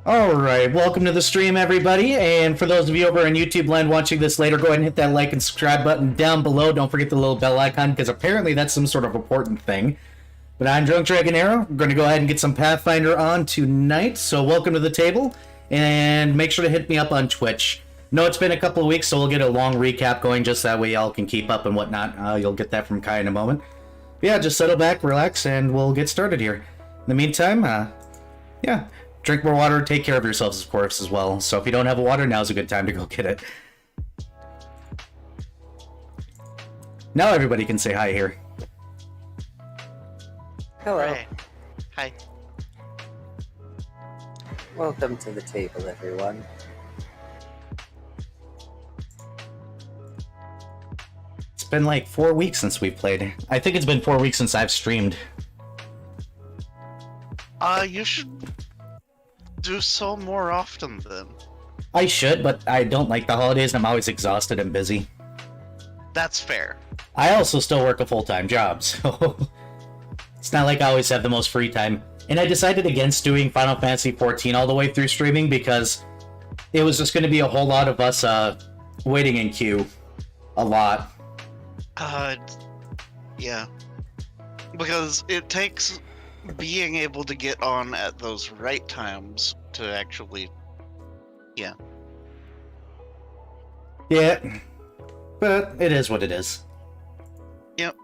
Alright, welcome to the stream, everybody. And for those of you over on YouTube land watching this later, go ahead and hit that like and subscribe button down below. Don't forget the little bell icon, because apparently that's some sort of important thing. But I'm Drunk Dragon Arrow. We're going to go ahead and get some Pathfinder on tonight. So welcome to the table, and make sure to hit me up on Twitch. No, it's been a couple of weeks, so we'll get a long recap going, just that way y'all can keep up and whatnot. You'll get that from Kai in a moment. But yeah, just settle back, relax, and we'll get started here. In the meantime, yeah. Drink more water, take care of yourselves, of course, as well. So if you don't have water, now's a good time to go get it. Now everybody can say hi here. Hello. Right. Hi. Welcome to the table, everyone. It's been like 4 weeks since we've played. I think it's been 4 weeks since I've streamed. You should do so more often then. I should, but I don't like the holidays and I'm always exhausted and busy. That's fair. I also still work a full-time job, so it's not like I always have the most free time. And I decided against doing Final Fantasy XIV all the way through streaming because it was just going to be a whole lot of us waiting in queue. A lot. Yeah. Because it takes being able to get on at those right times to actually... Yeah. Yeah. But it is what it is. Yep.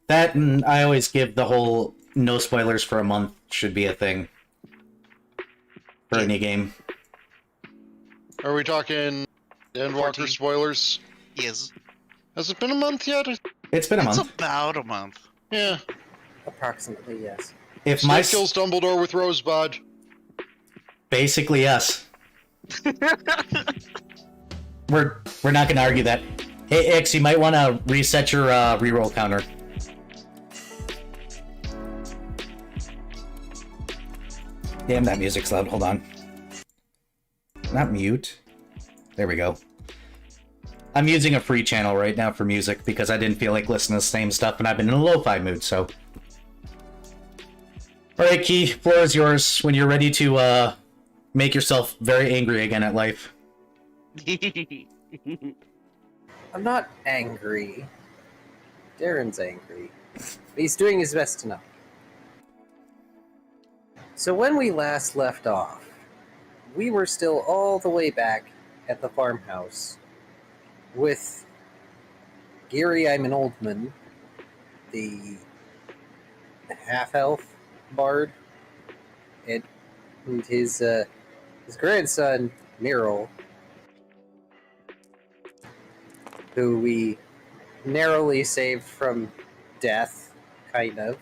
That, and I always give the whole no spoilers for a month should be a thing. For any game. Are we talking Endwalker 14. spoilers? Yes. Has it been a month yet? It's been a It's month. about a month. Yeah. Approximately, yes. If Snape my kills Dumbledore with Rosebud. basically yes. We're not gonna argue that. Hey X, you might want to reset your reroll counter. Damn, that music's loud. Hold on. Not mute. There we go. I'm using a free channel right now for music because I didn't feel like listening to the same stuff, and I've been in a lo-fi mood, so. Alright, Key, floor is yours when you're ready to make yourself very angry again at life. I'm not angry. Darren's angry. But he's doing his best to not. So when we last left off, we were still all the way back at the farmhouse with Gary I'm an Old Man, the half-elf bard, and his grandson, Meryl, who we narrowly saved from death, kind of.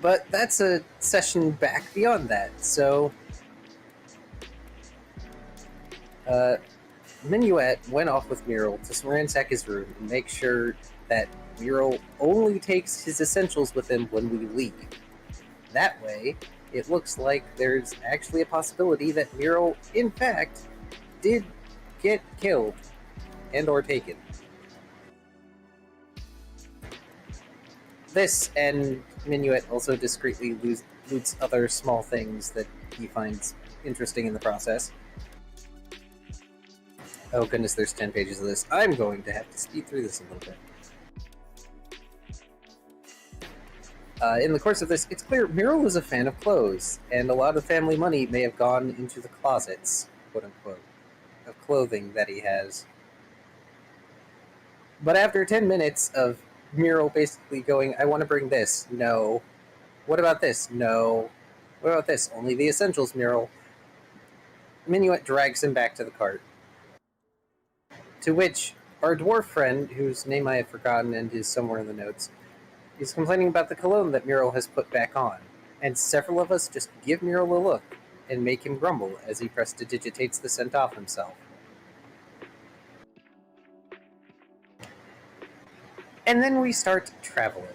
But that's a session back beyond that, so... Minuet went off with Muriel to ransack his room and make sure that Muriel only takes his essentials with him when we leave. That way, it looks like there's actually a possibility that Muriel, in fact, did get killed and or taken. This, and Minuet also discreetly loots other small things that he finds interesting in the process. Oh goodness, there's 10 pages of this. I'm going to have to speed through this a little bit. In the course of this, it's clear Muriel is a fan of clothes, and a lot of family money may have gone into the closets, quote-unquote, of clothing that he has. But after 10 minutes of Muriel basically going, I want to bring this. No. What about this? No. What about this? Only the essentials, Muriel. Minuet drags him back to the cart. To which our dwarf friend, whose name I have forgotten and is somewhere in the notes, is complaining about the cologne that Muriel has put back on. And several of us just give Muriel a look and make him grumble as he prestidigitates the scent off himself. And then we start traveling.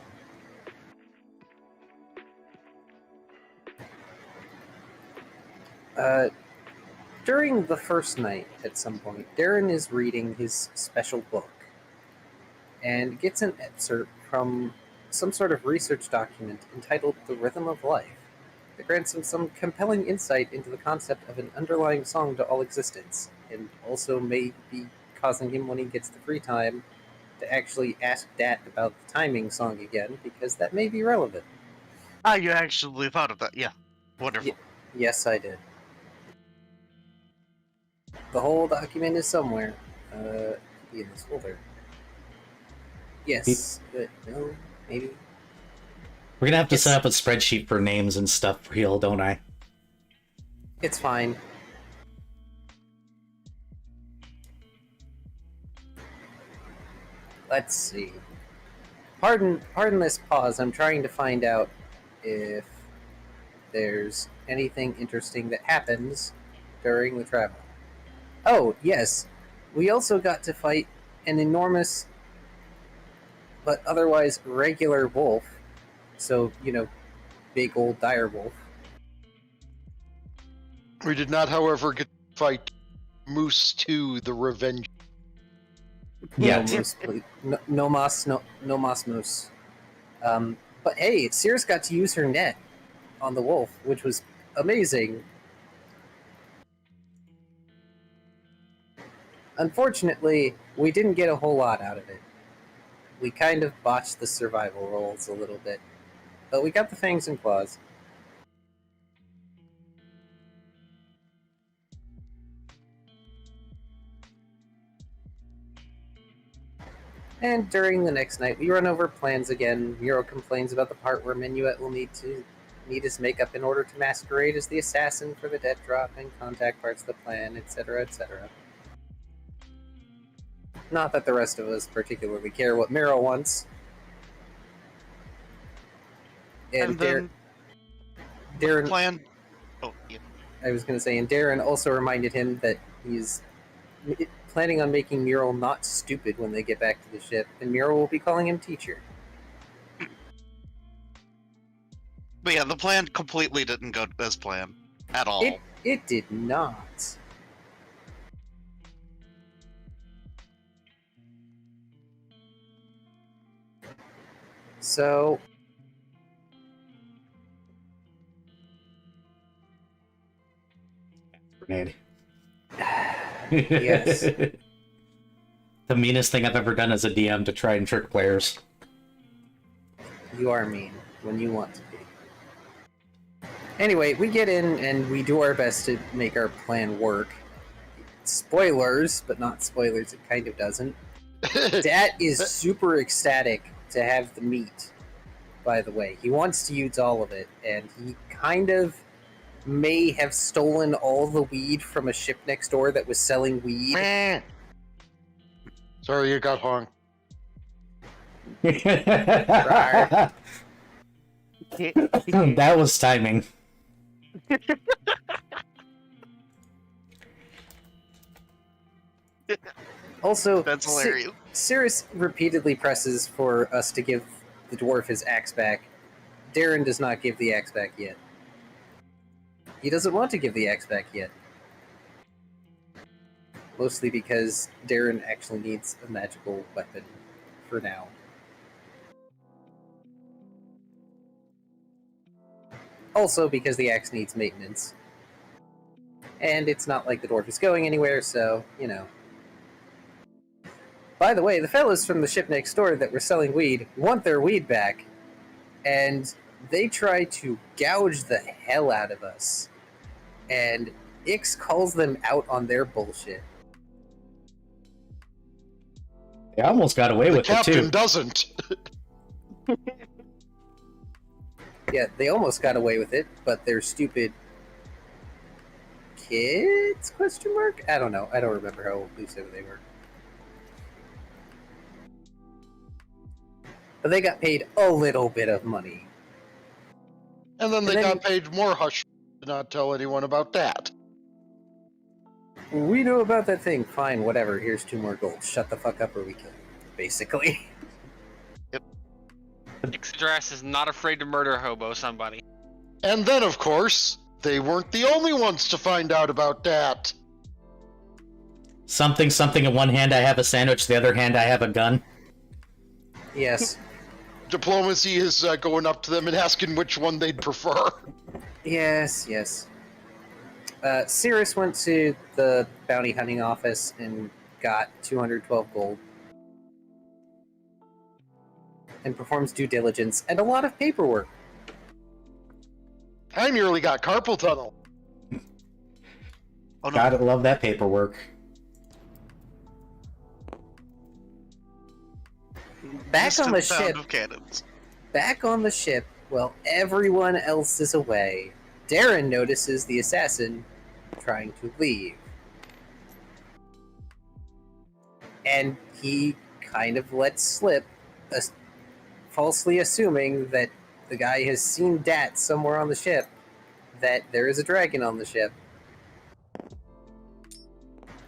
During the first night, at some point, Darren is reading his special book and gets an excerpt from some sort of research document entitled The Rhythm of Life. that grants him some compelling insight into the concept of an underlying song to all existence, and also may be causing him, when he gets the free time, to actually ask Dat about the timing song again, because that may be relevant. Ah, you actually thought of that. Yeah. Wonderful. Yes, I did. The whole document is somewhere. In this folder. Yes, but no, maybe. We're gonna have to It's- set up a spreadsheet for names and stuff for real, don't I? It's fine. Let's see. Pardon this pause. I'm trying to find out if there's anything interesting that happens during the travel. Oh, yes. We also got to fight an enormous but otherwise regular wolf. So, big old dire wolf. We did not, however, get to fight Moose 2, the Revenge. Yeah. No moose, please. No mas moose. But hey, Cirrus got to use her net on the wolf, which was amazing. Unfortunately, we didn't get a whole lot out of it. We kind of botched the survival rolls a little bit. But we got the fangs and claws. And during the next night, we run over plans again. Miro complains about the part where Minuet will need his makeup in order to masquerade as the assassin for the debt drop and contact parts of the plan, etc., etc. Not that the rest of us particularly care what Miro wants. And then Darren, plan. Oh, yeah. I was going to say, and Darren also reminded him that he's planning on making Miro not stupid when they get back to the ship, and Miro will be calling him teacher. But yeah, the plan completely didn't go as planned at all. It did not. So, Grenade. Yes. The meanest thing I've ever done as a DM to try and trick players. you are mean when you want to be. Anyway, we get in and we do our best to make our plan work. Spoilers, but not spoilers, it kind of doesn't. Dat is super ecstatic to have the meat, by the way. He wants to use all of it, and he kind of may have stolen all the weed from a ship next door that was selling weed. Sorry, you got hung. That was timing. Also, That's hilarious. Cirrus repeatedly presses for us to give the dwarf his axe back. Darren does not give the axe back yet. He doesn't want to give the axe back yet. Mostly because Darren actually needs a magical weapon for now. Also because the axe needs maintenance. And it's not like the dwarf is going anywhere, so, By the way, the fellows from the ship next door that were selling weed want their weed back, and they try to gouge the hell out of us. And Ix calls them out on their bullshit. They almost got away The with it captain too. doesn't. Yeah, they almost got away with it, but they're stupid kids? Question mark? I don't know. I don't remember how elusive they were. But they got paid a little bit of money. And then they And then- got paid more hush to not tell anyone about that. We know about that thing. Fine, whatever. Here's 2 more gold. Shut the fuck up or we kill you. Basically. Yggdrasil is not afraid to murder hobo somebody. And then, of course, they weren't the only ones to find out about that. Something, in one hand I have a sandwich, the other hand I have a gun. Yes. Diplomacy is going up to them and asking which one they'd prefer. Yes, yes. Cirrus went to the bounty hunting office and got 212 gold. And performs due diligence and a lot of paperwork. I nearly got carpal tunnel. Oh no. Gotta love that paperwork. Back on the Distant sound ship. of cannons. Back on the ship, while everyone else is away, Darren notices the assassin trying to leave. And he kind of lets slip, falsely assuming that the guy has seen Dat somewhere on the ship, that there is a dragon on the ship.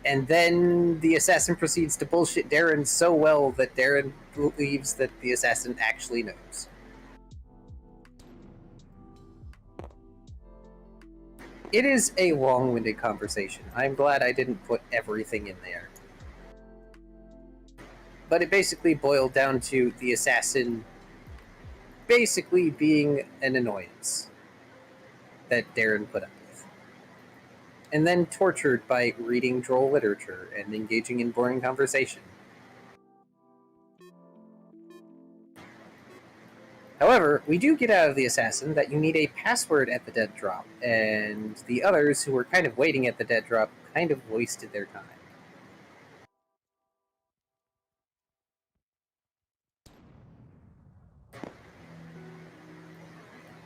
And then the assassin proceeds to bullshit Darren so well that Darren believes that the assassin actually knows. It is a long-winded conversation. I'm glad I didn't put everything in there. But it basically boiled down to the assassin basically being an annoyance that Darren put up with. And then tortured by reading droll literature and engaging in boring conversation. However, we do get out of the assassin that you need a password at the dead drop, and the others who were kind of waiting at the dead drop kind of wasted their time.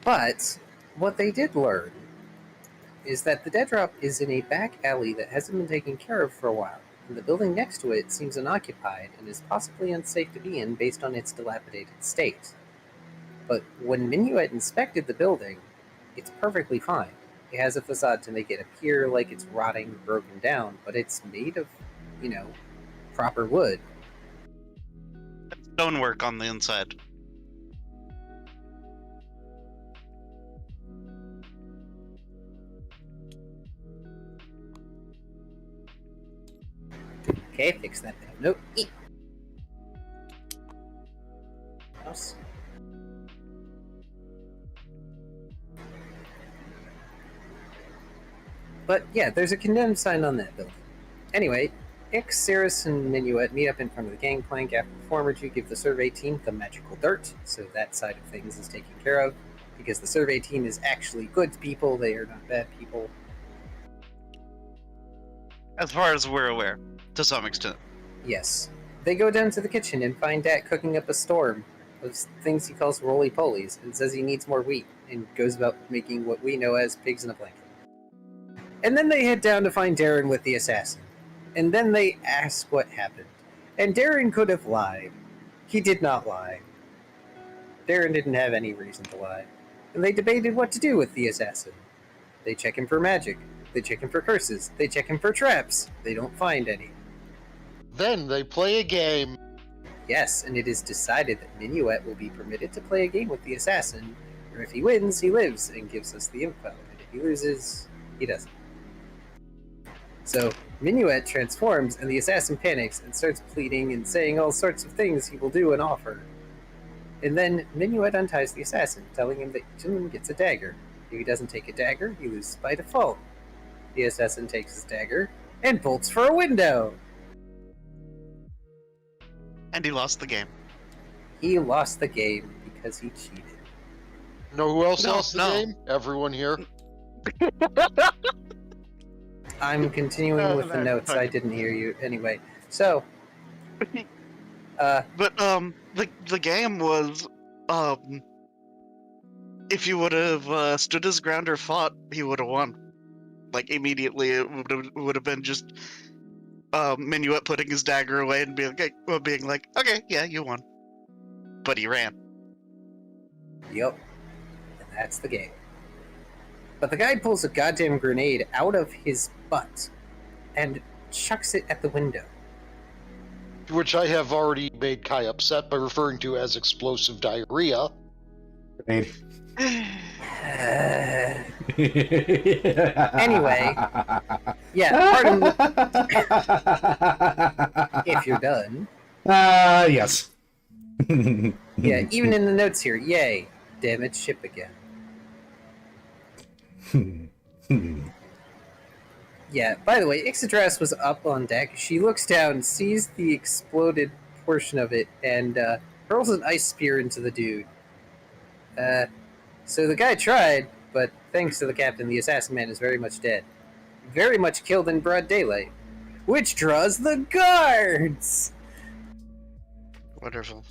But what they did learn is that the dead drop is in a back alley that hasn't been taken care of for a while, and the building next to it seems unoccupied and is possibly unsafe to be in based on its dilapidated state. But when Minuet inspected the building, it's perfectly fine. It has a facade to make it appear like it's rotting or broken down, but it's made of, proper wood. Stonework on the inside. Okay, fix that down. Nope. Eat. Mouse. But yeah, there's a condemned sign on that building. Anyway, Ix, Cirrus, and Minuet meet up in front of the gangplank after the former two give the survey team the magical dirt, so that side of things is taken care of, because the survey team is actually good people, they are not bad people. As far as we're aware, to some extent. Yes. They go down to the kitchen and find Dad cooking up a storm of things he calls roly-polies, and says he needs more wheat, and goes about making what we know as pigs in a blanket. And then they head down to find Darren with the assassin. And then they ask what happened. And Darren could have lied. He did not lie. Darren didn't have any reason to lie. And they debated what to do with the assassin. They check him for magic. They check him for curses. They check him for traps. They don't find any. Then they play a game. Yes, and it is decided that Minuet will be permitted to play a game with the assassin, or if he wins, he lives and gives us the info, and if he loses, he doesn't. So, Minuet transforms, and the assassin panics and starts pleading and saying all sorts of things he will do and offer. And then Minuet unties the assassin, telling him that Jim gets a dagger. If he doesn't take a dagger, he loses by default. The assassin takes his dagger and bolts for a window. And he lost the game. He lost the game because he cheated. Know who else No, lost the no. game? Everyone here. I'm continuing with the notes. I didn't hear you. Anyway, so... But the game was if you would have stood his ground or fought, he would have won. Like immediately, it would have been just Minuet putting his dagger away and being like, okay, yeah, you won. But he ran. Yep. And that's the game. But the guy pulls a goddamn grenade out of his butt and chucks it at the window. Which I have already made Kai upset by referring to as explosive diarrhea. Anyway, yeah, pardon me. If you're done. Yes. Yeah, even in the notes here, yay, damaged ship again. Yeah, by the way, Ixadrass was up on deck. She looks down, sees the exploded portion of it, and hurls an ice spear into the dude. So the guy tried, but thanks to the captain, the assassin man is very much dead. Very much killed in broad daylight. Which draws the guards! Wonderful.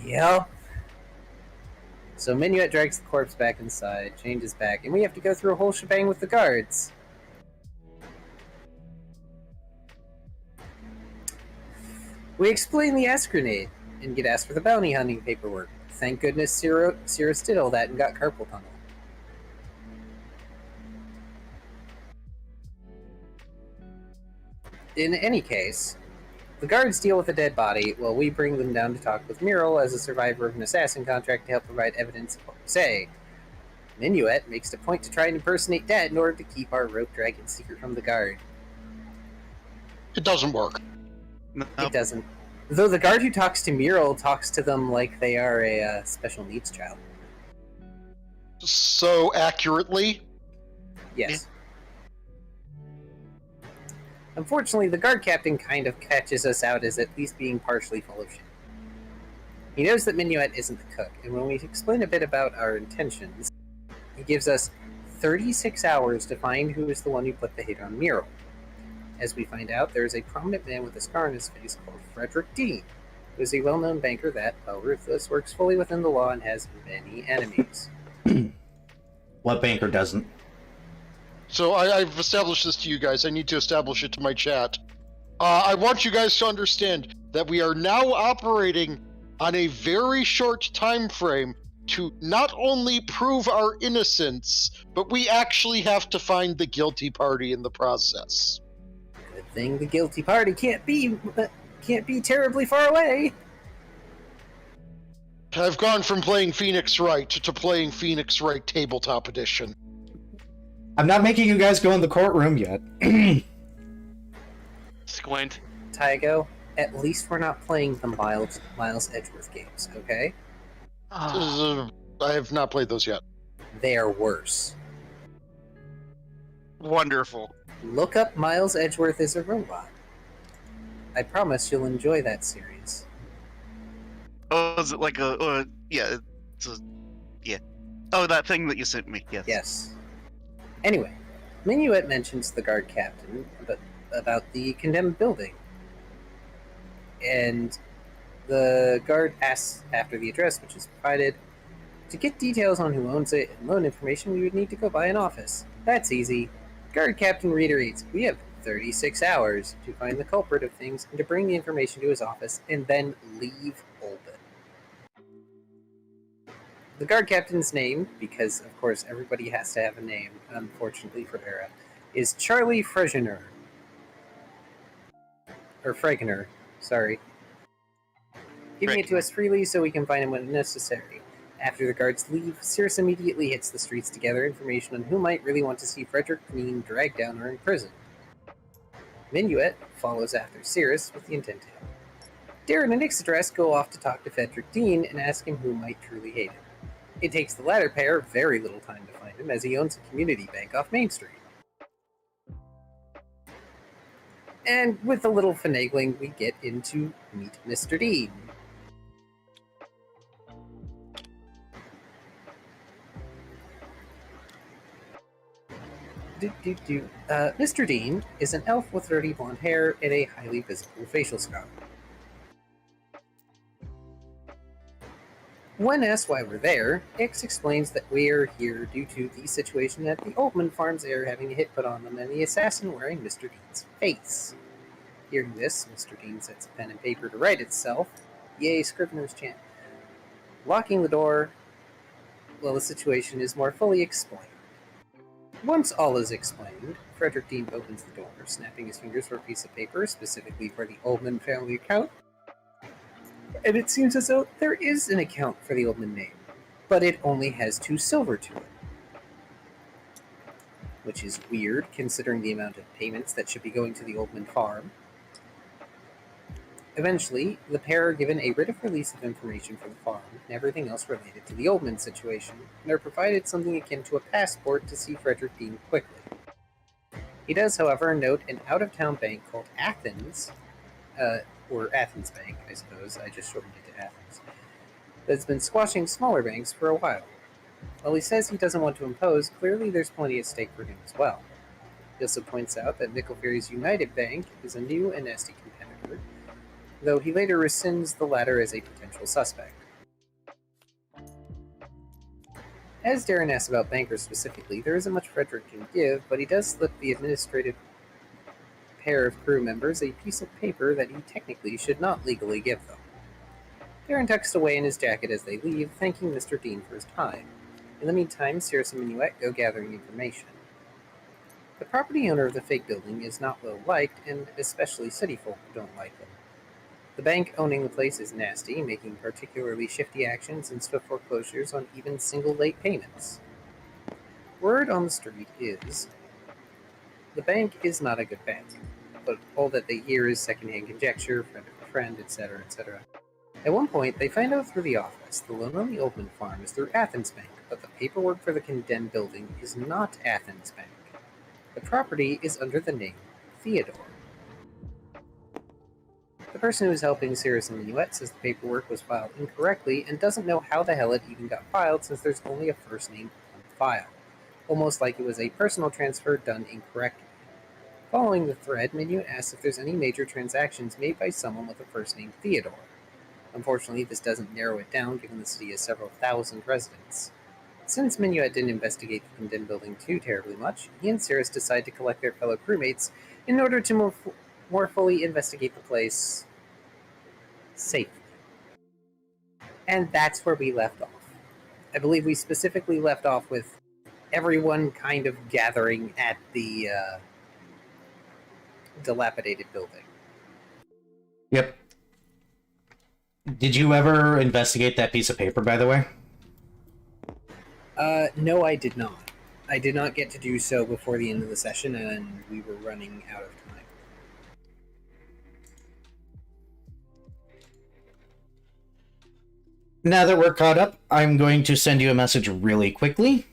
Yep. So Minuet drags the corpse back inside, changes back, and we have to go through a whole shebang with the guards. We explain the ass grenade and get asked for the bounty hunting paperwork. Thank goodness Cirrus did all that and got carpal tunnel. In any case, the guards deal with the dead body while we bring them down to talk with Muriel as a survivor of an assassin contract to help provide evidence of what we say. Minuet makes it a point to try and impersonate Dad in order to keep our rope dragon secret from the guard. It doesn't work. No, It doesn't. Though the guard who talks to Muriel talks to them like they are a special needs child. So accurately? Yes. Unfortunately, the guard captain kind of catches us out as at least being partially full of shit. He knows that Minuet isn't the cook, and when we explain a bit about our intentions, he gives us 36 hours to find who is the one who put the hit on Muriel. As we find out, there is a prominent man with a scar on his face called Frederick Dean, who is a well-known banker that, while ruthless, works fully within the law and has many enemies. What banker doesn't? So I've established this to you guys. I need to establish it to my chat. I want you guys to understand that we are now operating on a very short time frame to not only prove our innocence, but we actually have to find the guilty party in the process. Good thing the guilty party can't be terribly far away. I've gone from playing Phoenix Wright to playing Phoenix Wright Tabletop Edition. I'm not making you guys go in the courtroom yet. Squint. Tygo, at least we're not playing the Miles Edgeworth games, okay? I have not played those yet. They are worse. wonderful. Look up Miles Edgeworth as a robot. I promise you'll enjoy that series. Oh, is it like a? Yeah, yeah. Oh, that thing that you sent me. Yes. Yes. Anyway, Minuet mentions the guard captain about the condemned building. And the guard asks after the address, which is provided. To get details on who owns it and loan information, we would need to go by an office. That's easy. Guard captain reiterates, we have 36 hours to find the culprit of things and to bring the information to his office and then leave Olbin. The guard captain's name, because of course everybody has to have a name, unfortunately for Era, is Charlie Fregener. Or Fregener, sorry. Giving it to us freely so we can find him when necessary. After the guards leave, Cirrus immediately hits the streets to gather information on who might really want to see Frederick Green dragged down or imprisoned. Minuet follows after Cirrus with the intent to help. Darren and Ixadrass go off to talk to Frederick Dean and ask him who might truly hate him. It takes the latter pair very little time to find him, as he owns a community bank off Main Street. And with a little finagling, we get into Meet Mr. Dean. Mr. Dean is an elf with dirty blonde hair and a highly visible facial scar. When asked why we're there, Ix explains that we are here due to the situation at the Oldman farms. They are having a hit put on them and the assassin wearing Mr. Dean's face. Hearing this, Mr. Dean sets a pen and paper to write itself. Yay, Scrivener's chant. Locking the door, well, the situation is more fully explained. Once all is explained, Frederick Dean opens the door, snapping his fingers for a piece of paper, specifically for the Oldman family account. And it seems as though there is an account for the Oldman name, but it only has 2 silver to it. Which is weird, considering the amount of payments that should be going to the Oldman farm. Eventually, the pair are given a writ of release of information for the farm and everything else related to the Oldman situation, and are provided something akin to a passport to see Frederick Dean quickly. He does, however, note an out-of-town bank called Athens, or Athens Bank, I suppose, I just shortened it to Athens, that's been squashing smaller banks for a while. While he says he doesn't want to impose, clearly there's plenty at stake for him as well. He also points out that Nickel Ferry's United Bank is a new and nasty competitor, though he later rescinds the latter as a potential suspect. As Darren asks about bankers specifically, there isn't much Frederick can give, but he does slip the administrative pair of crew members a piece of paper that he technically should not legally give them. Darren tucks away in his jacket as they leave, thanking Mr. Dean for his time. In the meantime, Cirrus and Minuet go gathering information. The property owner of the fake building is not well liked, and especially city folk don't like him. The bank owning the place is nasty, making particularly shifty actions and swift foreclosures on even single late payments. Word on the street is the bank is not a good bet, but all that they hear is secondhand conjecture, friend of a friend, etc., etc. At one point, they find out through the office the loan on the Oldman farm is through Athens Bank, but the paperwork for the condemned building is not Athens Bank. The property is under the name Theodore. The person who is helping Cirrus and Minuet says the paperwork was filed incorrectly and doesn't know how the hell it even got filed since there's only a first name on file, almost like it was a personal transfer done incorrectly. Following the thread, Minuet asks if there's any major transactions made by someone with the first name Theodore. Unfortunately, this doesn't narrow it down given the city has several thousand residents. Since Minuet didn't investigate the condemned building too terribly much, he and Cirrus decide to collect their fellow crewmates in order to more fully investigate the place safely. And that's where we left off. I believe we specifically left off with everyone kind of gathering at the dilapidated building. Yep. Did you ever investigate that piece of paper, by the way? No, I did not. I did not get to do so before the end of the session, and we were running out of time. Now that we're caught up, I'm going to send you a message really quickly.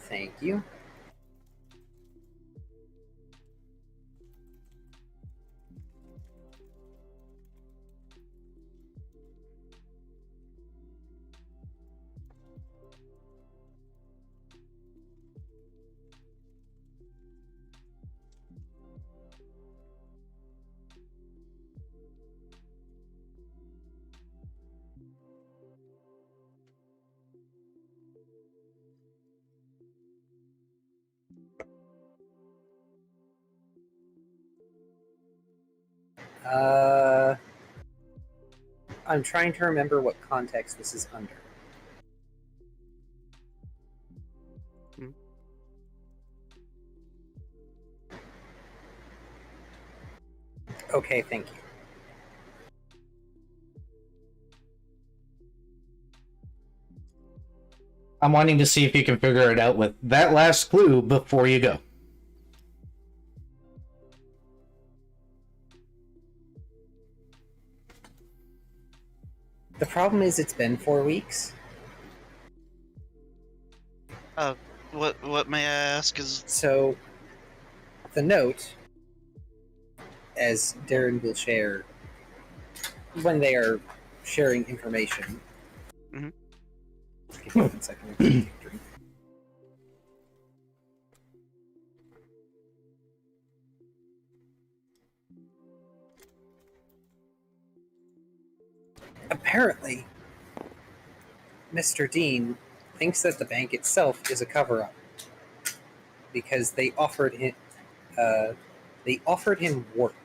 Thank you. I'm trying to remember what context this is under. Okay, thank you. I'm wanting to see if you can figure it out with that last clue before you go. The problem is it's been 4 weeks. What may I ask is... So, the note, as Darren will share when they are sharing information. Mm-hmm. Give me 1 second. I'm gonna take a drink. Apparently, Mr. Dean thinks that the bank itself is a cover-up because they offered him work.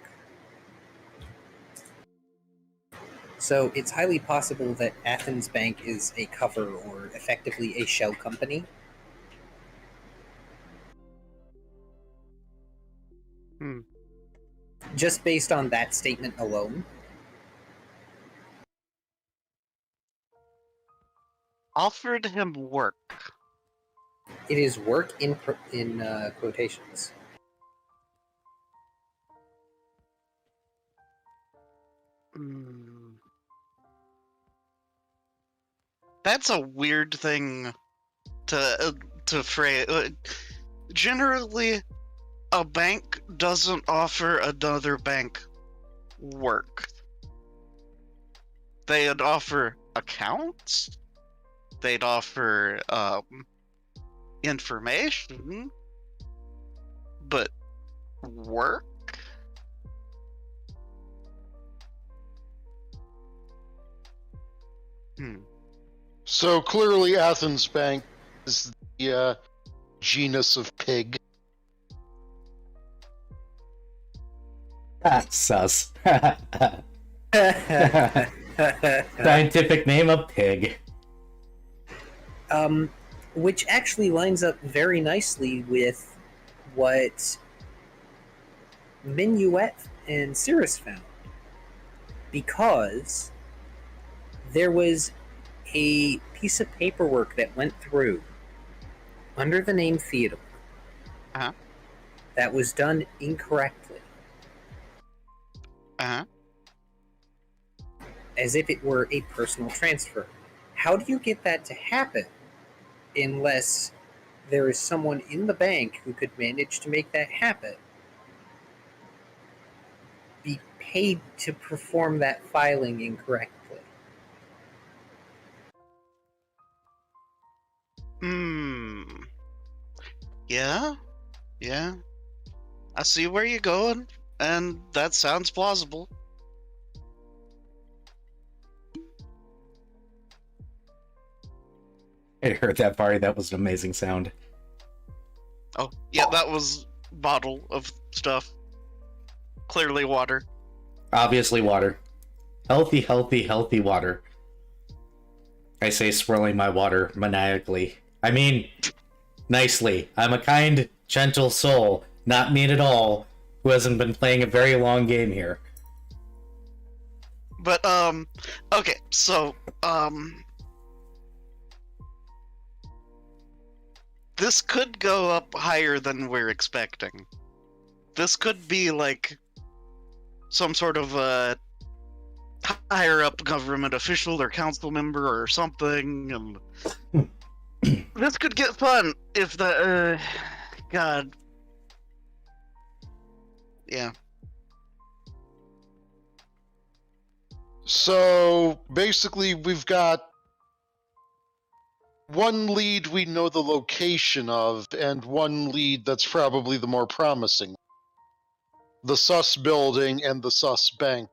So it's highly possible that Athens Bank is a cover or effectively a shell company. Just based on that statement alone. Offered him work. It is work in quotations. Hmm. That's a weird thing to phrase. Generally, a bank doesn't offer another bank work. They'd offer accounts. They'd offer information, but work. So clearly, Athens Bank is the genus of pig. That's sus. Scientific name of pig. Which actually lines up very nicely with what Minuet and Cirrus found. Because there was a piece of paperwork that went through under the name Theodore Uh-huh. that was done incorrectly, as if it were a personal transfer. How do you get that to happen unless there is someone in the bank who could manage to make that happen, be paid to perform that filing incorrectly? Yeah. I see where you're going, and that sounds plausible. I heard that, Bari. That was an amazing sound. Oh, yeah, that was bottle of stuff. Clearly water. Obviously water. Healthy, healthy, healthy water. I say, swirling my water maniacally. I mean, nicely. I'm a kind, gentle soul, not mean at all, who hasn't been playing a very long game here. But, okay, so, this could go up higher than we're expecting. This could be, like, some sort of, higher up government official or council member or something, and this could get fun if the, God. Yeah. So basically, we've got one lead we know the location of, and one lead that's probably the more promising. The sus building and the sus bank.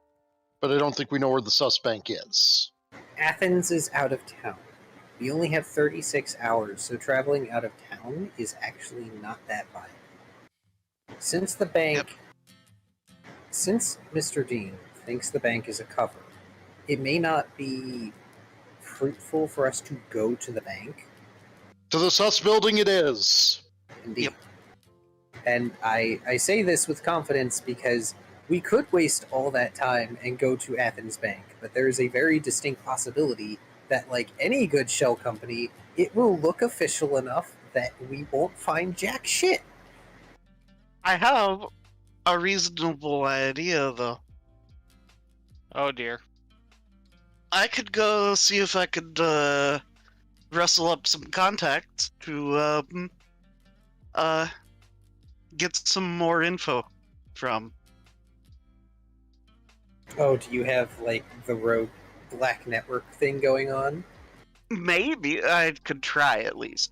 But I don't think we know where the sus bank is. Athens is out of town. We only have 36 hours, so traveling out of town is actually not that viable. Since the bank, since Mr. Dean thinks the bank is a cover, it may not be fruitful for us to go to the bank. To the sus building it is. Indeed. Yep. And I say this with confidence because we could waste all that time and go to Athens Bank, but there is a very distinct possibility that, like any good shell company, it will look official enough that we won't find jack shit. I have a reasonable idea, though. Oh dear. I could go see if I could, rustle up some contacts to, get some more info from. Oh, do you have, like, the rogue black network thing going on? Maybe I could try at least.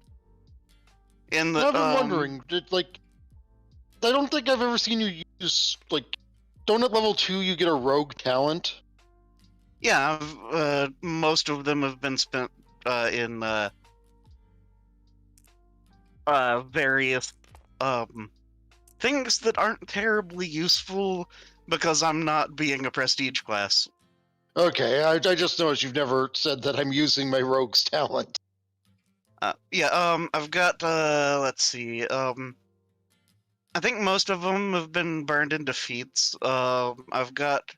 In the, I've been wondering, like, I don't think I've ever seen you use, like, don't at level 2 you get a rogue talent? Yeah, most of them have been spent in various things that aren't terribly useful because I'm not being a prestige class. Okay, I just noticed you've never said that I'm using my rogue's talent. I've got let's see, I think most of them have been burned into feats. I've got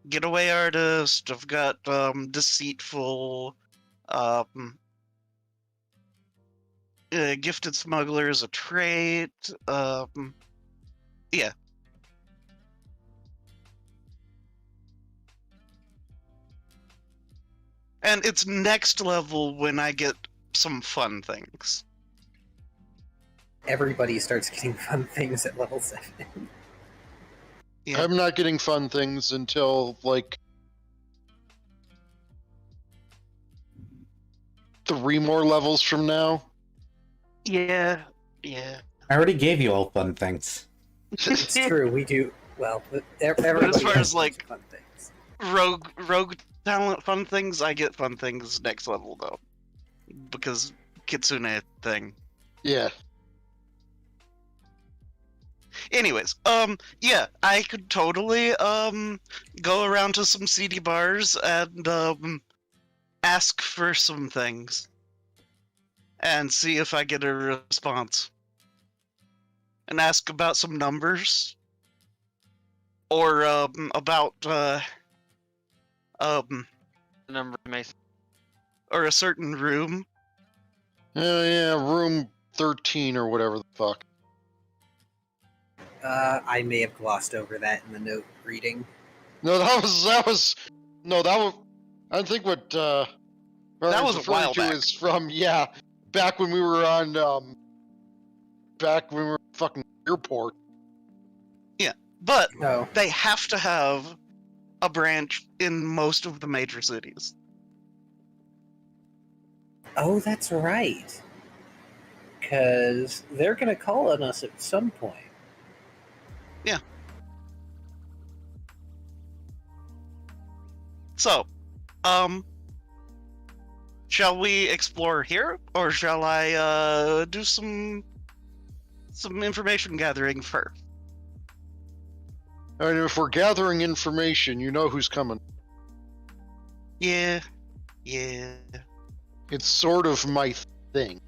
Getaway Artist, I've got Deceitful, gifted smuggler is a trait. Yeah. And it's next level when I get some fun things. Everybody starts getting fun things at level 7. Yeah. I'm not getting fun things until, like, 3 more levels from now. Yeah. I already gave you all fun things. It's true, we do. Well, everybody as far has as, like, fun things. rogue talent fun things, I get fun things next level though, because Kitsune thing. Yeah. Anyways, yeah, I could totally go around to some seedy bars and ask for some things and see if I get a response, and ask about some numbers or about The number of Mason. or a certain room. Yeah, room 13 or whatever the fuck. I may have glossed over that in the note reading. No, that was I think what That was a referring while to back. is from, yeah, back when we were on back when we were fucking airport. But No. they have to have a branch in most of the major cities. Oh, that's right. Because they're going to call on us at some point. So, shall we explore here, or shall I do some information gathering first? I mean, if we're gathering information, you know who's coming. Yeah. It's sort of my thing.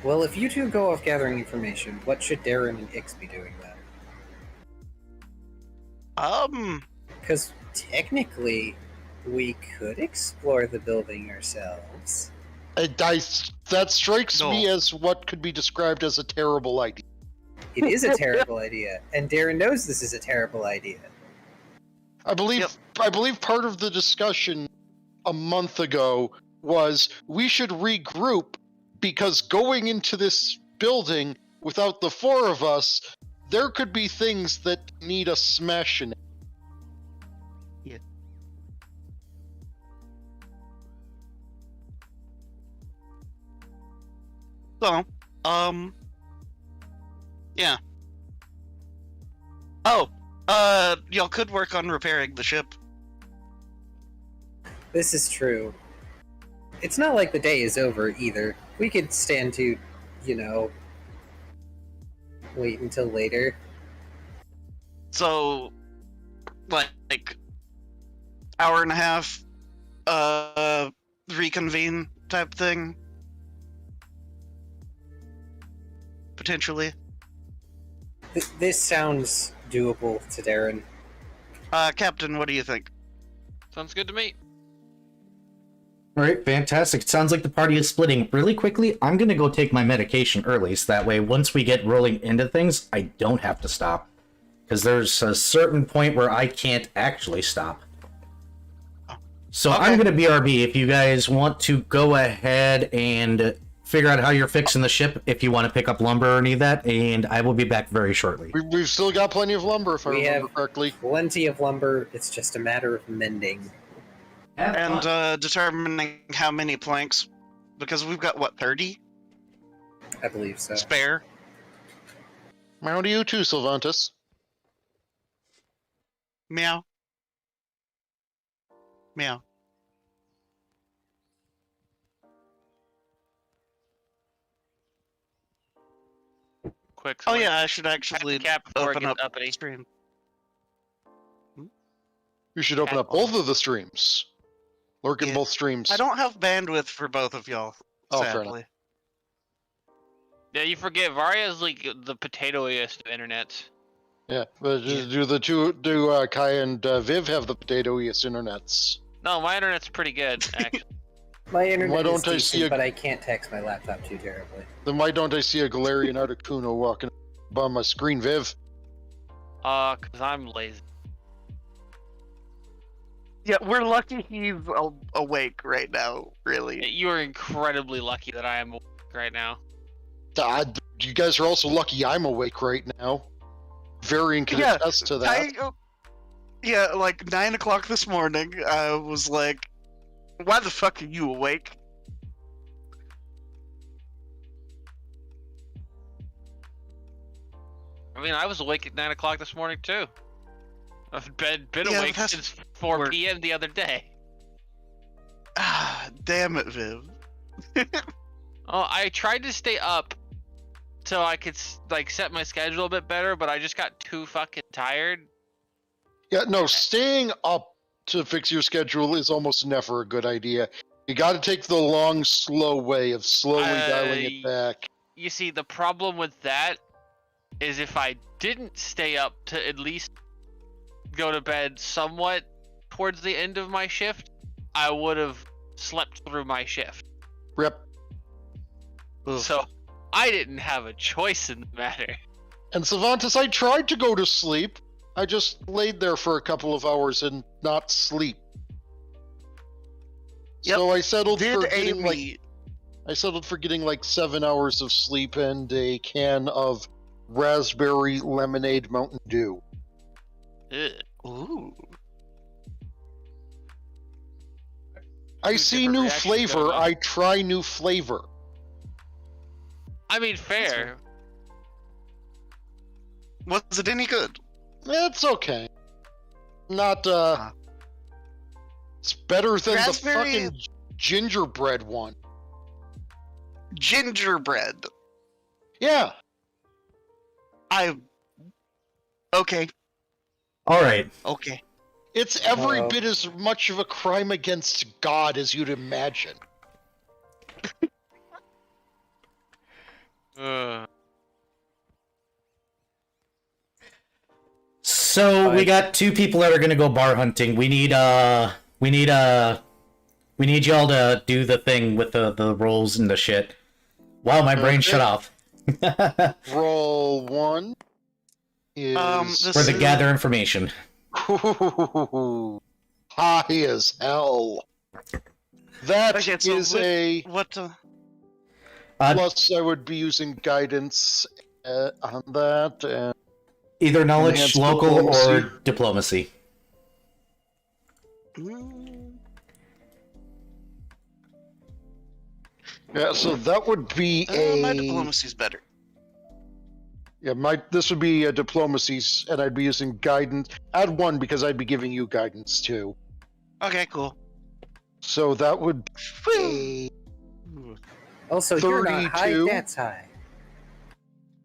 Well, if you two go off gathering information, what should Darren and Ix be doing then? Because technically, we could explore the building ourselves. That strikes me No. as what could be described as a terrible idea. It is a terrible idea, and Darren knows this is a terrible idea. I believe part of the discussion a month ago was we should regroup, because going into this building without the 4 of us, there could be things that need us smashing. So, yeah. Oh, y'all could work on repairing the ship. This is true. It's not like the day is over either. We could stand to, wait until later. So, like, hour and a half, reconvene type thing. Potentially. This sounds doable to Darren. Captain, what do you think? Sounds good to me. All right, fantastic. It sounds like the party is splitting really quickly. I'm going to go take my medication early, so that way once we get rolling into things, I don't have to stop. Because there's a certain point where I can't actually stop. So Okay. I'm going to BRB if you guys want to go ahead and figure out how you're fixing the ship, if you want to pick up lumber or any of that, and I will be back very shortly. We've still got plenty of lumber, if I We remember have correctly. plenty of lumber. It's just a matter of mending. And determining how many planks, because we've got, what, 30 I believe so. spare? How do you too, Sylvantus? Meow. Meow. Quick. Oh swing. yeah, I should actually Cap before it open gets up uppity. stream. You should open up both of the streams. Lurk in Yeah. both streams. I don't have bandwidth for both of y'all, Oh, fair enough. sadly. Yeah, you forget Varia's like the potatoiest of internets. Yeah, but Yeah. do Kai and Viv have the potato-iest internets? No, my internet's pretty good, actually. My internet Why is don't I decent, see a- but I can't text my laptop too terribly. Then why don't I see a Galarian Articuno walking by my screen, Viv? Cause I'm lazy. Yeah, we're lucky he's awake right now. Really. You are incredibly lucky that I am awake right now. You guys are also lucky I'm awake right now. Varian can Yeah, attest to that. Yeah, like 9 o'clock this morning, I was like, "Why the fuck are you awake?" I mean, I was awake at 9 o'clock this morning too. I've been Yeah, awake that's- since 4 we're- p.m. the other day. Ah, damn it, Viv. Oh, I tried to stay up so I could like set my schedule a bit better, but I just got too fucking tired. Yeah, no, staying up to fix your schedule is almost never a good idea. You gotta take the long, slow way of slowly dialing it back. You see, the problem with that is if I didn't stay up to at least go to bed somewhat towards the end of my shift, I would have slept through my shift. Rip. So I didn't have a choice in the matter. And Savantis, I tried to go to sleep. I just laid there for a couple of hours and not sleep. Yep. So I settled Did for a getting me. like 7 hours of sleep and a can of raspberry lemonade Mountain Dew. Ugh. Ooh. I Two see different new reactions flavor. going on. I try new flavor. I mean, fair. Was it any good? It's okay. Not It's better than Raspberry- the fucking gingerbread one. Gingerbread. Yeah. Okay. All right. Okay. It's every Uh-oh. bit as much of a crime against God as you'd imagine. So we Fine. got two people that are gonna go bar hunting. We need y'all to do the thing with the rolls and the shit. Wow, my brain Okay. shut off. Roll one is This For the is- gather information. high as hell. That Okay, so is with- a What? plus. I would be using guidance on that. And Either knowledge, Enhanced local, or diplomacy. diplomacy. yeah, so that would be My a diplomacy's better. yeah. This would be a diplomacies, and I'd be using guidance. Add one because I'd be giving you guidance too. Okay, cool. So that would Whew. be Also, you're not high, 32. that's high.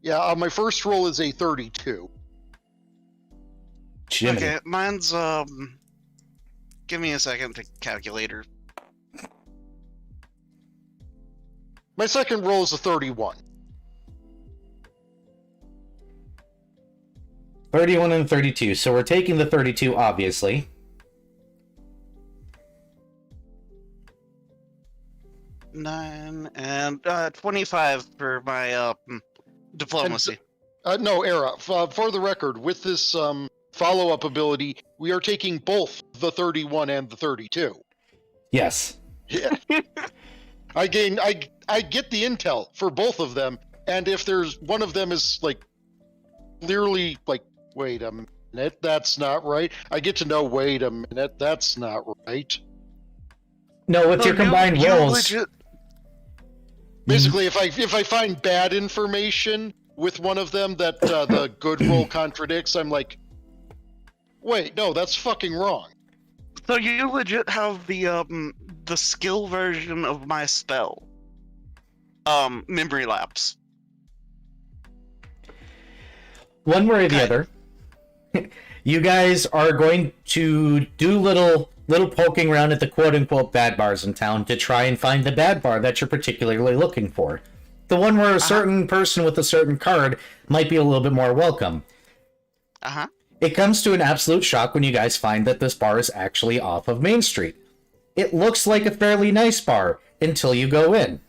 yeah. My first roll is a 32. Jiminy. Okay, mine's Give me a second to calculator. My second roll is a 31. 31 and 32. So we're taking the 32, obviously. Nine and 25 for my diplomacy. No, Era. For the record, with this follow-up ability, we are taking both the 31 and the 32. Yes. Yeah. I get the intel for both of them, and if there's one of them is like clearly like, wait a minute, that's not right. I get to know, wait a minute, that's not right. No, with your combined you rolls. legit- Basically, if I find bad information with one of them that the good roll contradicts, I'm like, wait, no, that's fucking wrong. So you legit have the skill version of my spell. Memory lapse. One way or the other, you guys are going to do little poking around at the quote-unquote bad bars in town to try and find the bad bar that you're particularly looking for. The one where a certain person with a certain card might be a little bit more welcome. Uh-huh. It comes to an absolute shock when you guys find that this bar is actually off of Main Street. It looks like a fairly nice bar until you go in.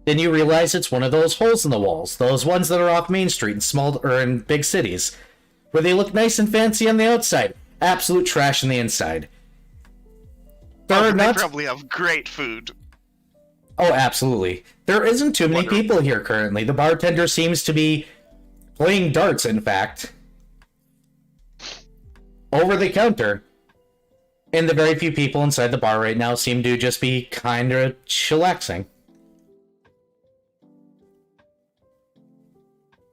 Then you realize it's one of those holes in the walls, those ones that are off Main Street in small or in big cities, where they look nice and fancy on the outside, absolute trash on the inside. They probably have great food. Oh, absolutely. There isn't too many people here currently. The bartender seems to be playing darts, in fact, over the counter. And the very few people inside the bar right now seem to just be kind of chillaxing.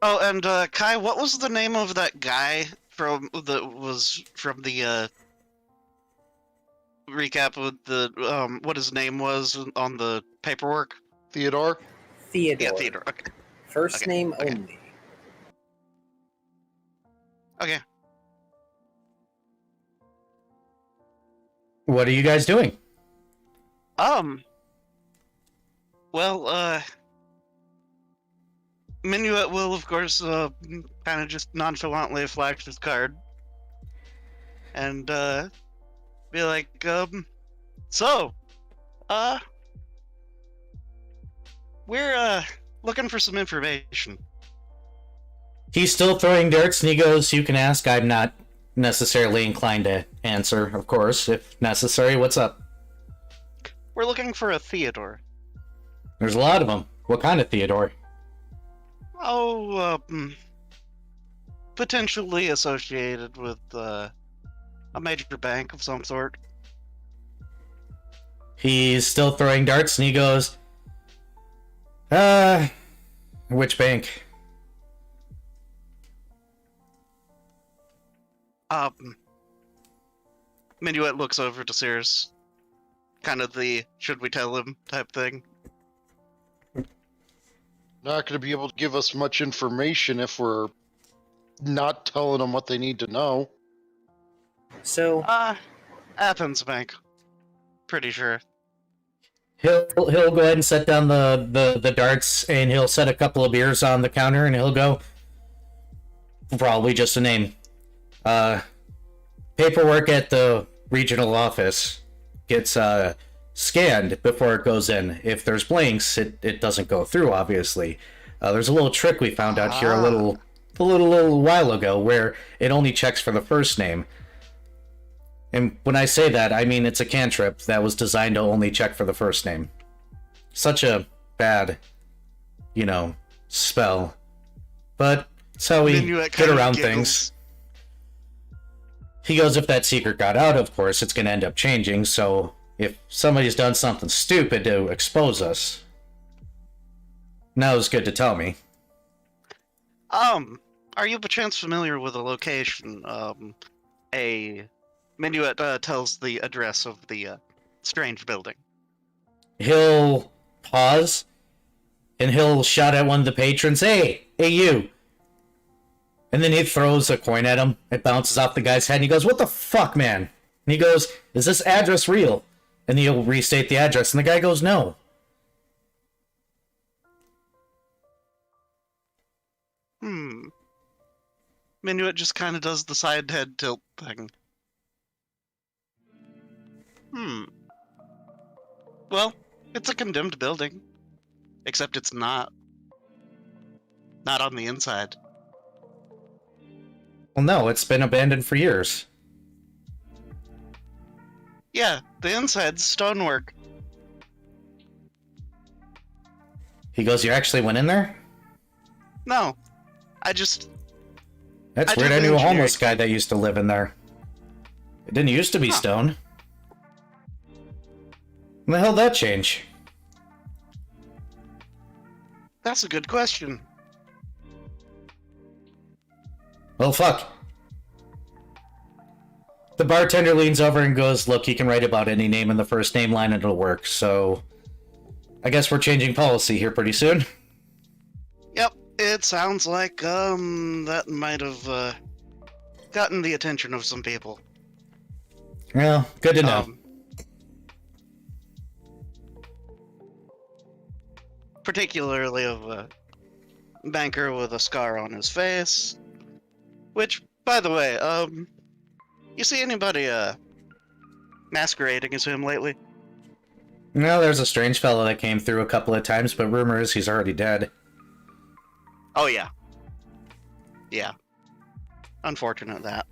Oh, and Kai, what was the name of that guy from the recap with the what his name was on the paperwork? Theodore? Theodore. Yeah, Theodore. Okay. First name okay. only. Okay. What are you guys doing? Well, Minuet will, of course, kind of just nonchalantly flash his card. And, be like, we're, looking for some information. He's still throwing darts, and he goes, you can ask. I'm not necessarily inclined to answer, of course, if necessary. What's up? We're looking for a Theodore. There's a lot of them. What kind of Theodore? Oh, potentially associated with, a major bank of some sort. He's still throwing darts, and he goes, which bank? Minuet looks over to Cirrus. Kind of the should we tell him type thing. Not going to be able to give us much information if we're not telling them what they need to know. So, Athens Bank. Pretty sure. He'll go ahead and set down the darts, and he'll set a couple of beers on the counter, and he'll go, probably just a name. Paperwork at the regional office gets scanned before it goes in. If there's blanks, it doesn't go through, obviously. There's a little trick we found out here a little while ago where it only checks for the first name. And when I say that, I mean it's a cantrip that was designed to only check for the first name. Such a bad, spell. But it's how we get around things. He goes, if that secret got out, of course, it's going to end up changing, so if somebody's done something stupid to expose us, now's good to tell me. Are you perchance familiar with a location? A Minuet tells the address of the strange building. He'll pause, and he'll shout at one of the patrons, hey, you! And then he throws a coin at him. It bounces off the guy's head, and he goes, what the fuck, man? And he goes, is this address real? And he'll restate the address, and the guy goes, no. Minuet just kind of does the side head tilt thing. Well, it's a condemned building. Except it's not. Not on the inside. Well, no, it's been abandoned for years. Yeah, the inside's stonework. He goes, you actually went in there? No. That's weird, I knew a homeless guy that used to live in there. It didn't used to be stone. When the hell did that change? That's a good question. Well, fuck. The bartender leans over and goes, look, you can write about any name in the first name line and it'll work, so I guess we're changing policy here pretty soon. Yep, it sounds like, that might have, gotten the attention of some people. Well, good to know. Particularly of a banker with a scar on his face. Which, by the way, you see anybody, masquerading as him lately? No, there's a strange fellow that came through a couple of times, but rumor is he's already dead. Oh, yeah. Yeah. Unfortunate that.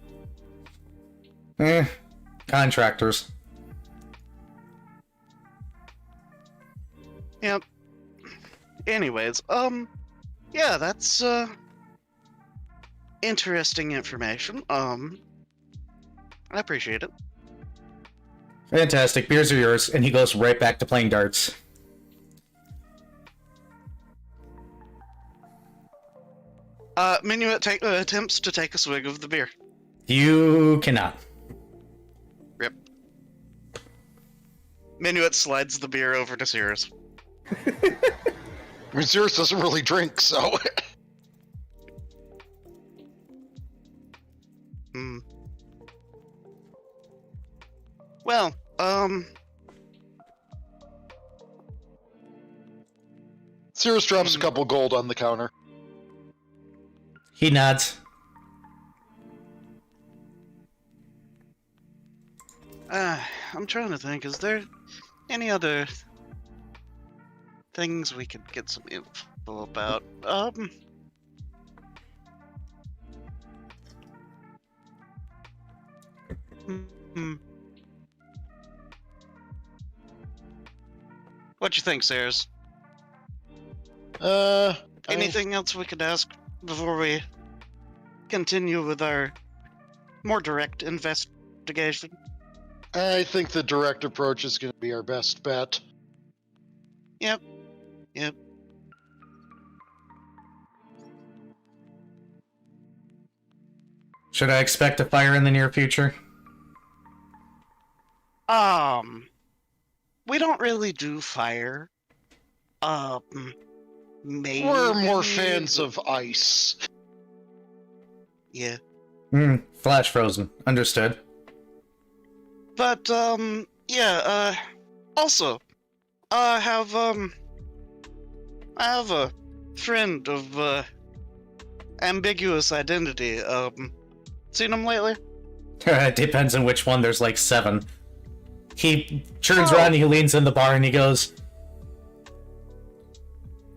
Contractors. Yep. Anyways, yeah, that's, interesting information. I appreciate it. Fantastic. Beers are yours. And he goes right back to playing darts. Minuet attempts to take a swig of the beer. You cannot. Rip. Minuet slides the beer over to Cirrus. I mean, Cirrus doesn't really drink, so... Hmm. Well, Cirrus drops a couple gold on the counter. He nods. I'm trying to think, is there any other things we could get some info about? What you think, Sayers? Anything else we could ask before we continue with our more direct investigation? I think the direct approach is going to be our best bet. Yep. Should I expect a fire in the near future? We don't really do fire. Maybe... We're more fans of ice. Yeah. Flash frozen. Understood. But, yeah, also, I have a friend of, ambiguous identity. Seen him lately? It depends on which one. There's like 7. He turns around and he leans in the bar and he goes,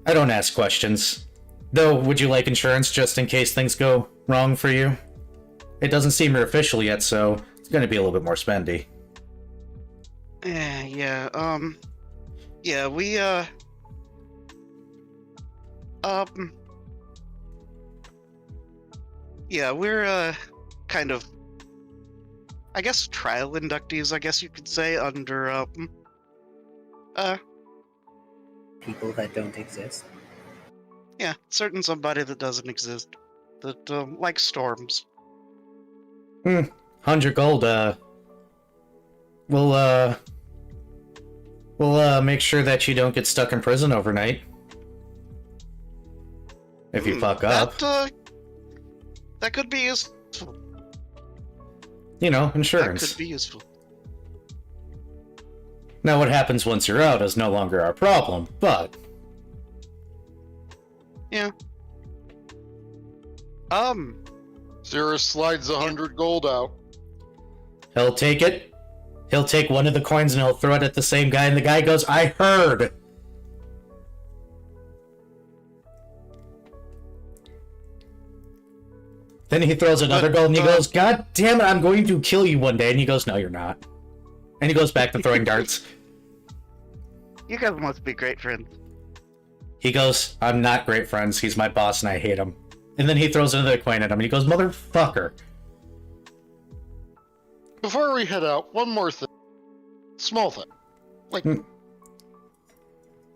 I don't ask questions. Though, would you like insurance just in case things go wrong for you? It doesn't seem you're official yet, so it's gonna be a little bit more spendy. Yeah, we, yeah, we're, kind of, I guess, trial inductees, I guess you could say, under, People that don't exist. yeah, certain somebody that doesn't exist, that, likes storms. 100 gold, we'll make sure that you don't get stuck in prison overnight. If you fuck up. That could be useful. You know, That insurance. could be useful. Now what happens once you're out is no longer our problem, but... Yeah. Cirrus slides 100 gold out. He'll take it. He'll take one of the coins and he'll throw it at the same guy, and the guy goes, I heard! Then he throws another gold and he goes, God damn it, I'm going to kill you one day. And he goes, no, you're not. And he goes back to throwing darts. You guys must be great friends. He goes, I'm not great friends. He's my boss and I hate him. And then he throws another coin at him and he goes, motherfucker. Before we head out, one more thing. Small thing. Like,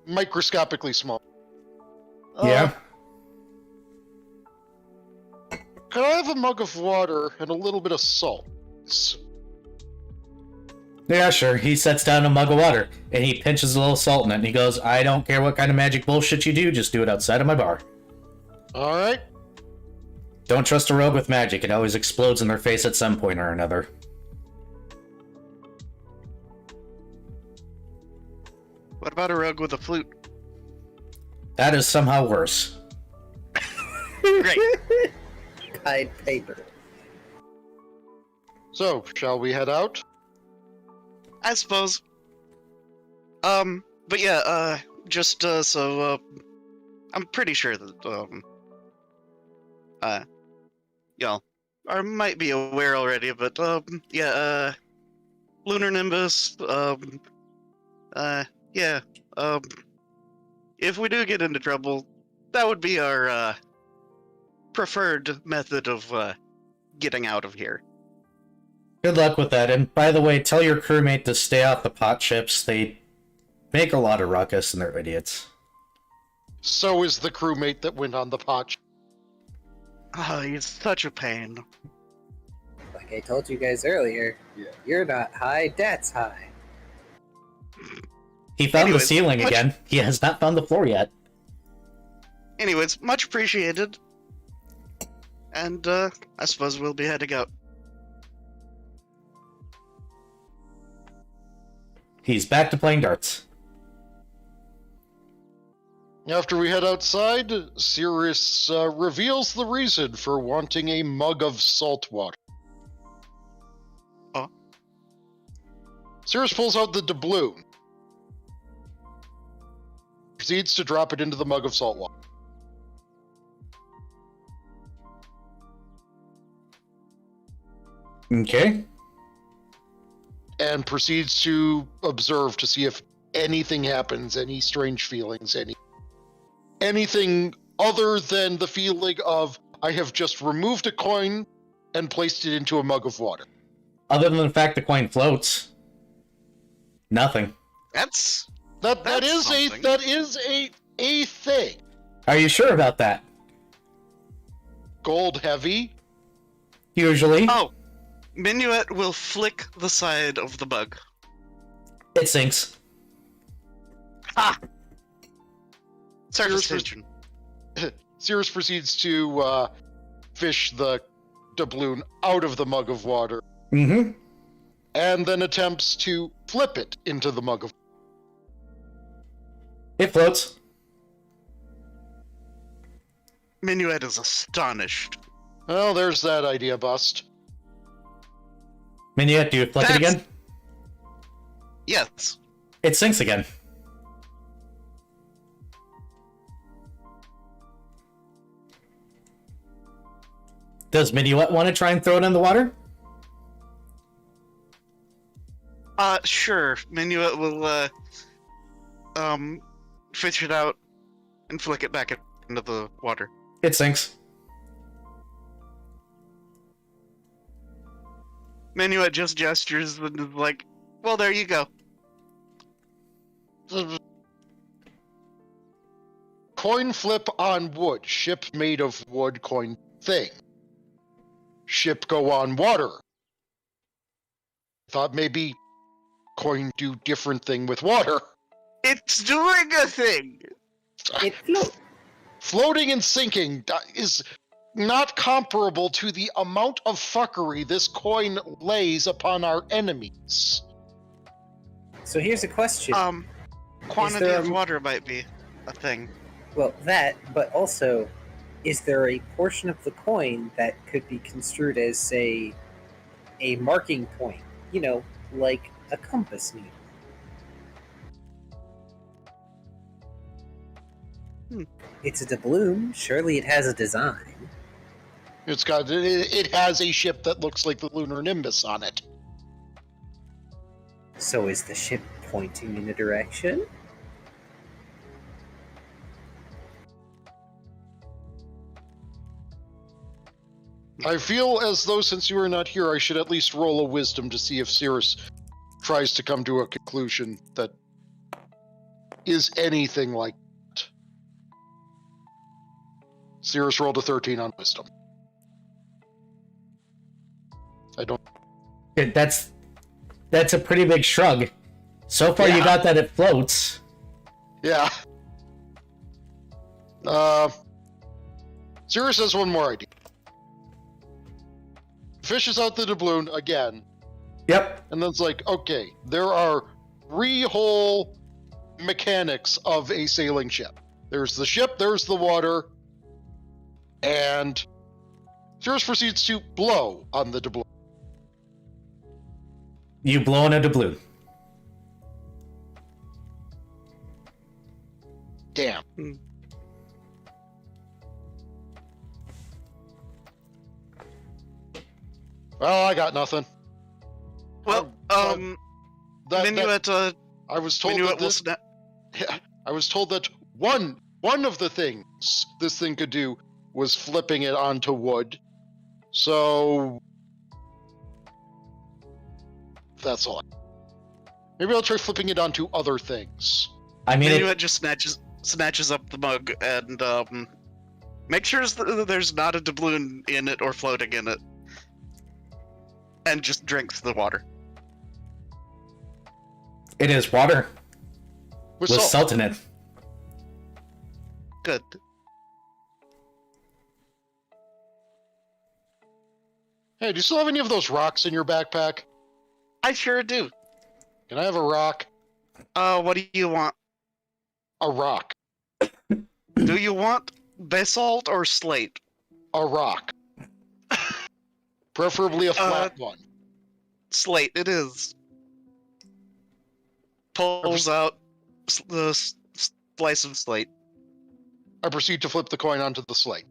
microscopically small. Yeah? Could I have a mug of water and a little bit of salt? Yeah, sure. He sets down a mug of water and he pinches a little salt in it and he goes, I don't care what kind of magic bullshit you do, just do it outside of my bar. Alright. Don't trust a rogue with magic. It always explodes in their face at some point or another. What about a rogue with a flute? That is somehow worse. Great. Hide paper. So, shall we head out? I suppose. But yeah, just so I'm pretty sure that y'all might be aware already, but yeah, Lunar Nimbus, yeah, if we do get into trouble, that would be our preferred method of getting out of here. Good luck with that. And by the way, tell your crewmate to stay off the pot ships. They make a lot of ruckus and they're idiots. So is the crewmate that went on the pot. Oh, he's such a pain. Like I told you guys earlier, you're not high, Dad's high. He found the Anyways, ceiling again. He has not found the floor yet. Anyways, much appreciated. And I suppose we'll be heading out. He's back to playing darts. After we head outside, Sirius reveals the reason for wanting a mug of salt water. Oh? Sirius pulls out the doubloon. Proceeds to drop it into the mug of salt water. Okay. And proceeds to observe to see if anything happens, any strange feelings, anything other than the feeling of, I have just removed a coin and placed it into a mug of water. Other than the fact the coin floats. Nothing. That is a thing. Are you sure about that? Gold heavy. Usually. Oh, Minuet will flick the side of the bug. It sinks. Ah! Surface Sirius tension. Sirius proceeds to fish the doubloon out of the mug of water. Mm-hmm. And then attempts to flip it into the mug of water. It floats. Minuet is astonished. Well, there's that idea bust. Minuet, do you flip it again? Yes. It sinks again. Does Minuet want to try and throw it in the water? Sure. Minuet will, fish it out and flick it back into the water. It sinks. Minuet just gestures and is like, well, there you go. Coin flip on wood. Ship made of wood, coin thing. Ship go on water. Thought maybe coin do different thing with water. It's doing a thing! It floats. Floating and sinking is not comparable to the amount of fuckery this coin lays upon our enemies. So here's a question. Quantity there of water might be a thing. Well, that, but also, is there a portion of the coin that could be construed as, say, a marking point? You know, like a compass needle. It's a doubloon. Surely it has a design. It has a ship that looks like the Lunar Nimbus on it. So is the ship pointing in a direction? I feel as though since you are not here, I should at least roll a wisdom to see if Cirrus tries to come to a conclusion that is anything like that. Cirrus rolled a 13 on wisdom. I don't... That's a pretty big shrug. So far you got that it floats. Yeah. Cirrus has one more idea. Fishes out the doubloon again. Yep. And then it's like, okay, there are 3 whole mechanics of a sailing ship. There's the ship, there's the water, and Cirrus proceeds to blow on the doubloon. You blow in a doubloon. Damn. Well, I got nothing. Well, That, Minuet, I was told Minuet that will this, snap. I was told that one of the things this thing could do was flipping it onto wood. So that's all. Maybe I'll try flipping it onto other things. I mean, Minuet just snatches up the mug and make sure there's not a doubloon in it or floating in it, and just drinks the water. it is water With with salt. salt in it. Good. Hey, do you still have any of those rocks in your backpack? I sure do. Can I have a rock? What do you want? A rock. Do you want basalt or slate? A rock. Preferably a flat one. Slate, it is. Pulls out the slice of slate. I proceed to flip the coin onto the slate.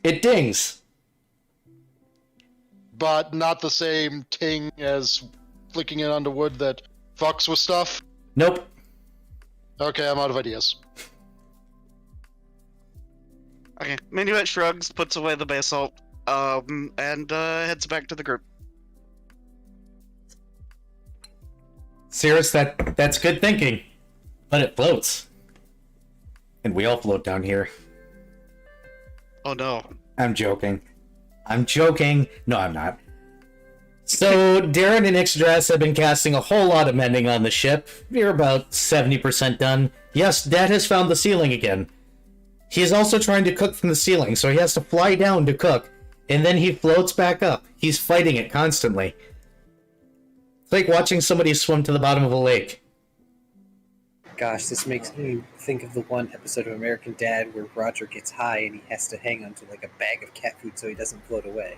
It dings. But not the same ting as flicking it onto wood that fucks with stuff. Nope. Okay, I'm out of ideas. Okay. Minuet shrugs, puts away the basalt, and heads back to the group. Cirrus, that's good thinking. But it floats. And we all float down here. Oh no. I'm joking. I'm joking. No, I'm not. So, Darren and Ixdras have been casting a whole lot of mending on the ship. You're about 70% done. Yes, Dad has found the ceiling again. He is also trying to cook from the ceiling, so he has to fly down to cook, and then he floats back up. He's fighting it constantly. It's like watching somebody swim to the bottom of a lake. Gosh, this makes me think of the one episode of American Dad where Roger gets high and he has to hang onto like a bag of cat food so he doesn't float away.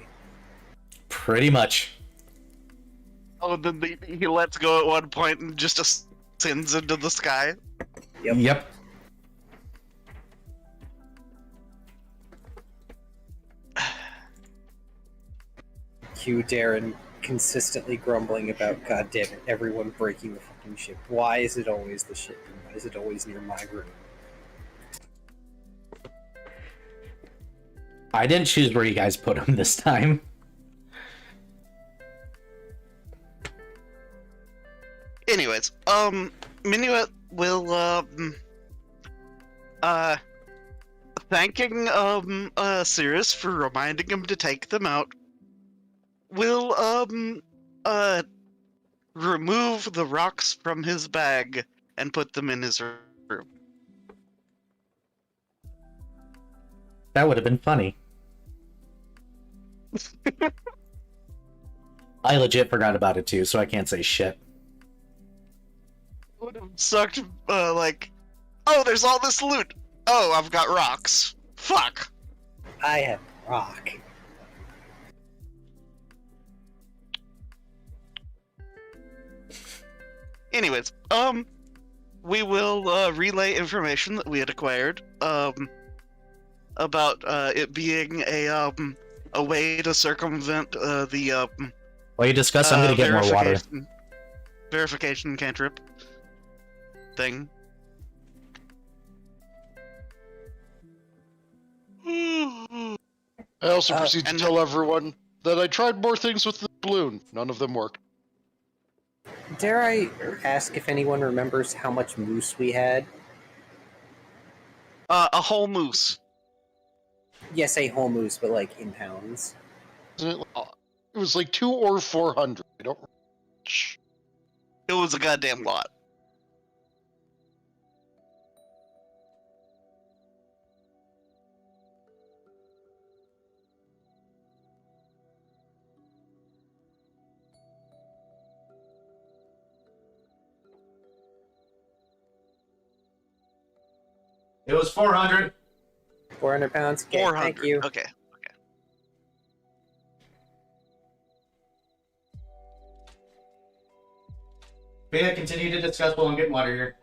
Pretty much. Oh, then he lets go at one point and just ascends into the sky. Yep. Cue Darren consistently grumbling about, God damn it, everyone breaking the fucking ship. Why is it always the ship? And why is it always near my room? I didn't choose where you guys put him this time. Anyways, Minuet will, thanking, Cirrus for reminding him to take them out, will, remove the rocks from his bag and put them in his room. That would have been funny. I legit forgot about it too, so I can't say shit. Would have sucked, like, oh, there's all this loot. Oh, I've got rocks. Fuck. I have rock. Anyways, we will relay information that we had acquired, about it being a way to circumvent the While you discuss, I'm gonna get more water. verification cantrip thing. I also proceed to and- tell everyone that I tried more things with the balloon. None of them worked. Dare I ask if anyone remembers how much moose we had? A whole moose. Yes, a whole moose, but like in pounds. Wasn't it, it was like 200 or 400. I don't. It was a goddamn lot. It was 400. 400 pounds? Okay, 400. thank you. Okay. But yeah, continue to discuss while I'm getting water here.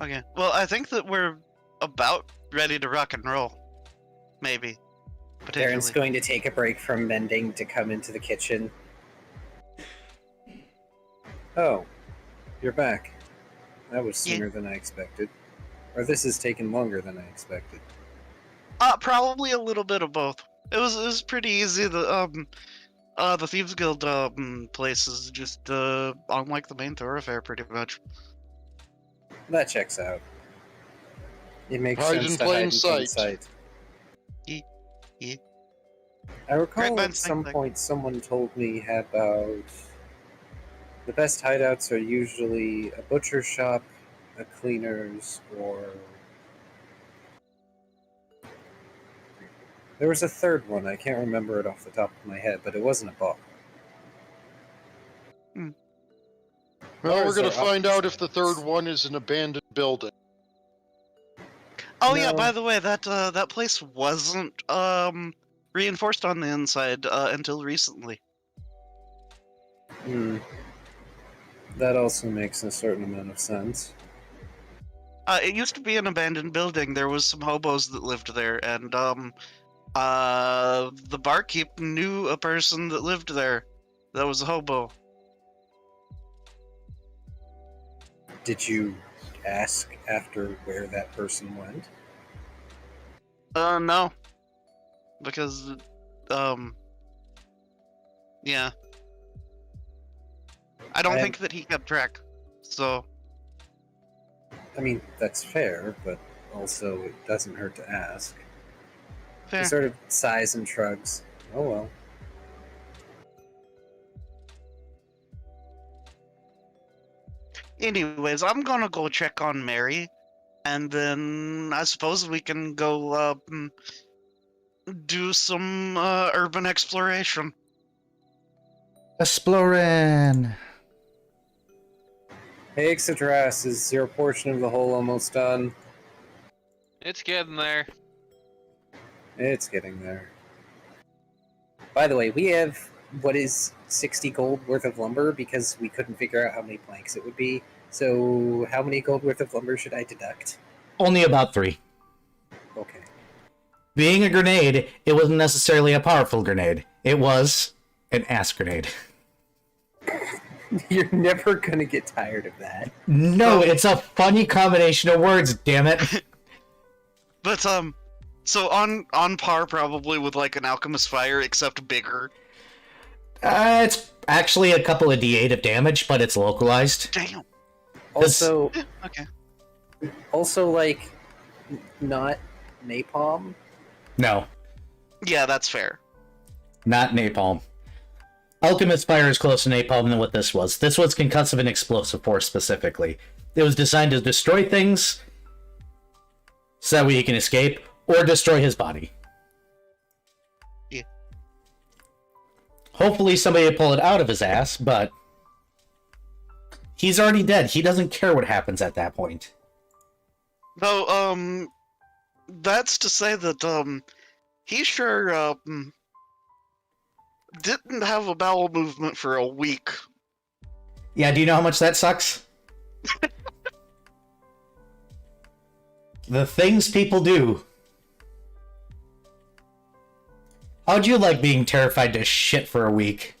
Okay. Well, I think that we're about ready to rock and roll. Maybe. Darren's Potentially. going to take a break from mending to come into the kitchen. Oh, you're back. That was Yeah. sooner than I expected. Or this has taken longer than I expected. Probably a little bit of both. It was pretty easy. The Thieves Guild place is just on like the main thoroughfare, pretty much. That checks out. It makes Hide sense in to plain hide in plain sight. sight. Yeah. I recall Greg at Ben's some thing. point someone told me about the best hideouts are usually a butcher shop, a cleaner's, or there was a third one. I can't remember it off the top of my head, but it wasn't a bar. Well, Bars we're gonna are find often out if the third stands. one is an abandoned building. Oh yeah, No. by the way, that place wasn't reinforced on the inside until recently. That also makes a certain amount of sense. It used to be an abandoned building. There was some hobos that lived there, and the barkeep knew a person that lived there that was a hobo. Did you ask after where that person went? No, because yeah, I don't think that he kept track. So I mean, that's fair, but also it doesn't hurt to ask. fair. He sort of sighs and shrugs. Oh well. Anyways, I'm gonna go check on Mary, and then I suppose we can go do some urban exploration. Exploring. Hey, Xitras, is your portion of the hole almost done? It's getting there. It's getting there. By the way, we have what is 60 gold worth of lumber because we couldn't figure out how many planks it would be. So, how many gold worth of lumber should I deduct? Only about 3. Okay. Being a grenade, it wasn't necessarily a powerful grenade. It was an ass grenade. You're never gonna get tired of that. No, it's a funny combination of words, damn it. But so on par probably with like an alchemist fire, except bigger. It's actually a couple of D8 of damage, but it's localized. Damn. Also, Okay. also like, not napalm. No, Yeah, that's fair. not napalm. Alchemist fire is close to napalm than what this was. This was concussive and explosive force specifically. It was designed to destroy things so that way he can escape, or destroy his body. Yeah. Hopefully somebody will pull it out of his ass, but he's already dead. He doesn't care what happens at that point. Though that's to say that he sure didn't have a bowel movement for a week. Yeah, do you know how much that sucks? The things people do. How'd you like being terrified to shit for a week?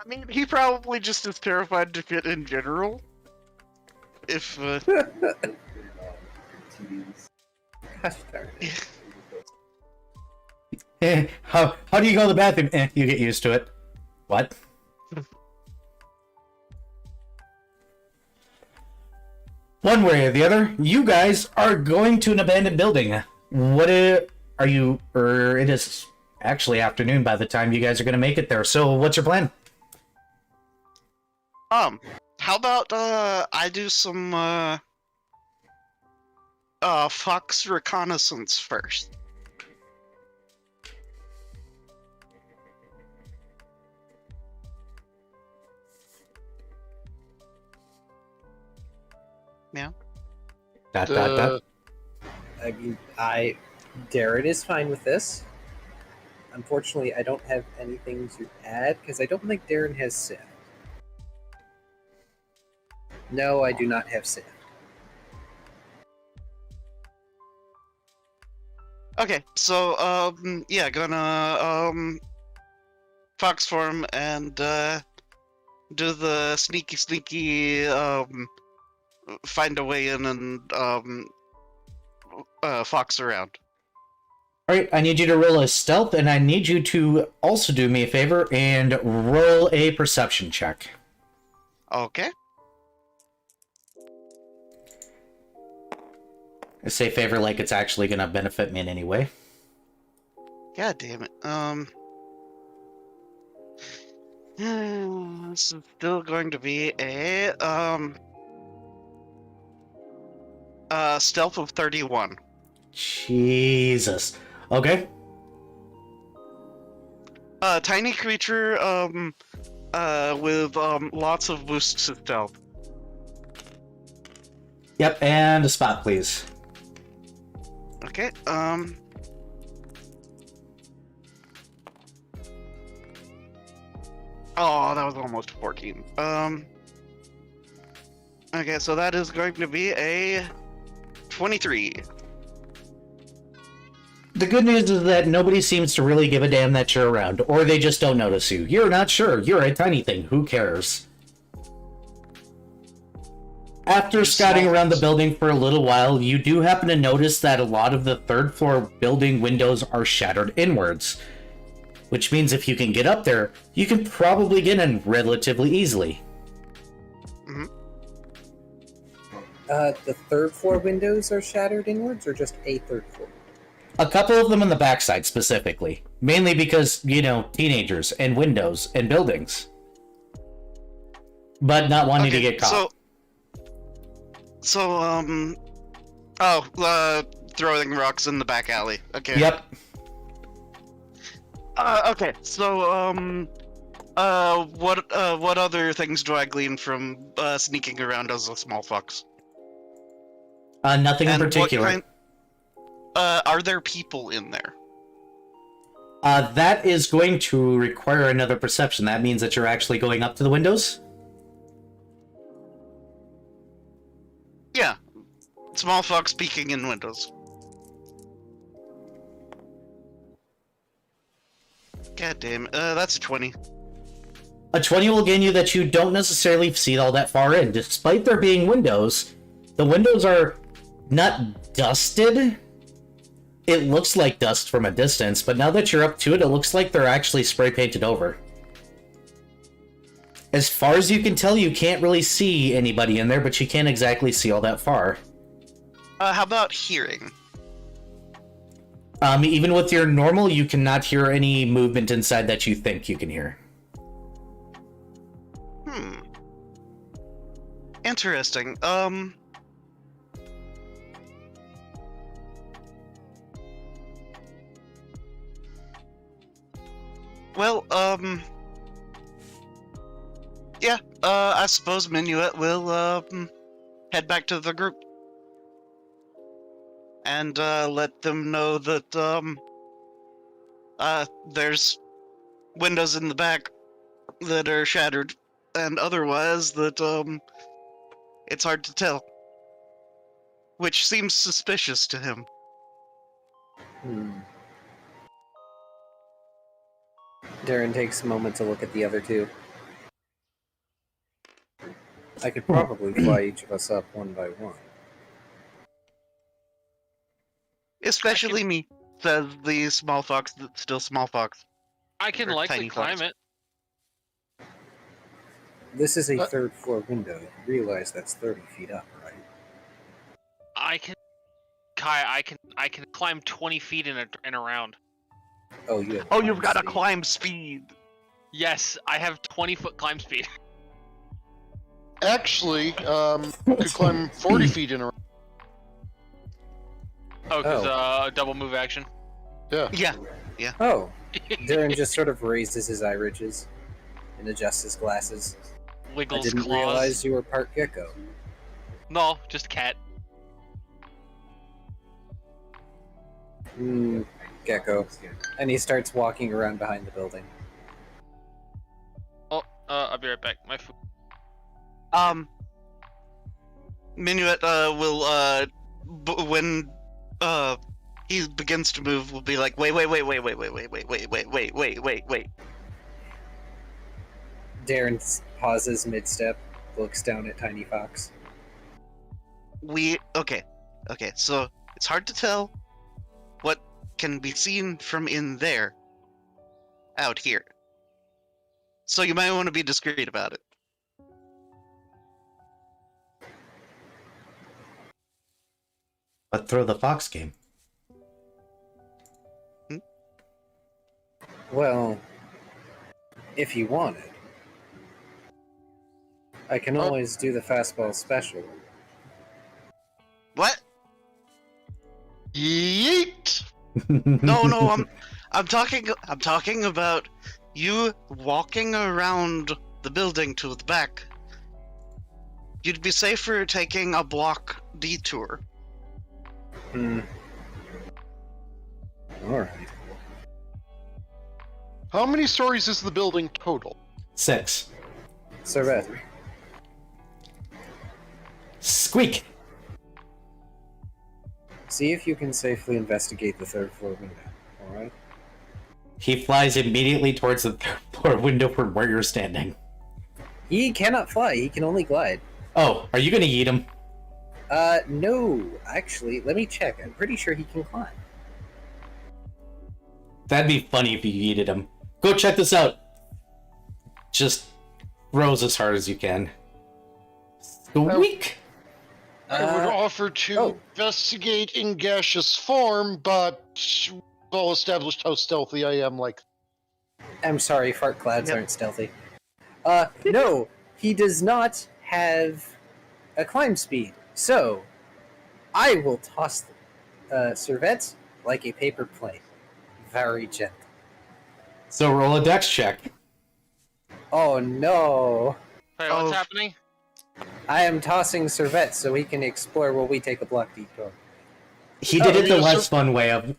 I mean, he probably just is terrified to shit in general. If Gosh darn it. How do you go to the bathroom? You get used to it. What? One way or the other, you guys are going to an abandoned building. What are you? Or it is actually afternoon by the time you guys are going to make it there. So, what's your plan? how about I do some fox reconnaissance first. Yeah. Dot. I mean, Darren is fine with this. Unfortunately, I don't have anything to add because I don't think Darren has said. No, I do not have Sith. Okay, so yeah, gonna fox form and do the sneaky find a way in and fox around. Alright, I need you to roll a stealth, and I need you to also do me a favor and roll a perception check. Okay. I say favor like it's actually going to benefit me in any way. God damn it. This is still going to be a stealth of 31. Jesus. Okay. Tiny creature with lots of boosts to stealth. Yep, and a spot, please. Okay, oh, that was almost 14. Okay, so that is going to be a 23. The good news is that nobody seems to really give a damn that you're around, or they just don't notice you. You're not sure. You're a tiny thing. Who cares? After scouting around the building for a little while, you do happen to notice that a lot of the third floor building windows are shattered inwards. Which means if you can get up there, you can probably get in relatively easily. Mm-hmm. The third floor windows are shattered inwards, or just a third floor? A couple of them on the backside specifically. Mainly because, you know, teenagers and windows and buildings. But not wanting to get caught. Throwing rocks in the back alley. Okay. Yep. Okay, so, what other things do I glean from, sneaking around as a small fox? Nothing in And particular. Are there people in there? That is going to require another perception. That means that you're actually going up to the windows? Yeah. Small fox peeking in windows. God damn it. That's a 20. A 20 will gain you that you don't necessarily see all that far in. Despite there being windows, the windows are not dusted. It looks like dust from a distance, but now that you're up to it, it looks like they're actually spray painted over. As far as you can tell, you can't really see anybody in there, but you can't exactly see all that far. How about hearing? Even with your normal, you cannot hear any movement inside that you think you can hear. Interesting. Well, yeah, I suppose Minuet will, head back to the group. And, let them know that, there's windows in the back that are shattered, and otherwise that, it's hard to tell. Which seems suspicious to him. Darren takes a moment to look at the other two. I could probably fly each of us up one by one. Especially me, says the small fox that's still small fox. I can Or likely tiny climb fox. it. This is a third floor window. You realize that's 30 feet up, right? I can, Kai. I can climb 20 feet in a round. Oh, you have Oh, you've got a speed. climb speed. Yes, I have 20-foot climb speed. Actually, you could climb 40 feet in a row. Oh, because double move action. Yeah. Yeah. Oh, Darren just sort of raises his eye ridges and adjusts his glasses. I Wiggles didn't claws. realize you were part gecko. No, just cat. Gecko. And he starts walking around behind the building. Oh, I'll be right back. My food. Minuet will when he begins to move, will be like, wait. Darren pauses mid-step, looks down at Tiny Fox. Okay, so it's hard to tell what can be seen from in there out here. So you might want to be discreet about it. But throw the fox game. Well, if you want it, I can always do the fastball special. What? Yeet! No, I'm talking about you walking around the building to the back. You'd be safer taking a block detour. Alright. How many stories is the building total? 6. Servette. Squeak! See if you can safely investigate the third floor window, alright? He flies immediately towards the third floor window from where you're standing. He cannot fly, he can only glide. Oh, are you gonna eat him? No. Actually, let me check. I'm pretty sure he can climb. That'd be funny if you yeeted him. Go check this out. Just throws as hard as you can. Squeak! I would offer to investigate in gaseous form, but well established how stealthy I am, like... I'm sorry, fart clouds aren't stealthy. No, he does not have a climb speed. So, I will toss the Servette like a paper plane. Very gentle. So roll a dex check. Oh no. Wait, what's happening? I am tossing Servette so he can explore while we take a block detour. He did it the less fun way of...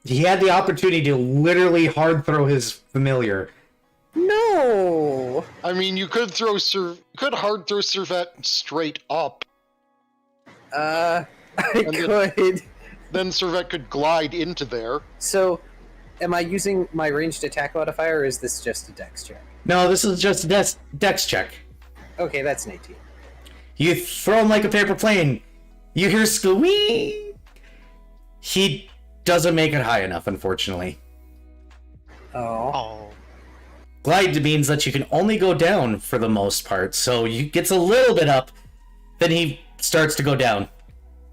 He had the opportunity to literally hard throw his familiar. No! I mean, you could hard throw Servette straight up. I could. Then Servette could glide into there. So, am I using my ranged attack modifier, or is this just a dex check? No, this is just a dex check. Okay, that's an 18. You throw him like a paper plane. You hear squeak. He doesn't make it high enough, unfortunately. Oh. Glide means that you can only go down for the most part, so he gets a little bit up, then he starts to go down.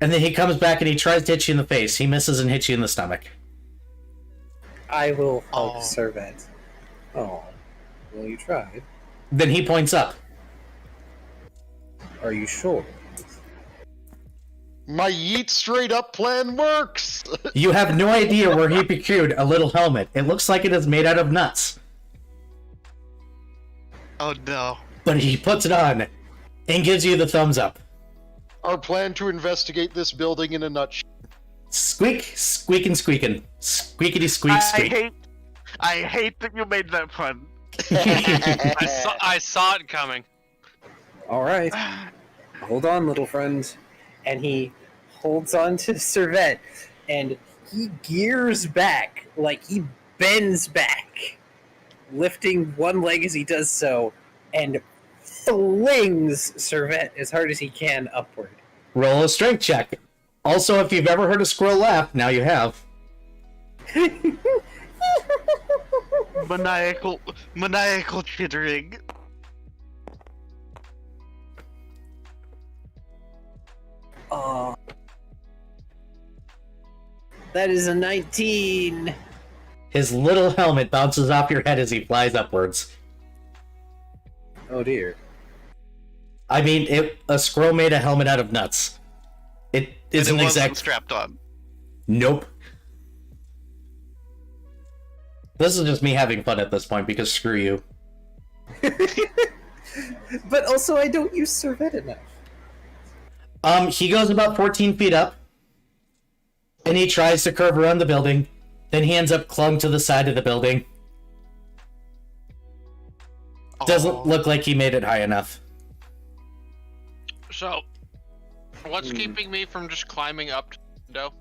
And then he comes back and he tries to hit you in the face. He misses and hits you in the stomach. I will help Servette. Oh. Well, you tried. Then he points up. Are you sure? My yeet straight up plan works! You have no idea where he procured a little helmet. It looks like it is made out of nuts. Oh no. But he puts it on and gives you the thumbs up. Our plan to investigate this building in a nutshell. Squeak, squeakin', squeakin'. Squeakity squeak squeak. I hate that you made that pun. I saw it coming. Alright. Hold on, little friend. And he holds on to Servette, and he gears back, like he bends back, lifting one leg as he does so, and flings Servette as hard as he can upward. Roll a strength check. Also, if you've ever heard a squirrel laugh, now you have. Maniacal chittering. Oh. That is a 19. His little helmet bounces off your head as he flies upwards. Oh dear. I mean, a squirrel made a helmet out of nuts. It isn't exactly strapped on. Nope. This is just me having fun at this point because screw you. But also, I don't use Servette enough. He goes about 14 feet up, and he tries to curve around the building. Then he ends up clung to the side of the building. Doesn't look like he made it high enough. So, What's keeping me from just climbing up to the window?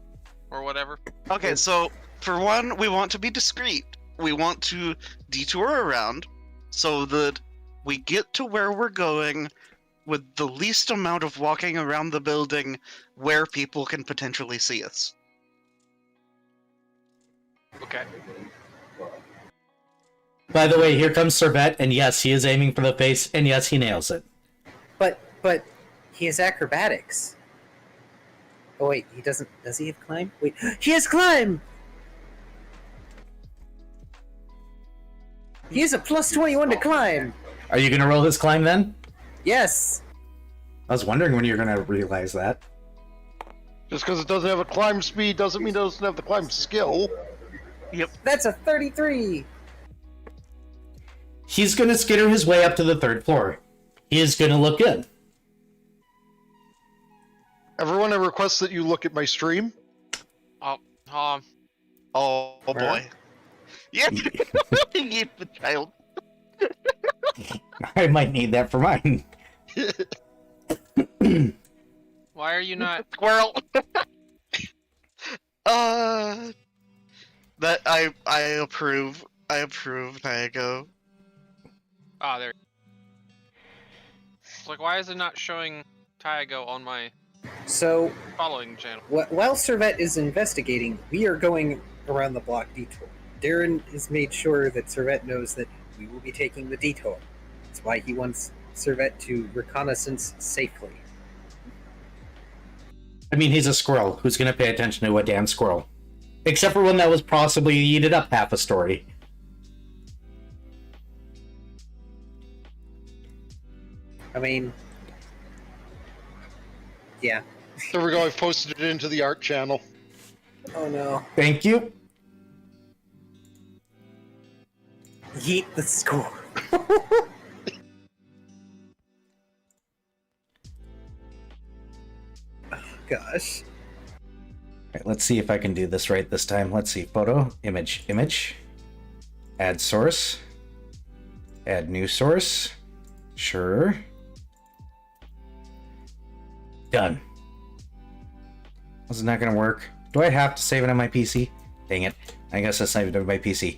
Or whatever? Okay, so for one, we want to be discreet. We want to detour around so that we get to where we're going with the least amount of walking around the building where people can potentially see us. Okay. By the way, here comes Servette, and yes, he is aiming for the face, and yes, he nails it. But he has acrobatics. Oh wait, he doesn't. Does he have climb? Wait, he has climb. He has a plus 21 to climb. Are you gonna roll his climb then? Yes. I was wondering when you're gonna realize that. Just because it doesn't have a climb speed doesn't mean it doesn't have the climb skill. Yep. That's a 33. He's gonna skitter his way up to the 3rd floor. He is gonna look good. Everyone, I request that you look at my stream. Oh boy. Yeah, you the child. I might need that for mine. Why are you not? Squirrel. That I approve. I approve. Diego. Ah, there. It's like, why is it not showing Taigo on my So following channel? while Servette is investigating, we are going around the block detour. Darren has made sure that Servette knows that we will be taking the detour. That's why he wants Servette to reconnaissance safely. I mean, he's a squirrel. Who's gonna pay attention to a damn squirrel? Except for one that was possibly yeeted up half a story. I mean, yeah. There we go, I've posted it into the art channel. Oh no. Thank you. Yeet the score. Oh, gosh. Alright, let's see if I can do this right this time. Let's see. Photo, image, image. Add source. Add new source. Sure. Done. This is not gonna work. Do I have to save it on my PC? Dang it. I guess I'll save it on my PC.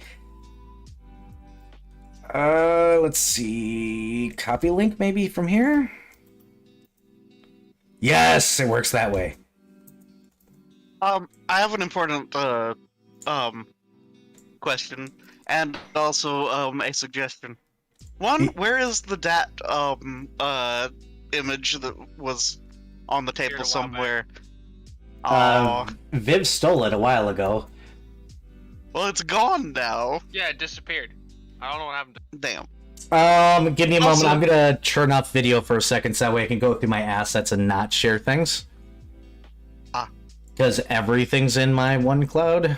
Let's see. Copy link maybe from here? Yes, it works that way. I have an important question and also a suggestion. One, where is the DAT image that was on the table somewhere? Viv stole it a while ago. Well, it's gone now. Yeah, it disappeared. I don't know what happened to Damn. Give me a moment. Also- I'm gonna turn off video for a second so that way I can go through my assets and not share things. Because everything's in my OneCloud.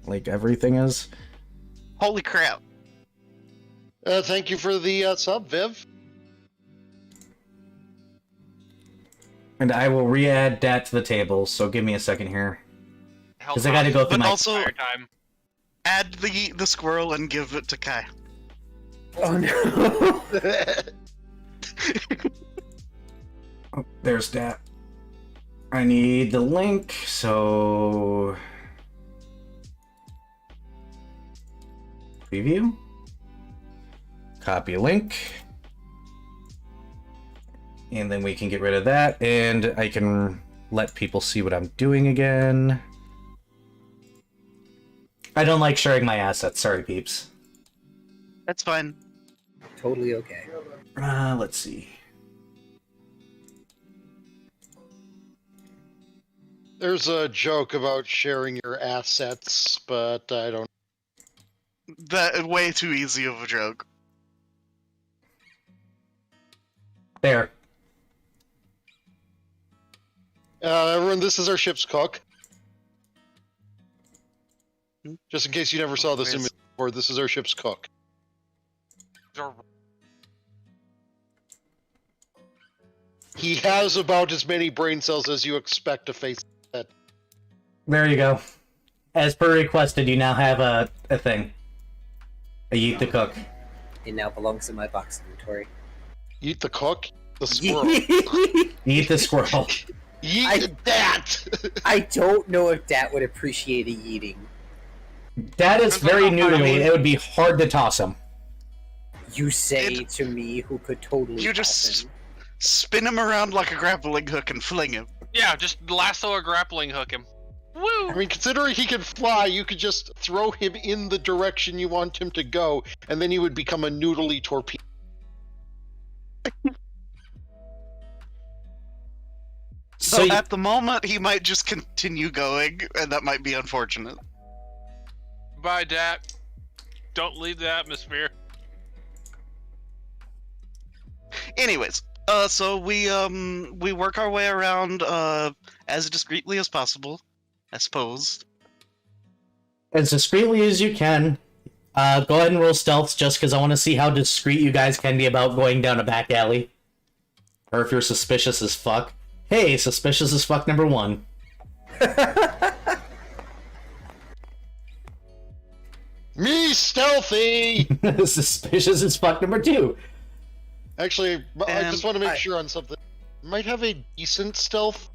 Like, everything is. Holy crap. Thank you for the sub, Viv. And I will re-add that to the table, so give me a second here. help. Because I gotta go through But my... also, entire time. add the squirrel and give it to Kai. Oh no. Oh, there's that. I need the link, so... Preview. Copy link. And then we can get rid of that, and I can let people see what I'm doing again. I don't like sharing my assets, sorry peeps. That's fine. Totally okay. Let's see. There's a joke about sharing your assets, but I don't. That way too easy of a joke. There. Everyone, this is our ship's cook. Just in case you never saw this Yes. image before, this is our ship's cook. He has about as many brain cells as you expect to face that. There you go. As per requested, you now have a thing. A Yeet the Cook. It now belongs in my box inventory. Eat the cook? The squirrel. Eat the squirrel. Yeet that! I don't know if Dat would appreciate a yeeting. That is very new to me. It would be hard to toss him. You say to me, who could totally You toss just him. spin him around like a grappling hook and fling him. Yeah, just lasso or grappling hook him. Woo! I mean, considering he can fly, you could just throw him in the direction you want him to go, and then he would become a noodly torpedo. So So at the moment, he might just continue going, and that might be unfortunate. Bye, Dat. Don't leave the atmosphere. Anyways, so we work our way around as discreetly as possible, I suppose. as discreetly as you can. Go ahead and roll stealth, just because I want to see how discreet you guys can be about going down a back alley. Or if you're suspicious as fuck. Hey, suspicious as fuck number 1. Me stealthy! Suspicious as fuck number 2. Actually, I just want to make sure on something. Might have a decent stealth.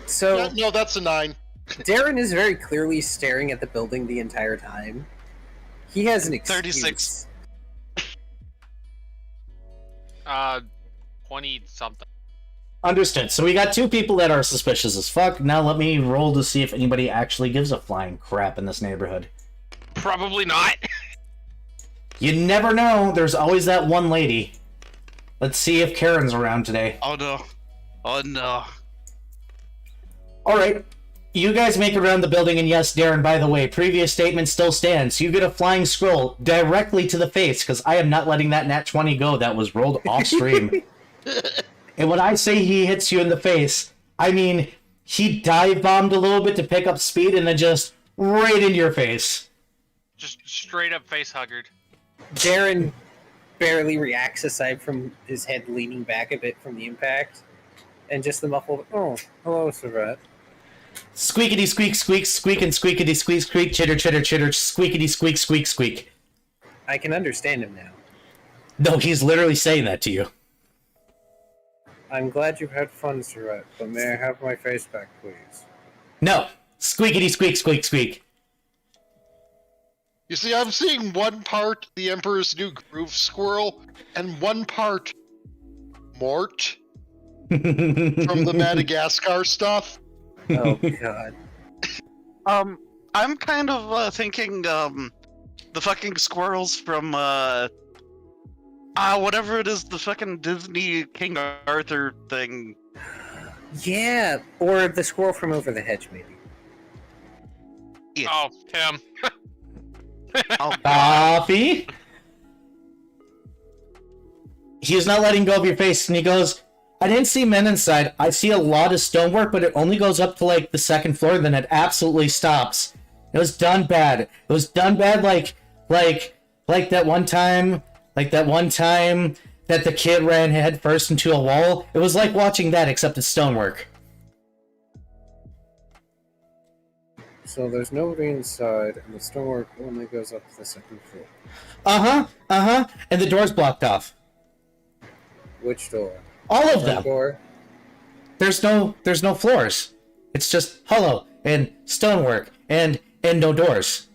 So, Yeah, no, that's a 9. Darren is very clearly staring at the building the entire time. He has an excuse. 36. 20 something. Understood. So we got 2 people that are suspicious as fuck. Now let me roll to see if anybody actually gives a flying crap in this neighborhood. Probably not. You never know. There's always that one lady. Let's see if Karen's around today. Oh no. Oh no. Alright. You guys make it around the building, and yes, Darren, by the way, previous statement still stands. You get a flying scroll directly to the face, because I am not letting that nat 20 go that was rolled off stream. And when I say he hits you in the face, I mean he dive bombed a little bit to pick up speed and then just right into your face. Just straight up face huggered. Darren barely reacts aside from his head leaning back a bit from the impact. And just the muffled, oh, hello, Savette. Squeakity squeak squeak squeak and squeakity squeak squeak chitter chitter chitter squeakity squeak squeak squeak. I can understand him now. No, he's literally saying that to you. I'm glad you've had fun, Savette, but may I have my face back, please? No. Squeakity squeak squeak squeak. You see, I'm seeing one part the Emperor's New Groove Squirrel, and one part Mort from the Madagascar stuff. Oh, God. I'm kind of thinking the fucking squirrels from whatever it is, the fucking Disney King Arthur thing. Yeah, or the squirrel from over the hedge, maybe. Yeah. Oh, him. Oh, Coffee? He is not letting go of your face, and he goes, I didn't see men inside. I see a lot of stonework, but it only goes up to, like, the second floor, then it absolutely stops. It was done bad. It was done bad like that one time that the kid ran head first into a wall. It was like watching that, except it's stonework. So there's nobody inside, and the stonework only goes up to the second floor. And the door's blocked off. Which door? All of Front them. door? There's no floors. It's just hollow and stonework and no doors.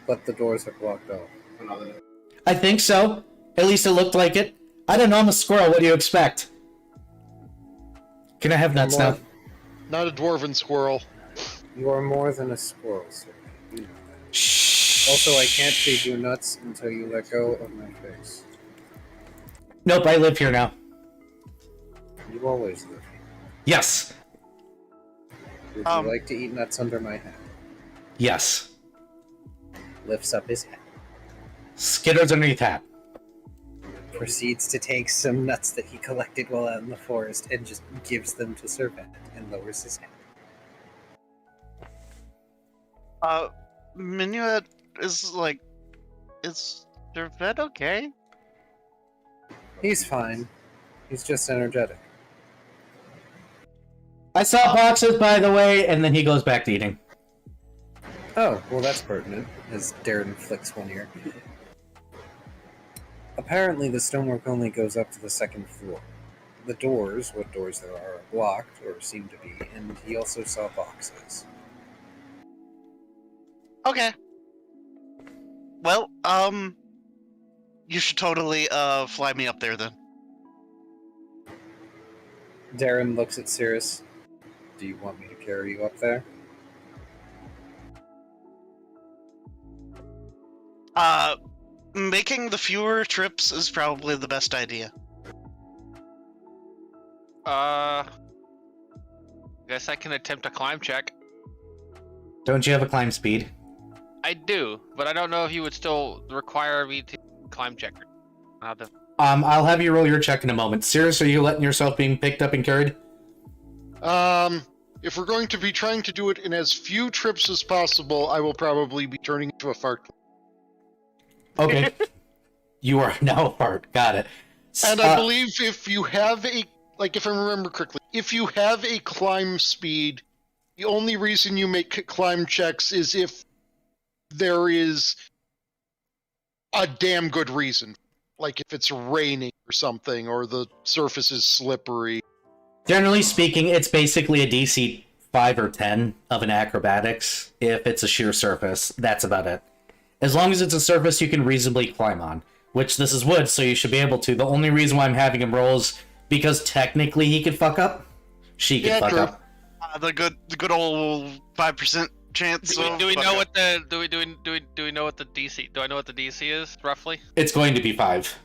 But the doors are blocked off. I think so. At least it looked like it. I don't know, I'm a squirrel. What do you expect? Can I have nuts now? Not a dwarven squirrel. You are more than a squirrel, sir. You know that. Shh. Also, I can't feed you nuts until you let go of my face. Nope, I live here now. You always live here. Yes. Would you like to eat nuts under my hat? Yes. Lifts up his hat. Skitters underneath hat. Proceeds to take some nuts that he collected while out in the forest and just gives them to Servette and lowers his hat. Minuet is like, is Servette okay? He's fine. He's just energetic. I saw boxes, by the way, and then he goes back to eating. Oh, well that's pertinent, as Darren flicks one ear. Apparently the stonework only goes up to the second floor. the doors, what doors there are blocked or seem to be, and he also saw boxes. Okay. Well, you should totally fly me up there then. Darren looks at Cirrus. Do you want me to carry you up there? Making the fewer trips is probably the best idea. Guess I can attempt a climb check. Don't you have a climb speed? I do, but I don't know if you would still require me to climb check. I'll have you roll your check in a moment. Cirrus, are you letting yourself being picked up and carried? If we're going to be trying to do it in as few trips as possible, I will probably be turning into a fart. Okay. You are now a fart. Got it. And I believe if you have a, like, if I remember correctly, if you have a climb speed, the only reason you make climb checks is if there is a damn good reason. Like if it's raining or something, or the surface is slippery. Generally speaking, it's basically a DC 5 or 10 of an acrobatics. If it's a sheer surface, that's about it. As long as it's a surface you can reasonably climb on, which this is wood, so you should be able to. The only reason why I'm having him roll is because technically he could fuck up. She could fuck true. up. The good old 5% chance. Do we know what the do we know what the DC? Do I know what the DC is roughly? It's going to be 5.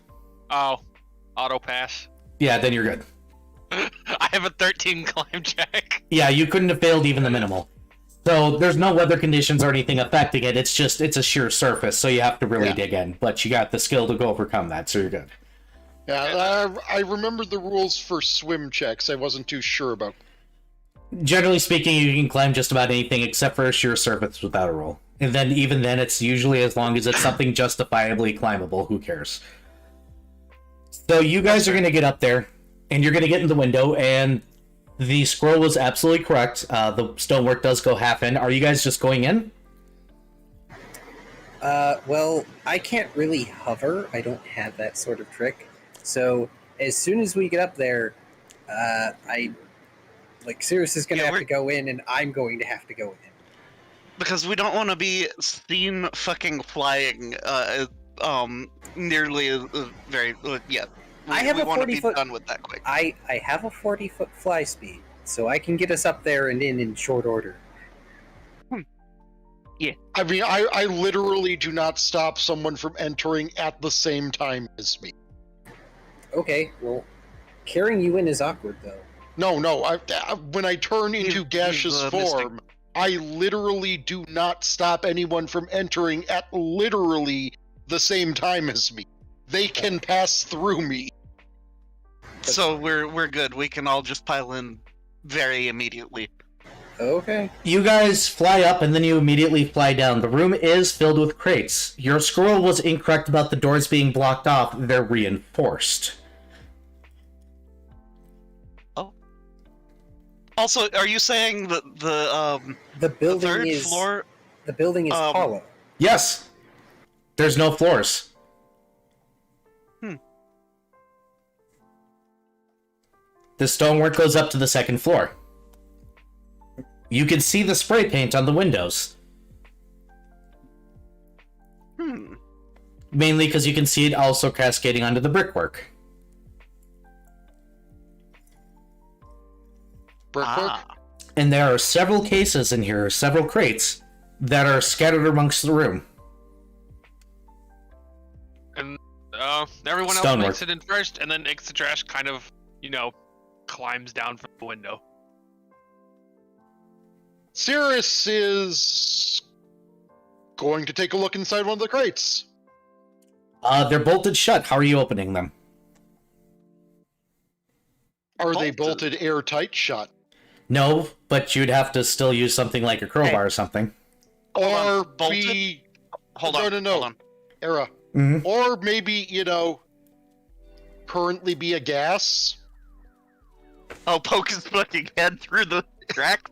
Oh, auto pass. Yeah, then you're good. I have a 13 climb check. Yeah, you couldn't have failed even the minimal. So there's no weather conditions or anything affecting it. It's a sheer surface, so you have to really dig in. But you got the skill to go overcome that, so you're good. Yeah, I remembered the rules for swim checks. I wasn't too sure about. Generally speaking, you can climb just about anything except for a sheer surface without a roll. And then even then, it's usually as long as it's something justifiably climbable. Who cares? So you guys are going to get up there, and you're going to get in the window, and the scroll was absolutely correct. The stonework does go half in. Are you guys just going in? Well, I can't really hover. I don't have that sort of trick. So as soon as we get up there, Cirrus is going to have to go in, and I'm going to have to go in. Because we don't want to be seen fucking flying, nearly very, yeah. I have a 40-foot. Done with that quick. I have a 40-foot fly speed, so I can get us up there and in short order. Yeah. I mean, I literally do not stop someone from entering at the same time as me. Okay, well, carrying you in is awkward, though. No, when I turn into gaseous form, I literally do not stop anyone from entering at literally the same time as me. They can pass through me. So we're good. We can all just pile in very immediately. Okay. You guys fly up and then you immediately fly down. The room is filled with crates. Your scroll was incorrect about the doors being blocked off. They're reinforced. Oh. Also, are you saying that The building third is floor? The building is hollow. Yes. There's no floors. The stonework goes up to the second floor. You can see the spray paint on the windows. Mainly because you can see it also cascading onto the brickwork. Brickwork? And there are several cases in here, several crates, that are scattered amongst the room. And everyone else Stonework. makes it in first, and then Ixadrash kind of, climbs down from the window. Cirrus is going to take a look inside one of the crates. They're bolted shut. How are you opening them? Are they bolted airtight shut? No, but you'd have to still use something like a crowbar or something. Or bolted? be... Hold on. No. Hold on. Era. Mm-hmm. Or maybe, currently be a gas? Oh, poke his fucking head through the crack.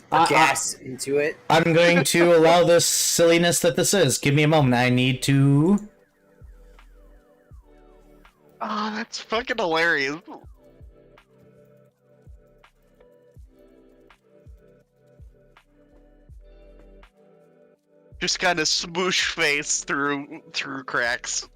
Gas into it. I'm going to allow this silliness that this is. Give me a moment. I need to... Oh, that's fucking hilarious. Just kind of smoosh face through cracks.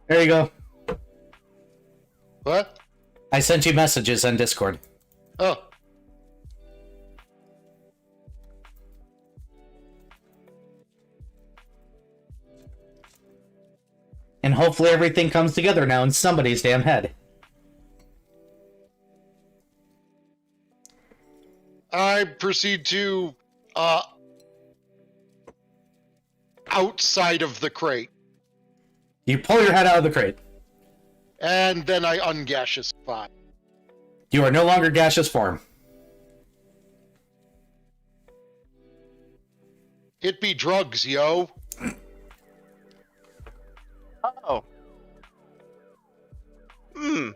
There you go. What? I sent you messages on Discord. Oh. And hopefully everything comes together now in somebody's damn head. I proceed to, outside of the crate. You pull your head out of the crate. And then I ungaseousify. You are no longer gaseous form. It be drugs, yo. Oh. Hmm.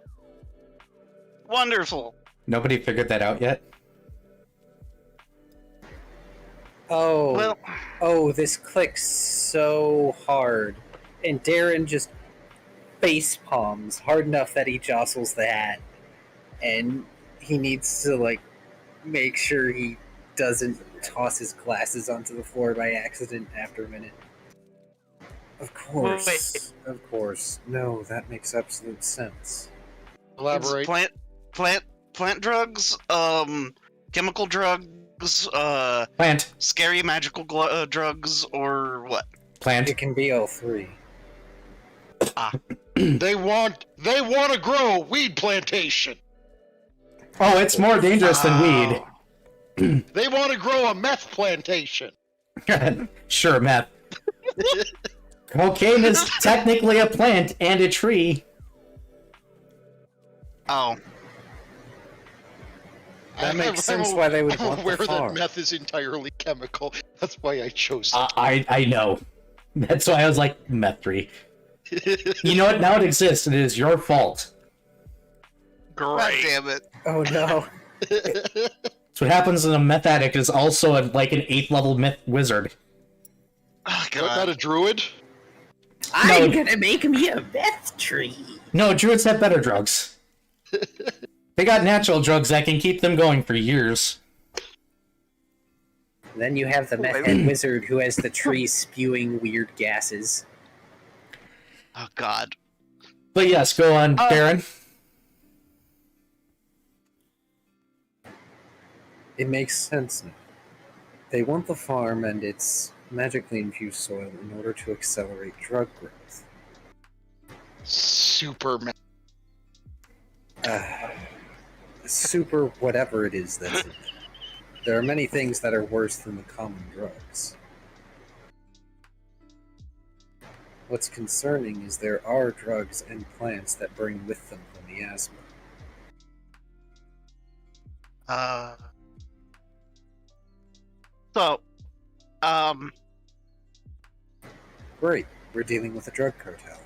Wonderful. Nobody figured that out yet? Oh, Well, oh, this clicks so hard. And Darren just face palms hard enough that he jostles the hat. And he needs to, like, make sure he doesn't toss his glasses onto the floor by accident after a minute. Of course. Wait. Of course. No, that makes absolute sense. Elaborate. It's plant drugs, chemical drugs, Plant. scary magical drugs, or what? Plant. It can be all three. They want to grow a weed plantation. Oh, it's more dangerous than weed. They want to grow a meth plantation. Sure, meth. Cocaine is technically a plant and a tree. Oh. That makes sense why they would I'm want aware the farm. that meth is entirely chemical. That's why I chose it. I know. That's why I was like, meth tree. You know what? Now it exists, and it is your fault. God Great. damn it. Oh no. That's what happens when a meth addict is also like an 8th level myth wizard. Oh, What, not God. a druid? I'm No. gonna make me a meth tree. No, druids have better drugs. They got natural drugs that can keep them going for years. Then you have the meth head wizard who has the tree spewing weird gases. Oh, God. But yes, go on, Darren. It makes sense now. They want the farm and its magically infused soil in order to accelerate drug growth. Super meth. Super whatever it is that's in it. There are many things that are worse than the common drugs. What's concerning is there are drugs and plants that bring with them the miasma. So, Great, we're dealing with a drug cartel.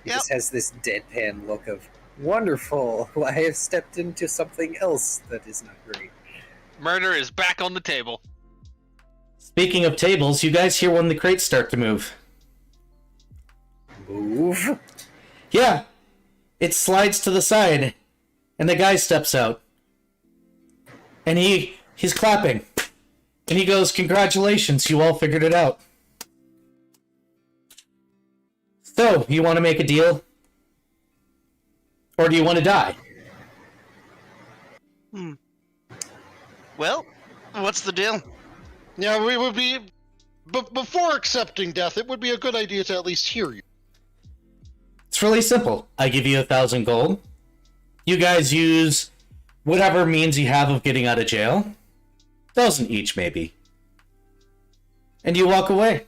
He Yep. just has this deadpan look of, wonderful, I have stepped into something else that is not great. Murder is back on the table. Speaking of tables, you guys hear when the crates start to move. Move? Yeah, it slides to the side, and the guy steps out. And he's clapping. And he goes, "Congratulations, you all figured it out. So, you want to make a deal? Or do you want to die?" well, what's the deal? Yeah, we would be. But before accepting death, it would be a good idea to at least hear you. It's really simple. I give you 1,000 gold. You guys use whatever means you have of getting out of jail. 1,000 each, maybe. And you walk away.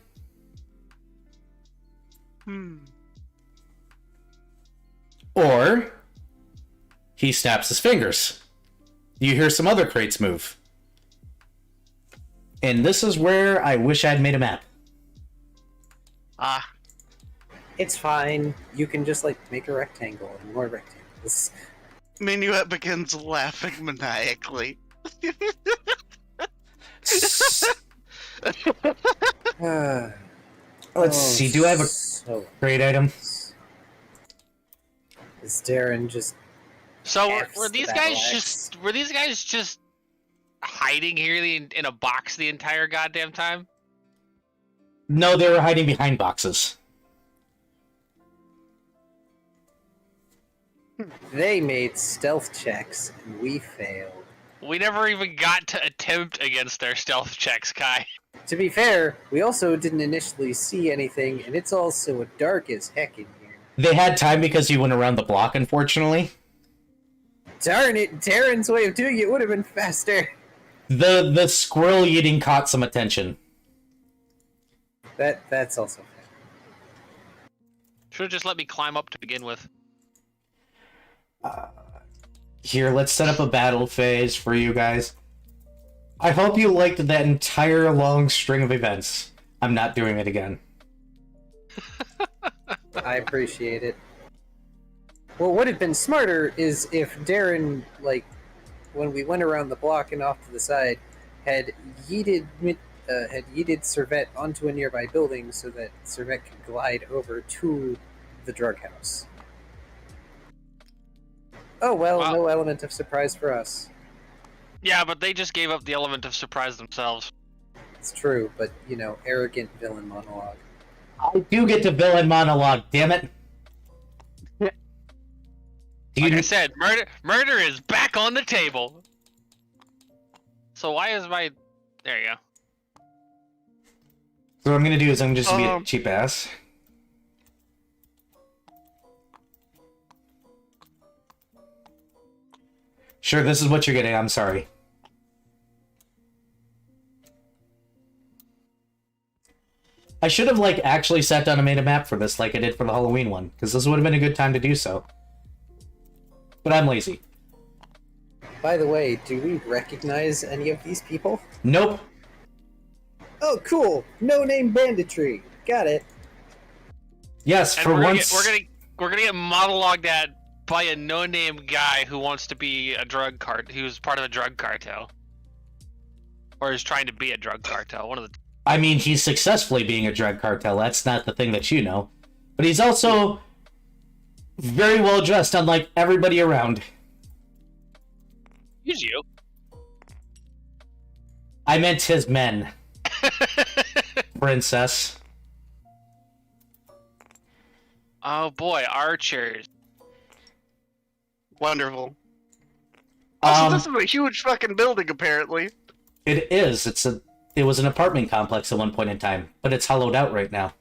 Or he snaps his fingers. You hear some other crates move. And this is where I wish I'd made a map. Ah, It's fine. You can just, like, make a rectangle and more rectangles. Minuet begins laughing maniacally. Let's see. Do I have a So great item? is Darren just So F's were the these battle guys axe. just hiding here in a box the entire goddamn time? No, they were hiding behind boxes. they made stealth checks and we failed. We never even got to attempt against their stealth checks, Kai. To be fair, we also didn't initially see anything, and it's also dark as heck in here. They had time because you went around the block, unfortunately. Darn it, Darren's way of doing it would have been faster. The squirrel eating caught some attention. That's also fair. Should have just let me climb up to begin with. Here, let's set up a battle phase for you guys. I hope you liked that entire long string of events. I'm not doing it again. I appreciate it. What would have been smarter is if Darren, like, when we went around the block and off to the side, had yeeted Servette onto a nearby building so that Servette could glide over to the drug house. Oh well, Wow. no element of surprise for us. Yeah, but they just gave up the element of surprise themselves. It's true, but, you know, arrogant villain monologue. I do get to villain monologue, damn it. Do Like I you, said, murder is back on the table. So why is my... There you go. so what I'm gonna do is I'm just gonna be a Um, cheap ass. Sure, this is what you're getting, I'm sorry. I should have, like, actually sat down and made a map for this like I did for the Halloween one, because this would have been a good time to do so. But I'm lazy. By the way, do we recognize any of these people? Nope. Oh, cool! No-name banditry. Got it. Yes, And for we're once... gonna get monologued at by a no-name guy who wants to be a drug who's part of a drug cartel. Or is trying to be a drug cartel. One of the... I mean, he's successfully being a drug cartel. That's not the thing that you know. But he's also very well dressed, unlike everybody around. Use you. I meant his men, princess. Oh boy, archers. Wonderful. Also, Um, this is a huge fucking building, apparently. it is. It was an apartment complex at one point in time, but it's hollowed out right now.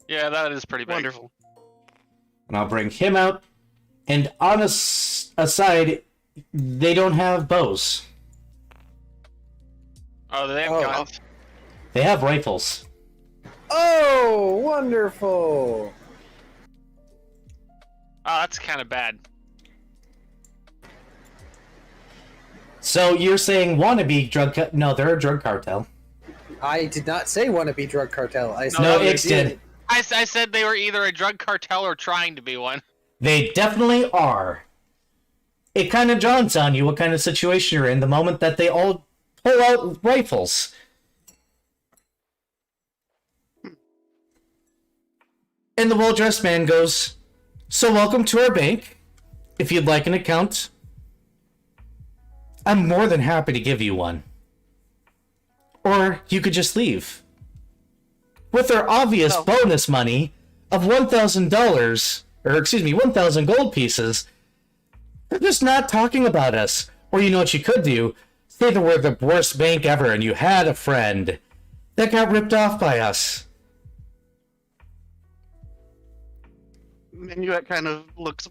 Yeah, that is pretty big. Wonderful. And I'll bring him out. And on a aside, they don't have bows. Oh, they have Oh. guns. They have rifles. Oh, wonderful! Oh, that's kind of bad. So you're saying wannabe no, they're a drug cartel. I did not say wannabe drug cartel. I said No, they Ix did. I said they were either a drug cartel or trying to be one. They definitely are. It kind of dawns on you what kind of situation you're in the moment that they all pull out rifles. And the well-dressed man goes, "So welcome to our bank. If you'd like an account, I'm more than happy to give you one. Or you could just leave. With our obvious Oh. bonus money of $1,000, or excuse me, 1,000 gold pieces, they're just not talking about us. Or you know what you could do? Say that we're the worst bank ever and you had a friend that got ripped off by us." Minuet kind of looks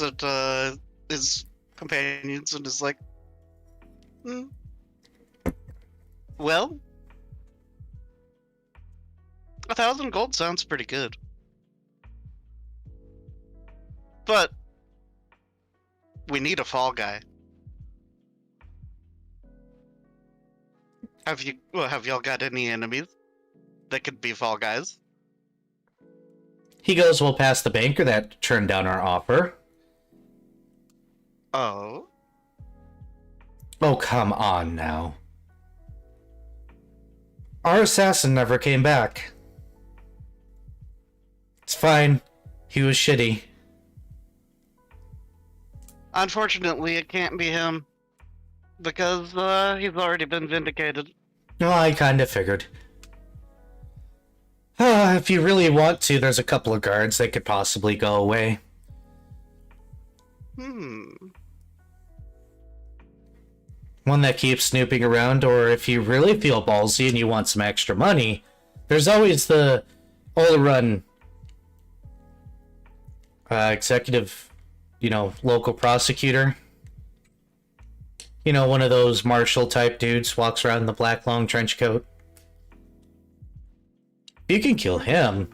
at his companions and is like, "Hmm. Well, 1,000 gold sounds pretty good. But we need a fall guy. Have y'all got any enemies that could be fall guys?" He goes, "We'll pass the banker that turned down our offer." Oh? Oh, come on now. Our assassin never came back. It's fine. He was shitty. Unfortunately, it can't be him. Because, he's already been vindicated. No, I kinda figured. If you really want to, there's a couple of guards that could possibly go away. One that keeps snooping around, or if you really feel ballsy and you want some extra money, there's always the Olorun executive, local prosecutor. One of those marshal type dudes, walks around in the black long trench coat. You can kill him.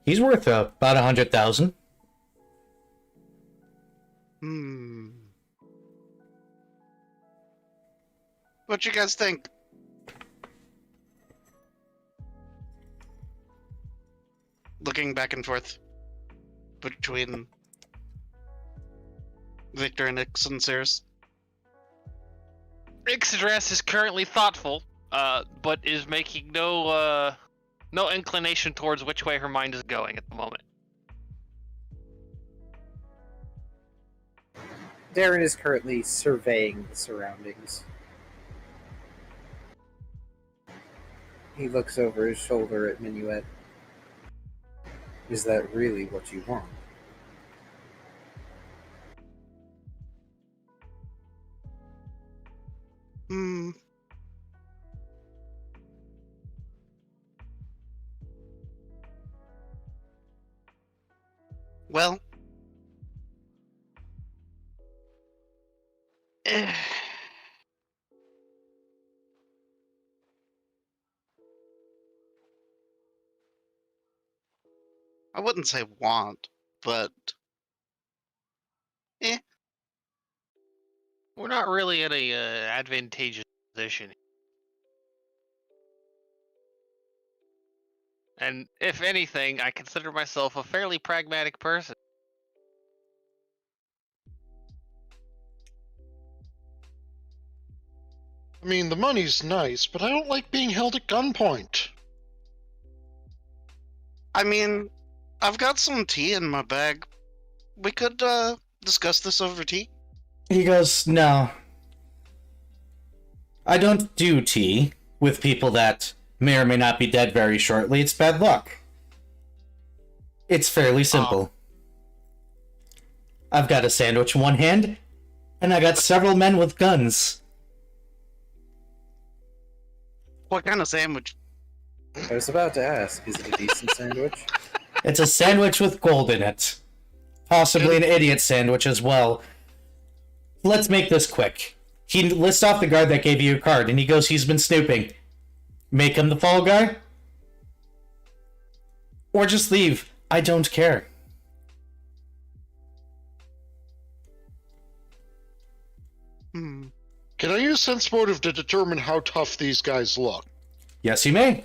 He's worth about 100,000. What you guys think? Looking back and forth between Victor and Ixanceres. Ixaddress is currently thoughtful, but is making no inclination towards which way her mind is going at the moment. Darren is currently surveying the surroundings. He looks over his shoulder at Minuet. Is that really what you want? Well, I wouldn't say want, but We're not really in a advantageous position. And if anything, I consider myself a fairly pragmatic person. I mean, the money's nice, but I don't like being held at gunpoint. I mean, I've got some tea in my bag. We could discuss this over tea. He goes, no. I don't do tea with people that may or may not be dead very shortly. It's bad luck. It's fairly simple. I've got a sandwich in one hand, and I got several men with guns. What kind of sandwich? I was about to ask, is it a decent sandwich? It's a sandwich with gold in it. Possibly an idiot sandwich as well. Let's make this quick. He lists off the guard that gave you a card, and he goes, he's been snooping. Make him the fall guy? Or just leave. I don't care. Can I use sense motive to determine how tough these guys look? Yes, you may.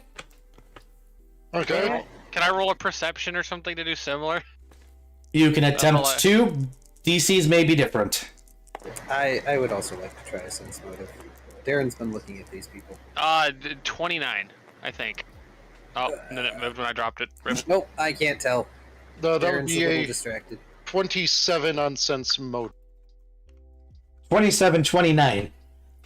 Okay. Can I roll a perception or something to do similar? You can attempt to. DCs may be different. I would also like to try a sense motive. Darren's been looking at these people. 29, I think. Oh, and then it moved when I dropped it. Rip. Nope, I can't tell. No, that would Darren's be a little a distracted. 27 on sense motive. 27, 29.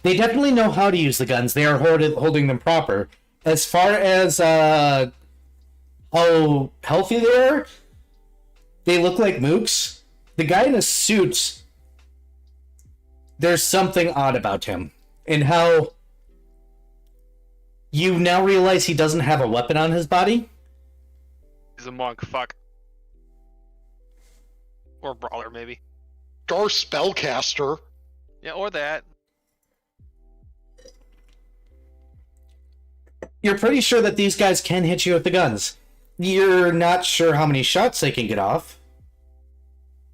They definitely know how to use the guns. They are holding them proper. As far as how healthy they are, they look like mooks. The guy in a suit, there's something odd about him. And how you now realize he doesn't have a weapon on his body. He's a monk, fuck. Or brawler, maybe. Gar spellcaster. Yeah, or that. You're pretty sure that these guys can hit you with the guns. You're not sure how many shots they can get off.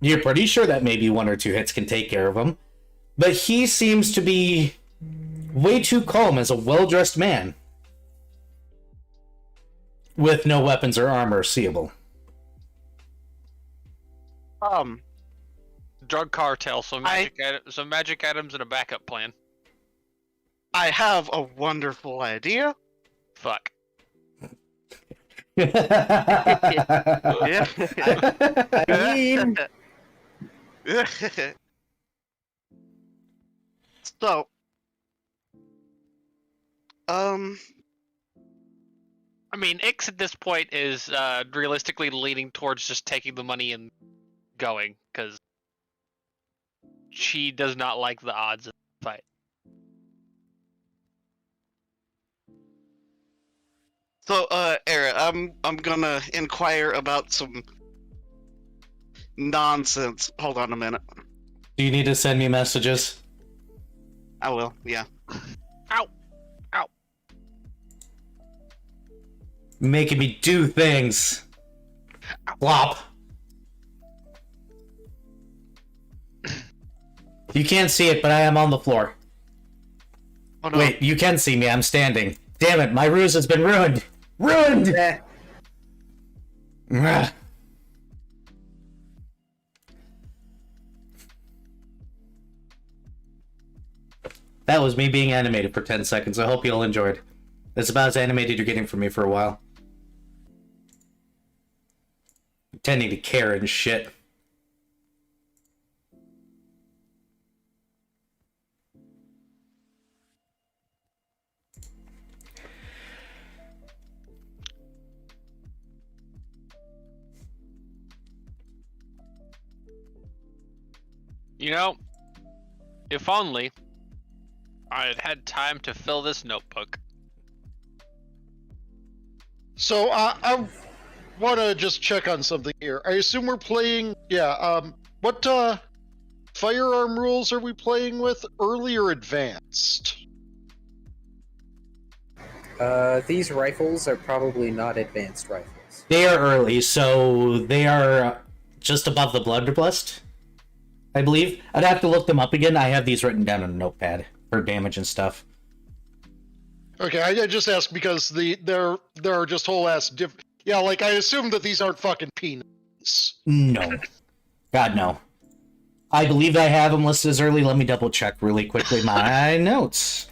You're pretty sure that maybe 1 or 2 hits can take care of them. But he seems to be way too calm as a well-dressed man. With no weapons or armor seeable. drug cartel, some magic items and a backup plan. I have a wonderful idea. Fuck. Yeah. I mean, So, I mean, Ix at this point is realistically leaning towards just taking the money and going, because she does not like the odds of the fight. So, Era, I'm gonna inquire about some nonsense. Hold on a minute. Do you need to send me messages? I will, yeah. Ow! Ow! Making me do things. Flop. You can't see it, but I am on the floor. Oh, no. Wait, you can see me. I'm standing. Damn it, my ruse has been ruined. Ruined! eh, Ugh. That was me being animated for 10 seconds. I hope you all enjoyed. That's about as animated you're getting from me for a while. Pretending to care and shit. You know, if only I had had time to fill this notebook. So I want to just check on something here. I assume we're playing. Yeah. What firearm rules are we playing with? Early or advanced? these rifles are probably not advanced rifles. They are early, so they are just above the blunderbuss, I believe. I'd have to look them up again. I have these written down on a notepad for damage and stuff. Okay, I just asked because there are just whole ass Yeah, like I assume that these aren't fucking peanuts. No. God, no. I believe I have them listed as early. Let me double check really quickly my notes.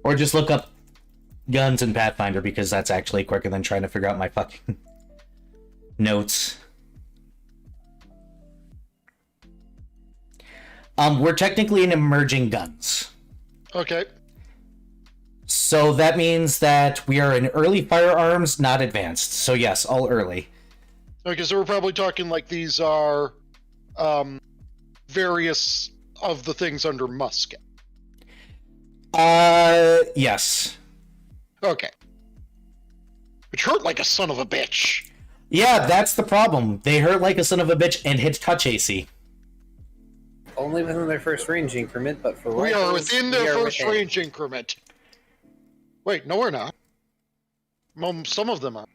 Or just look up guns in Pathfinder, because that's actually quicker than trying to figure out my fucking notes. We're technically in emerging guns. Okay. So that means that we are in early firearms, not advanced. So yes, all early. Okay, so we're probably talking like these are various of the things under musket. Yes. Okay. Which hurt like a son of a bitch. Yeah, that's the problem. They hurt like a son of a bitch and hit touch AC. Only within their first range increment, but for We rifles, are within we their are first within. range increment. Wait, no, we're not. Some of them are.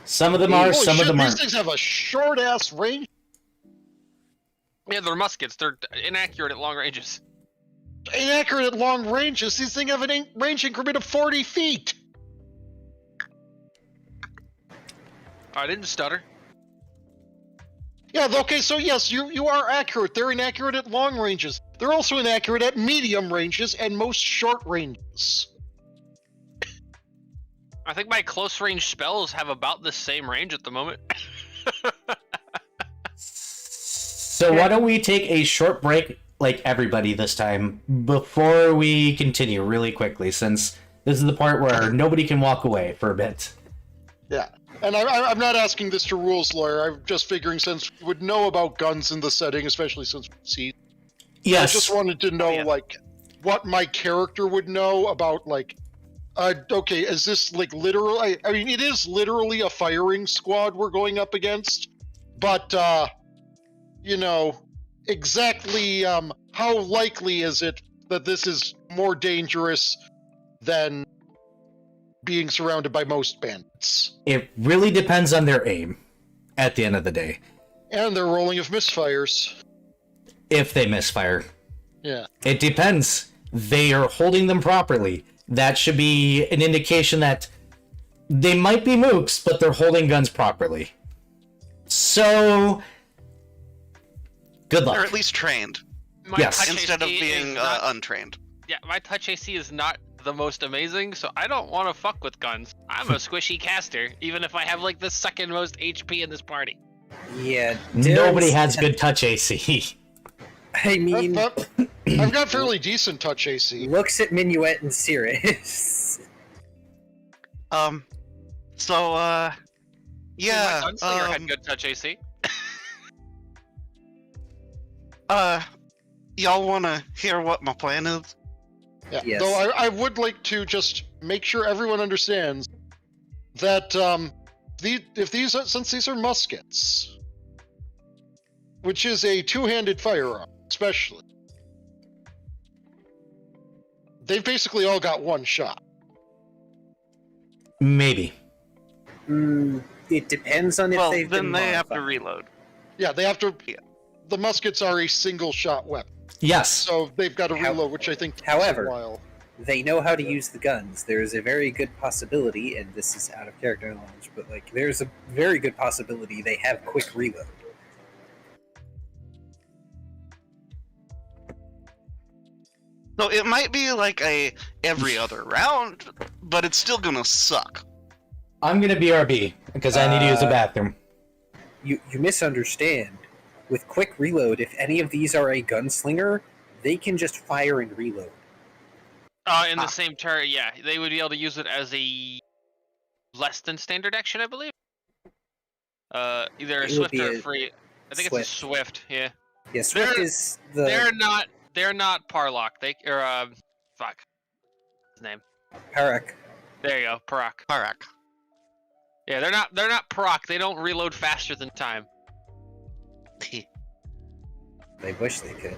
Some of them are, Holy some shit, of them these aren't. things have a short ass range. Yeah, they're muskets. They're inaccurate at long ranges. Inaccurate at long ranges. These things have an range increment of 40 feet. I didn't stutter. Yeah, okay, so yes, you are accurate. They're inaccurate at long ranges. They're also inaccurate at medium ranges and most short ranges. I think my close range spells have about the same range at the moment. So why don't we take a short break, like everybody this time, before we continue really quickly, since this is the part where nobody can walk away for a bit. Yeah. And I'm not asking this to rules lawyer. I'm just figuring since we would know about guns in the setting, especially since we see. Yes. I just wanted to know, like, what my character would know about, like, okay, is this, like, literal? I mean, it is literally a firing squad we're going up against, but, you know, exactly, how likely is it that this is more dangerous than being surrounded by most bandits? It really depends on their aim, at the end of the day. And their rolling of misfires. If they misfire. Yeah. It depends. They are holding them properly. That should be an indication that they might be mooks, but they're holding guns properly. So, Good luck. Or at least trained, My Yes. touch instead of AC being is not, untrained. yeah, my touch AC is not the most amazing, so I don't want to fuck with guns. I'm a squishy caster, even if I have like the second most HP in this party. Yeah, Nobody Darren's- has good touch AC. I mean, I've got fairly decent touch AC. looks at Minuet and Cirrus. So, yeah, My gunslinger had good touch AC. y'all wanna hear what my plan is? Yeah. Yes. Though I would like to just make sure everyone understands that since these are muskets, which is a two-handed firearm, especially, they've basically all got one shot. Maybe. It depends on if Well, they've then been they have to modified. reload. Yeah, they have to. Yeah. The muskets are a single-shot weapon, Yes. so they've got to reload, which I think takes However- a while. They know how to use the guns. There is a very good possibility, and this is out of character knowledge, but like there's a very good possibility they have quick reload. So it might be like a every other round, but it's still gonna suck. I'm gonna BRB because I need to use the bathroom. You misunderstand. With quick reload, if any of these are a gunslinger, they can just fire and reload. In the same turn, yeah, they would be able to use it as a less than standard action, I believe. Either a It would swift be or a a free. I think it's a swift. Yeah, Yeah, Swift They're- is the they're not Parlock. They or fuck, his name. Parak. There you go, Parak. Parak. Yeah, they're not Parak. They don't reload faster than time. They wish they could.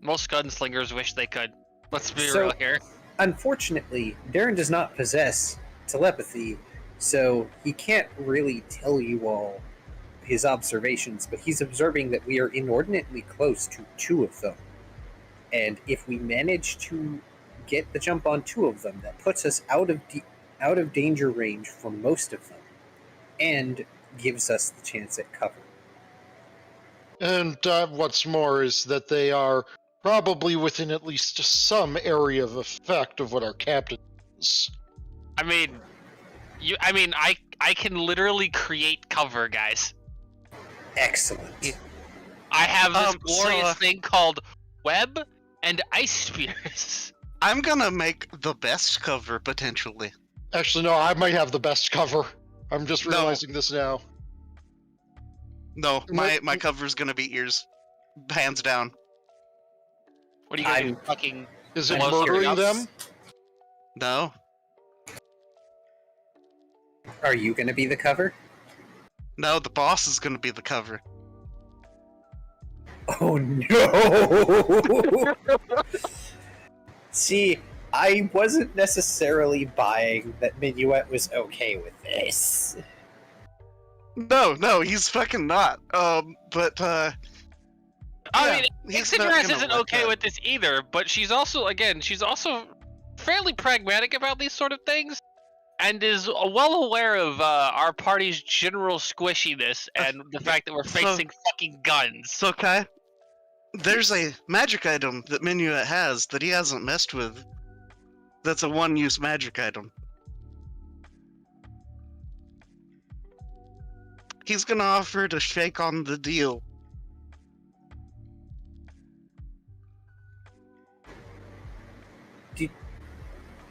Most gunslingers wish they could. Let's be So- real here. Unfortunately, Darren does not possess telepathy, so he can't really tell you all his observations, but he's observing that we are inordinately close to two of them. And if we manage to get the jump on two of them, that puts us out of danger range for most of them, and gives us the chance at cover. And what's more is that they are probably within at least some area of effect of what our captain is. I mean, I can literally create cover, guys. Excellent. I have this glorious so, thing called web and ice spears. I'm gonna make the best cover potentially. Actually, no, I might have the best cover. I'm just No. realizing this now. No, my cover's gonna be ears, hands down. What are you gonna do? I'm- Fucking Is it I'm murdering curious. them? No, Are you going to be the cover? no, the boss is gonna be the cover. Oh no! See, I wasn't necessarily buying that Minuet was okay with this. No, he's fucking not. But I yeah, mean, he's not Ixodras gonna isn't let okay that. with this either, but she's also fairly pragmatic about these sort of things, and is well aware of our party's general squishiness and the fact that we're So- facing fucking guns. So Kai, there's a magic item that Minuet has that he hasn't messed with. That's a one-use magic item. He's gonna offer to shake on the deal.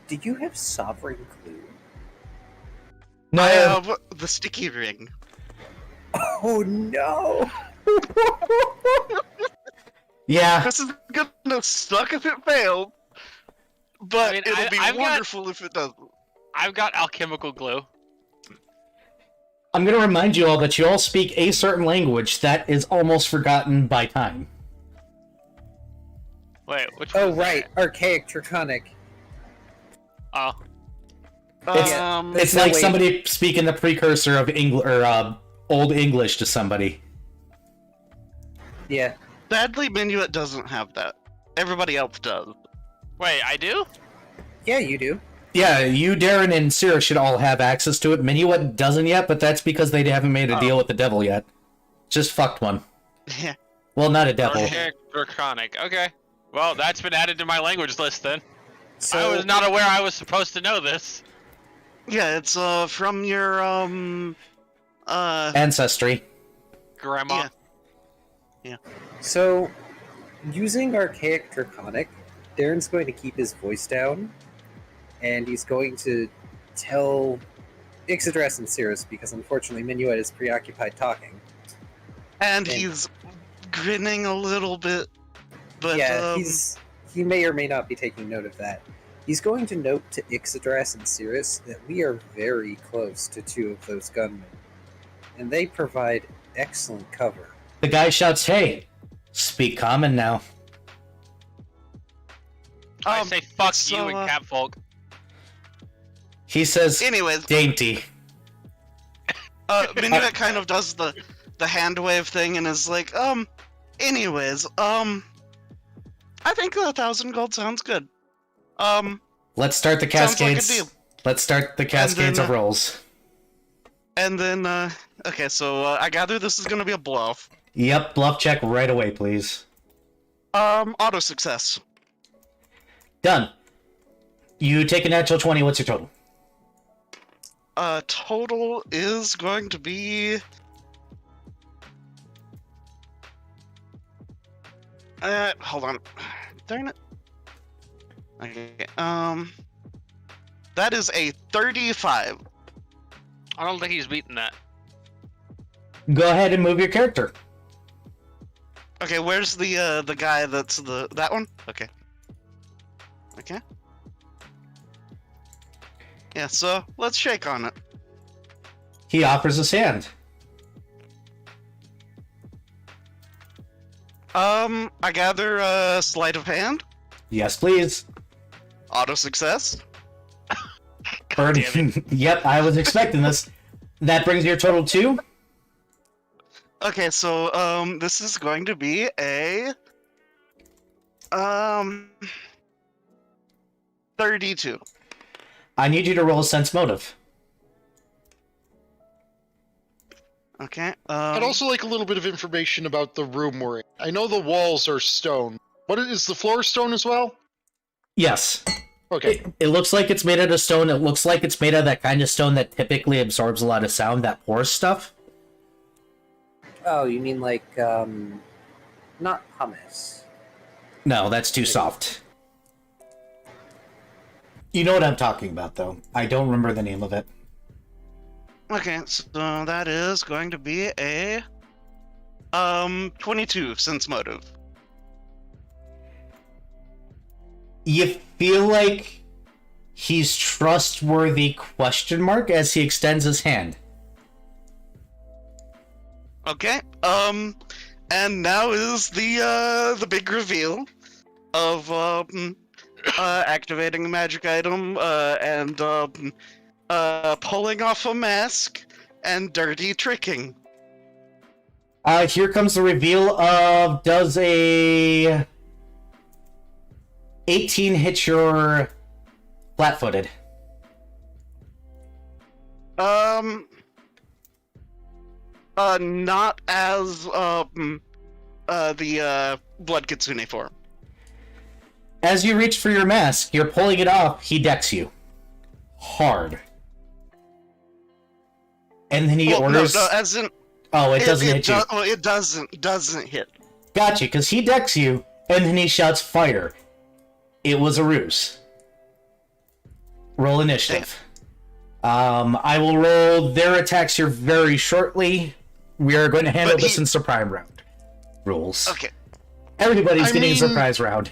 Do you have Sovereign Clue? No, I have the sticky ring. Oh no! yeah, This is gonna suck if it fails, but I mean, it'll be I've got- wonderful if it doesn't. I've got alchemical glue. I'm gonna remind you all that you all speak a certain language that is almost forgotten by time. Wait, which one Oh is that? right, Archaic Draconic. Oh, Um, It's No, like wait. somebody speaking the precursor of Old English to somebody. Yeah. sadly, Minuet doesn't have that. Everybody else does. wait, I do? Yeah, you do. Yeah, you, Darren, and Sarah should all have access to it. Minuet doesn't yet, but that's because they haven't made a deal with the devil yet. Just fucked one. Yeah. Well, not a devil. Archaic Draconic. Okay. Well, that's been added to my language list then. So I was not aware I was supposed to know this. Yeah, it's from your Ancestry. Grandma. So, using Archaic Draconic, Darren's going to keep his voice down, and he's going to tell Ixodras and Cirrus, because unfortunately Minuet is preoccupied talking. and he's grinning a little bit, but Yeah, he may or may not be taking note of that. He's going to note to Ixodras and Cirrus that we are very close to two of those gunmen, and they provide excellent cover. The guy shouts, "Hey, speak common now." I say fuck so, you and Catfolk. He says, anyways, "Dainty." Minuet kind of does the hand wave thing and is like, anyways, I think 1,000 gold sounds good. Let's start the Sounds like a cascades. deal. Let's start the cascades of rolls. And then, okay, so I gather this is gonna be a bluff. Yep, bluff check right away, please. Auto success. Done. You take a natural 20. What's your total? Total is going to be. Hold on. Darn it. Okay, that is a 35. I don't think he's beaten that. Go ahead and move your character. Okay, where's the guy that's that one? Okay. Okay. Yeah, so let's shake on it. He offers his hand. I gather sleight of hand, Yes, please. auto success. Yep, I was expecting this. That brings your total to? Okay, so this is going to be a 32. I need you to roll a sense motive. Okay. I'd also like a little bit of information about the room we're in. I know the walls are stone. What is the floor stone as well? Yes. Okay. It looks like it's made out of stone. It looks like it's made out of that kind of stone that typically absorbs a lot of sound, that porous stuff. Oh, you mean like, not pumice. No, that's too soft. You know what I'm talking about, though. I don't remember the name of it. Okay, so that is going to be a 22 sense motive. You feel like he's trustworthy, question mark, as he extends his hand. Okay. And now is the big reveal of activating a magic item and pulling off a mask and dirty tricking. Here comes the reveal of, does a 18 hit your flat-footed? Not as the blood kitsune form. As you reach for your mask, you're pulling it off, he decks you. Hard. And then he orders... No, as in... Oh, it doesn't hit you. It doesn't hit. Gotcha, because he decks you, and then he shouts fire. It was a ruse. Roll initiative. I will roll their attacks here very shortly. We are going to handle this in surprise round rules. Okay. Everybody's getting a surprise round.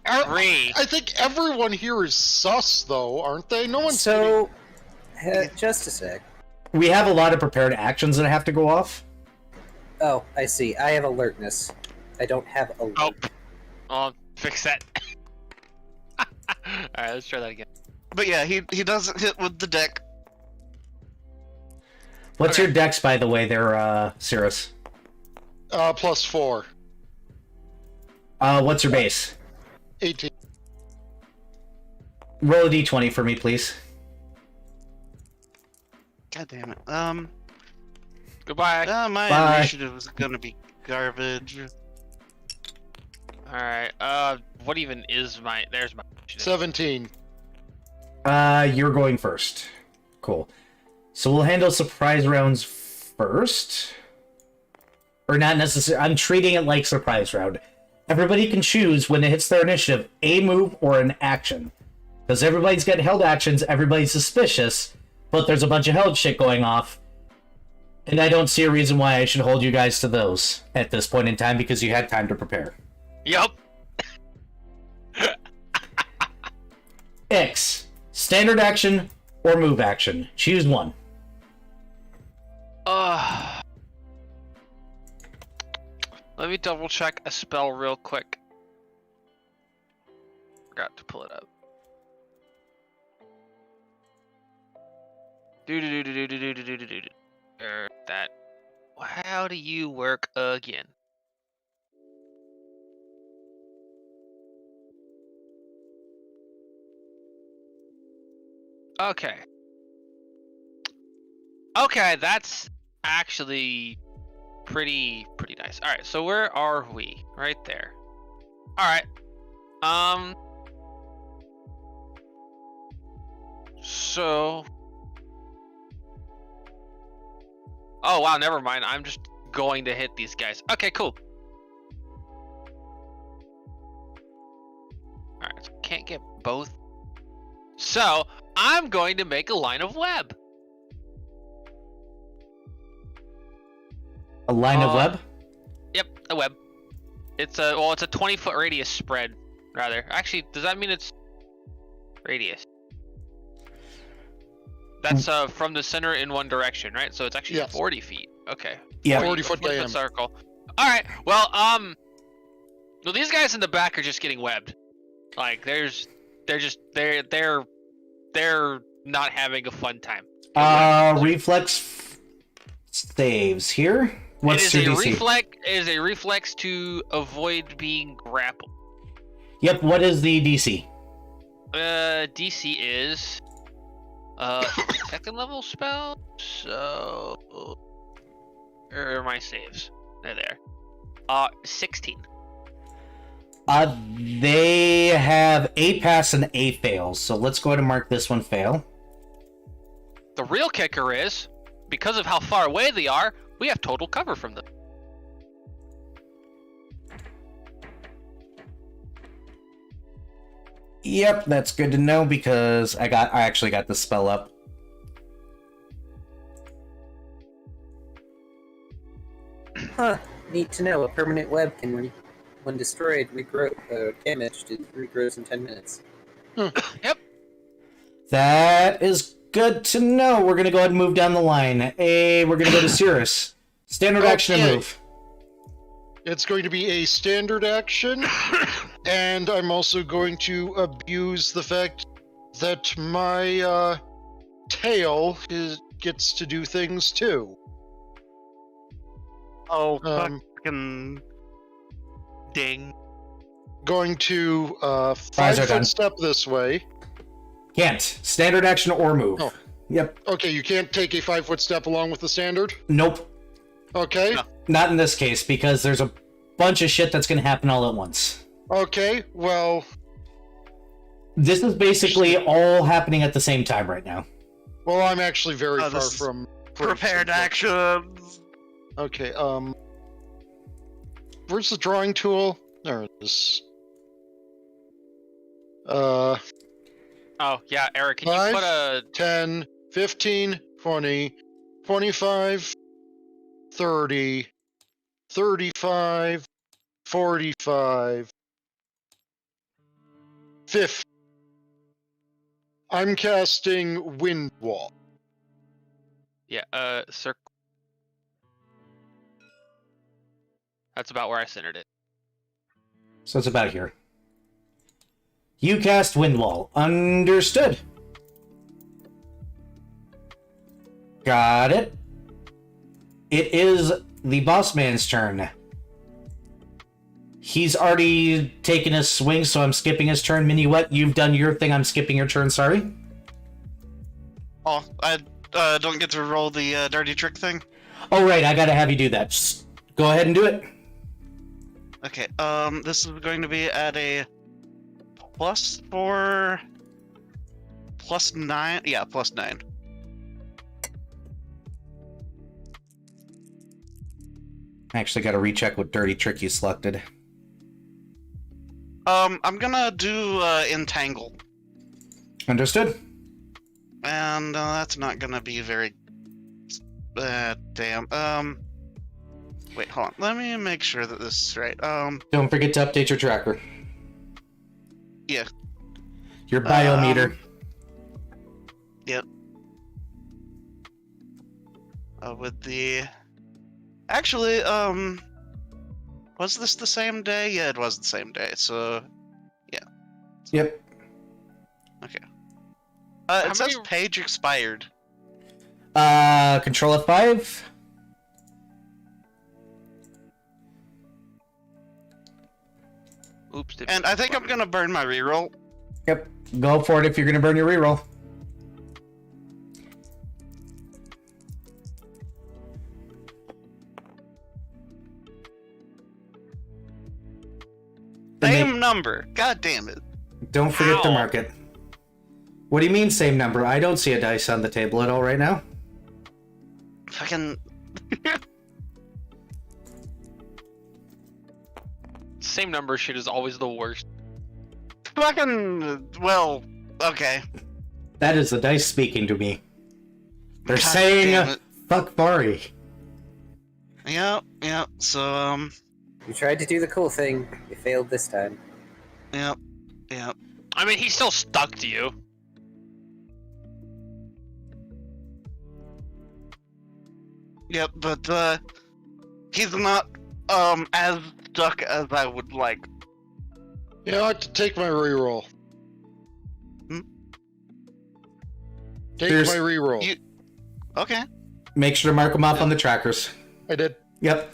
I think everyone here is sus, though, aren't they? No one's So, just a sec. We have a lot of prepared actions that have to go off. Oh, I see. I have alertness. I don't have alert. Oh. I'll fix that. Alright, let's try that again. But yeah, he doesn't hit with the deck. What's your dex, by the way, there, Cirrus? +4. What's your base? 18. Roll a d20 for me, please. God damn it. Goodbye. My Bye. initiative is gonna be garbage. Alright, what even is my... There's my... 17. You're going first. Cool. So we'll handle surprise rounds first. Or not necessarily. I'm treating it like surprise round. Everybody can choose when it hits their initiative, a move or an action. Because everybody's got held actions, everybody's suspicious, but there's a bunch of held shit going off. And I don't see a reason why I should hold you guys to those at this point in time because you had time to prepare. Yup. X. Standard action or move action. Choose one. Let me double check a spell real quick. Forgot to pull it up. That. How do you work again? Okay. Okay, that's actually pretty nice. All right, so where are we? Right there. All right. So. Oh wow, never mind. I'm just going to hit these guys. Okay, cool. All right, so can't get both. So I'm going to make a line of web. A line of web? Yep, a web. It's a 20-foot radius spread, rather. Actually, does that mean it's radius? That's from the center in one direction, right? So it's actually Yes. 40 feet. Okay. Yeah. 40-foot diameter. Circle. All right. Well, well, these guys in the back are just getting webbed. Like, they're not having a fun time. Reflex saves here. What's your DC? It is a reflex to avoid being grappled. Yep, what is the DC? DC is second level spell. So where are my saves? They're there. 16. They have a pass and a fail, so let's go ahead and mark this one fail. The real kicker is, because of how far away they are, we have total cover from them. Yep, that's good to know because I actually got the spell up. Huh. Neat to know. A permanent web can, when destroyed, regrow. Damaged, it regrows in 10 minutes. Yep. That is good to know. We're gonna go ahead and move down the line. We're gonna go to Cirrus. Standard action and Okay. move. It's going to be a standard action, and I'm also going to abuse the fact that my tail gets to do things too. Oh, Um, fucking ding. Going to Eyes are 5 done. foot step this way. Can't. Standard action or move. Oh. Yep. Okay, you can't take a 5 foot step along with the standard. Nope. Okay. No. Not in this case, because there's a bunch of shit that's gonna happen all at once. Okay. Well. This is basically all happening at the same time right now. Well, I'm actually very Oh, far this is from Prepared actions. Okay. Where's the drawing tool? There it is. Oh yeah, Eric, can you 5, put a 10, 15, 20, 25, 30, 35, 45, 50. I'm casting Wind Wall. circle? That's about where I centered it. So it's about here. You cast Windwall. Understood. Got it. It is the boss man's turn. He's already taken his swing, so I'm skipping his turn. Minuet, you've done your thing. I'm skipping your turn. Sorry. Oh, I don't get to roll the dirty trick thing. Oh, right, I gotta have you do that. Just go ahead and do it. Okay, this is going to be at a +4, +9. Yeah, +9. I actually gotta recheck what dirty trick you selected. I'm gonna do entangle, Understood? and that's not gonna be very. Damn. Wait, hold on. Let me make sure that this is right. Don't forget to update your tracker. Yeah. Your biometer. Yep. With the. Actually, was this the same day? Yeah, it was the same day. So, yeah. Yep. Okay. How It says many- page expired. Control F5. Oops. And I think I'm gonna burn my reroll. Yep. Go for it if you're gonna burn your reroll. And Same number. God damn it. don't forget to Ow. mark it. What do you mean same number? I don't see a dice on the table at all right now. Fucking. Same number shit is always the worst. Fucking. Well, okay. That is the dice speaking to me. They're God saying, damn it. fuck Bari. Yeah, yeah. So, You tried to do the cool thing. You failed this time. yeah, yeah. I mean, he's still stuck to you. Yep, but, he's not, as stuck as I would like. Yeah, I have to take my reroll. Hmm? Take There's- my reroll. You- Okay. Make sure to mark them off on the trackers. I did. Yep.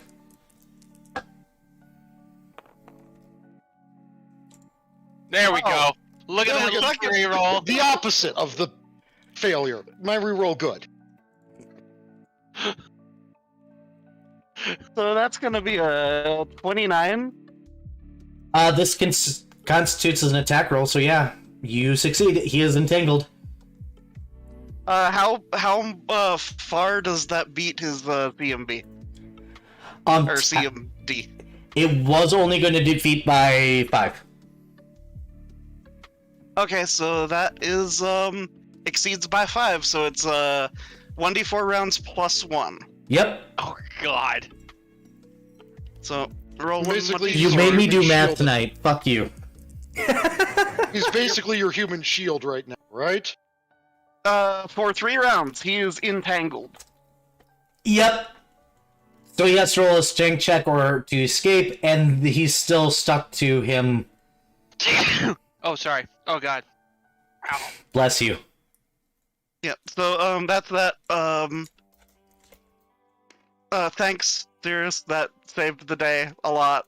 There we Oh. go. Look There at we that go. reroll. The opposite of the failure. My reroll good. So that's gonna be a 29. This constitutes as an attack roll, so yeah, you succeed. He is entangled. How far does that beat his, CMB? Or CMD? It was only going to defeat by 5. Okay, so that is, exceeds by 5, so it's, 1d4 rounds +1. Yep. Oh god. So, roll one. Basically, You He's made me do human math shield. tonight. Fuck you. He's basically your human shield right now, right? For 3 rounds, he is entangled. Yep. So he has to roll a strength check or to escape, and he's still stuck to him. Oh, sorry. Oh god. Ow. Bless you. Yeah, so, that's that, thanks, dearest, that saved the day a lot.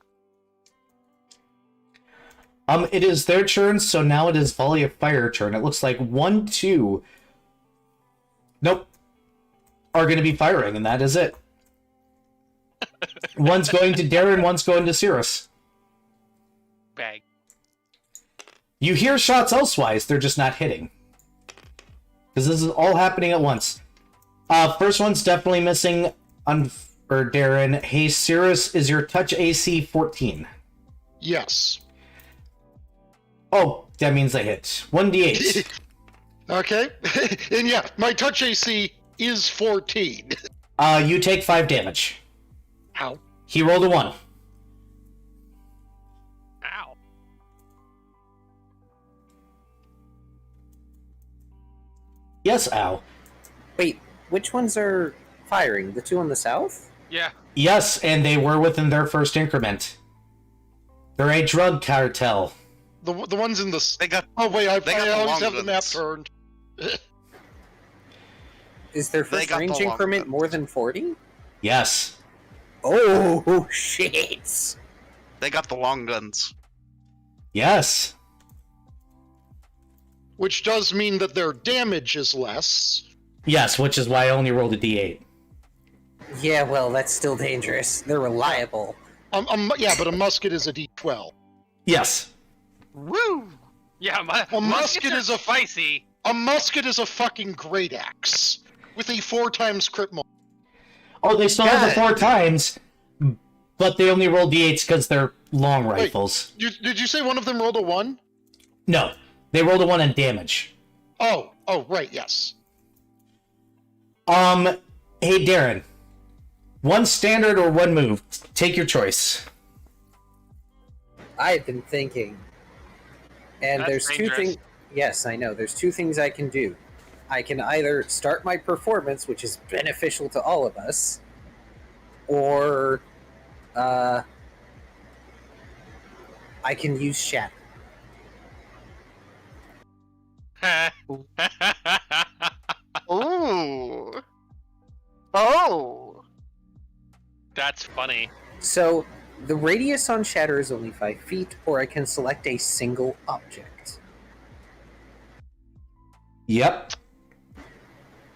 It is their turn, so now it is Volley of Fire turn. It looks like 1, 2. Nope. Are going to be firing, and that is it. One's going to Darren, one's going to Cirrus. Bag. You hear shots elsewise, they're just not hitting. Because this is all happening at once. First one's definitely missing for Darren. Hey, Cirrus, is your touch AC 14? Yes. Oh, that means they hit. 1d8. Okay. And yeah, my touch AC is 14. You take 5 damage. Ow. He rolled a 1. Ow. Yes, ow. Wait, which ones are firing? The two on the south? Yeah. Yes, and they were within their first increment. They're a drug cartel. The ones in the... They got, Oh, wait, I They got the always long have the map guns. turned. Is their They first got the range long increment guns. more than 40? Yes. Oh, shit! they got the long guns. Yes. Which does mean that their damage is less. Yes, which is why I only rolled a d8. Yeah, well, that's still dangerous. They're reliable. Yeah, but a musket is a D12. Yes. Woo! Yeah, A musket are is a spicy. A musket is a fucking great axe with a 4 times crit multiplier. Oh, they still have the God. 4 times, but they only roll d8s because they're long rifles. Did you say one of them rolled a 1? No, they rolled a 1 on damage. Oh, right, yes. Hey Darren, one standard or one move? Take your choice. I've been thinking. And That's there's dangerous. 2 things. Yes, I know. There's 2 things I can do. I can either start my performance, which is beneficial to all of us, or I can use Shatter. Ooh. Oh. That's funny. So the radius on Shatter is only 5 feet, or I can select a single object. Yep,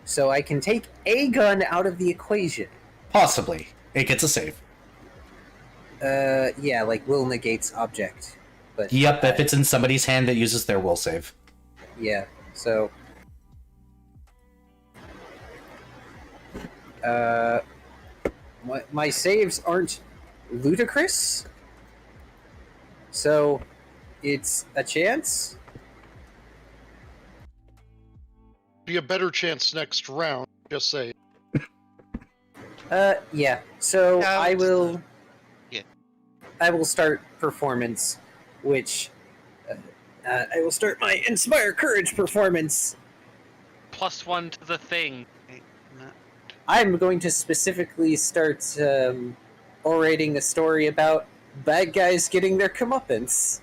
So I can take a gun out of the equation. possibly. It gets a save. Yeah, like will negates object. But Yep, if it's in somebody's hand that uses their will save. yeah, so my saves aren't ludicrous, so it's a chance. Be a better chance next round, just say. Yeah, so Yeah, I will yeah. I will start performance, which I will start my Inspire Courage performance. +1 to the thing. I'm going to specifically start orating a story about bad guys getting their comeuppance.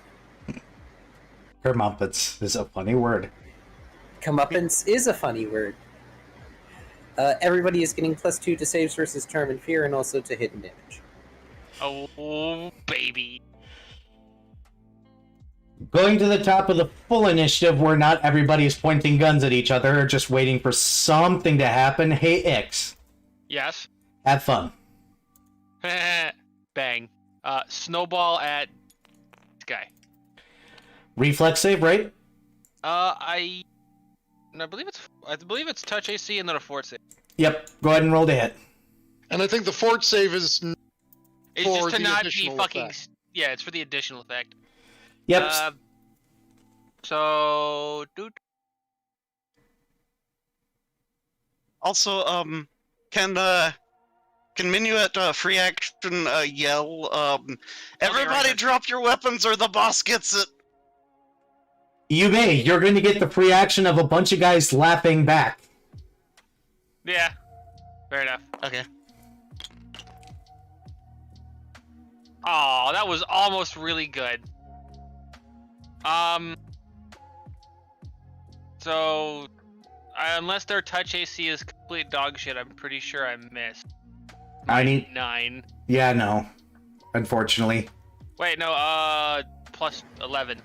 Hermumpets is a funny word. Comeuppance is a funny word. Everybody is getting +2 to saves versus charm and fear, and also to hidden damage. Oh, baby. Going to the top of the full initiative where not everybody is pointing guns at each other or just waiting for something to happen. Hey, X, Yes. have fun. Bang. Snowball at guy. Reflex save, right? I believe it's touch AC and then a fort save. Yep, go ahead and roll to hit. And I think the fort save is It's for just to the not be additional fucking. effect. Yeah, it's for the additional effect. Yep, So, dude. Also, can Minuet free action yell, everybody right. drop your weapons or the boss gets it? you may. You're going to get the free action of a bunch of guys laughing back. Yeah. Fair enough. Okay. Oh, that was almost really good. So, unless their touch AC is complete dog shit, I'm pretty sure I missed. I need... 9. Yeah, no. Unfortunately. Wait, no, plus 11.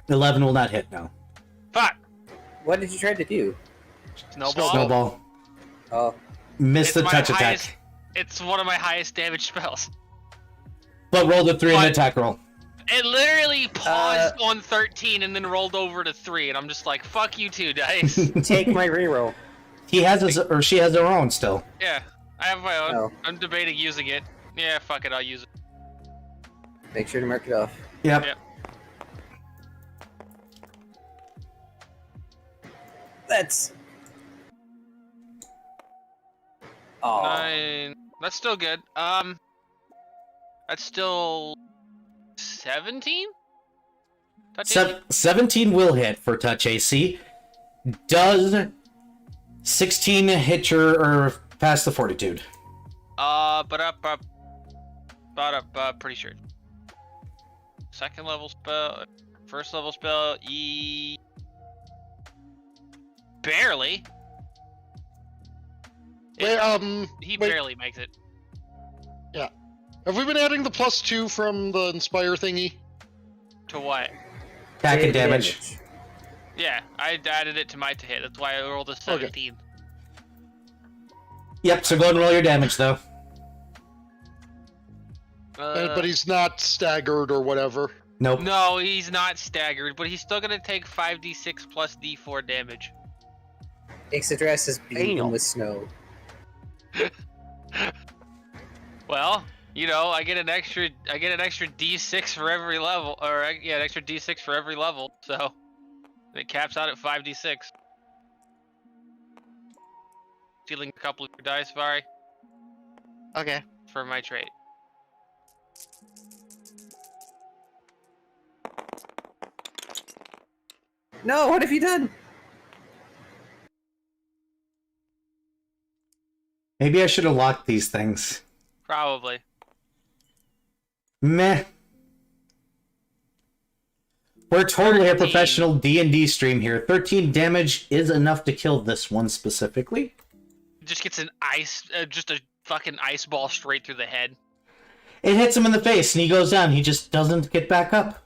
11 will not hit, no. Fuck! What did you try to do? Snowball? Snowball. Oh, Missed the my touch highest- attack. It's one of my highest damage spells. But rolled a 3 in the But- attack roll. It literally paused on 13 and then rolled over to 3, and I'm just like, fuck you too, dice. take my reroll. He has his, or she has her own still. Yeah, I have my own. Oh. I'm debating using it. Yeah, fuck it, I'll use it. Make sure to mark it off. Yep. Yep. That's. Oh, 9. That's still good. That's still 17? Touch AC? 17 will hit for touch AC. Does 16 hit your, or pass the fortitude? Pretty sure. Second level spell, first level spell, barely. Wait, He wait. barely makes it. Have we been adding the +2 from the Inspire thingy? To what? Attack and save damage. Yeah, I added it to my to hit. That's why I rolled a 17. Yep, so go ahead and roll your damage, though. But he's not staggered or whatever. Nope. No, he's not staggered, but he's still gonna take 5d6 plus d4 damage. Ixadrass is beaten Damn. with snow. Well, you know, I get an extra d6 for every level, or yeah, an extra d6 for every level. So it caps out at 5d6. Stealing a couple of your dice, Vari, Okay. for my trait. No, what have you done? Maybe I should have locked these things. Probably. Meh. We're totally a 13. professional D&D stream here. 13 damage is enough to kill this one specifically. Just gets just a fucking ice ball straight through the head. It hits him in the face and he goes down. He just doesn't get back up.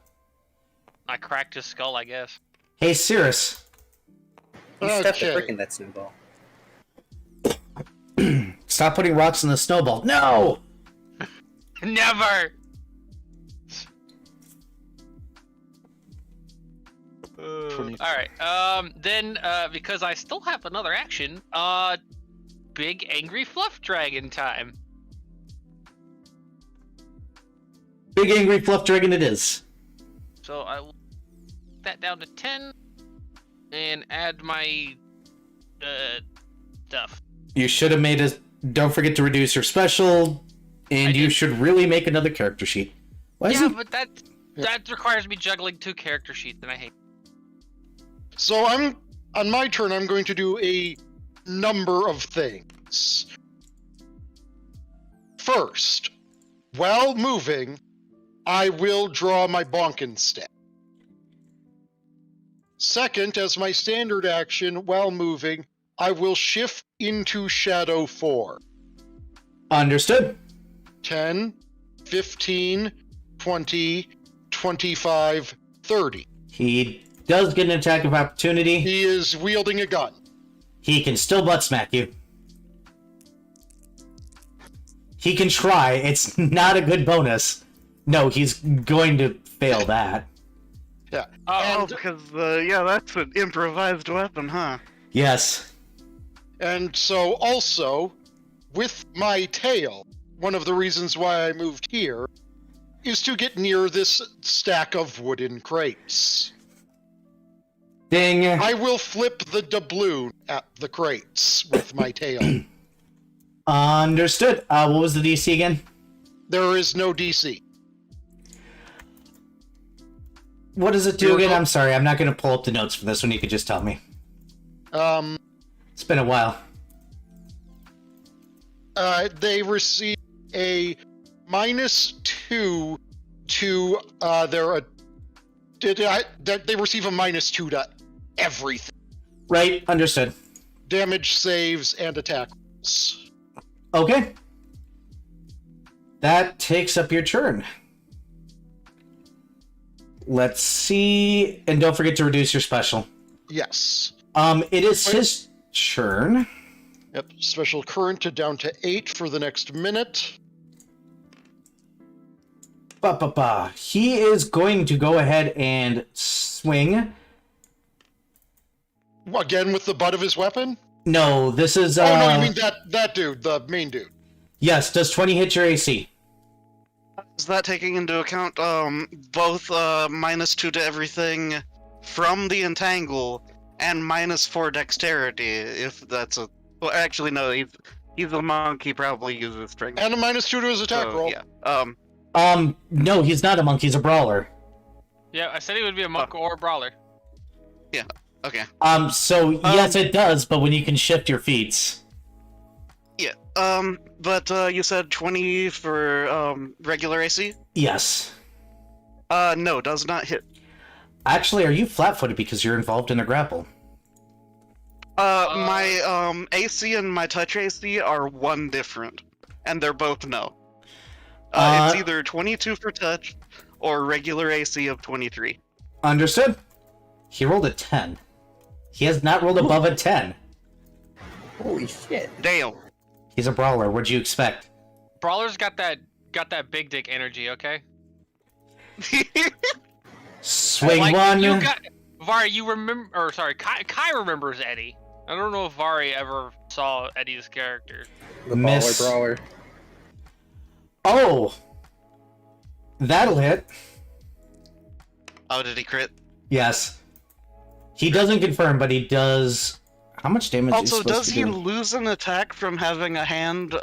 I cracked his skull, I guess. Hey, Cirrus. You stepped a Okay. brick in that snowball. Stop putting rocks in the snowball. No! Never! Alright, then, because I still have another action, big angry fluff dragon time. Big angry fluff dragon it is. So I will put that down to 10, and add my, stuff. You should have made a... Don't forget to reduce your special, and I you did. should really make another character sheet. Why is Yeah, he... but that requires me juggling 2 character sheets, and I hate. So on my turn, I'm going to do a number of things. First, while moving, I will draw my Bonkin staff. Second, as my standard action, while moving, I will shift into Shadow 4. Understood. 10, 15, 20, 25, 30. He does get an attack of opportunity. He is wielding a gun. He can still butt smack you. He can try. It's not a good bonus. No, he's going to fail that. Yeah. Oh, And- because, yeah, that's an improvised weapon, huh? Yes. And so also, with my tail, one of the reasons why I moved here is to get near this stack of wooden crates. Ding. I will flip the doubloon at the crates with my tail. Understood. What was the DC again? There is no DC. What does it do You're again? go- I'm sorry. I'm not going to pull up the notes for this one. You could just tell me. It's been a while. They receive a -2 to their. They receive a -2 to everything. Right. Understood. Damage saves and attack rolls. Okay. That takes up your turn. Let's see. And don't forget to reduce your special. Yes. It is his turn. Yep. Special current down to 8 for the next minute. He is going to go ahead and swing. Again with the butt of his weapon? No, this is... Oh no, you mean that dude, the main dude. Yes, does 20 hit your AC? Is that taking into account both -2 to everything from the entangle and -4 dexterity? If that's a well, actually no, he's a monk. He probably uses strength. And a -2 to his attack roll. Yeah. No, he's not a monk, he's a brawler. Yeah, I said he would be a monk or a brawler. Okay. So yes, it does, but when you can shift your feats. Yeah. But you said 20 for regular AC? Yes. No, does not hit. Actually, are you flat-footed because you're involved in a grapple? My AC and my touch AC are one different, and they're both no. It's either 22 for touch or regular AC of 23. Understood. He rolled a 10. He has not rolled above a 10. Holy shit. Damn. He's a brawler. What'd you expect? Brawler's got that big dick energy, okay? Swing Like, one. you got Vari. You remember? Or sorry, Kai remembers Eddie. I don't know if Vari ever saw Eddie's character. The Miss. brawler. Oh, that'll hit. Oh, did he crit? Yes. He doesn't confirm, but he does. How much damage? Also, is he supposed does to he do? lose an attack from having a hand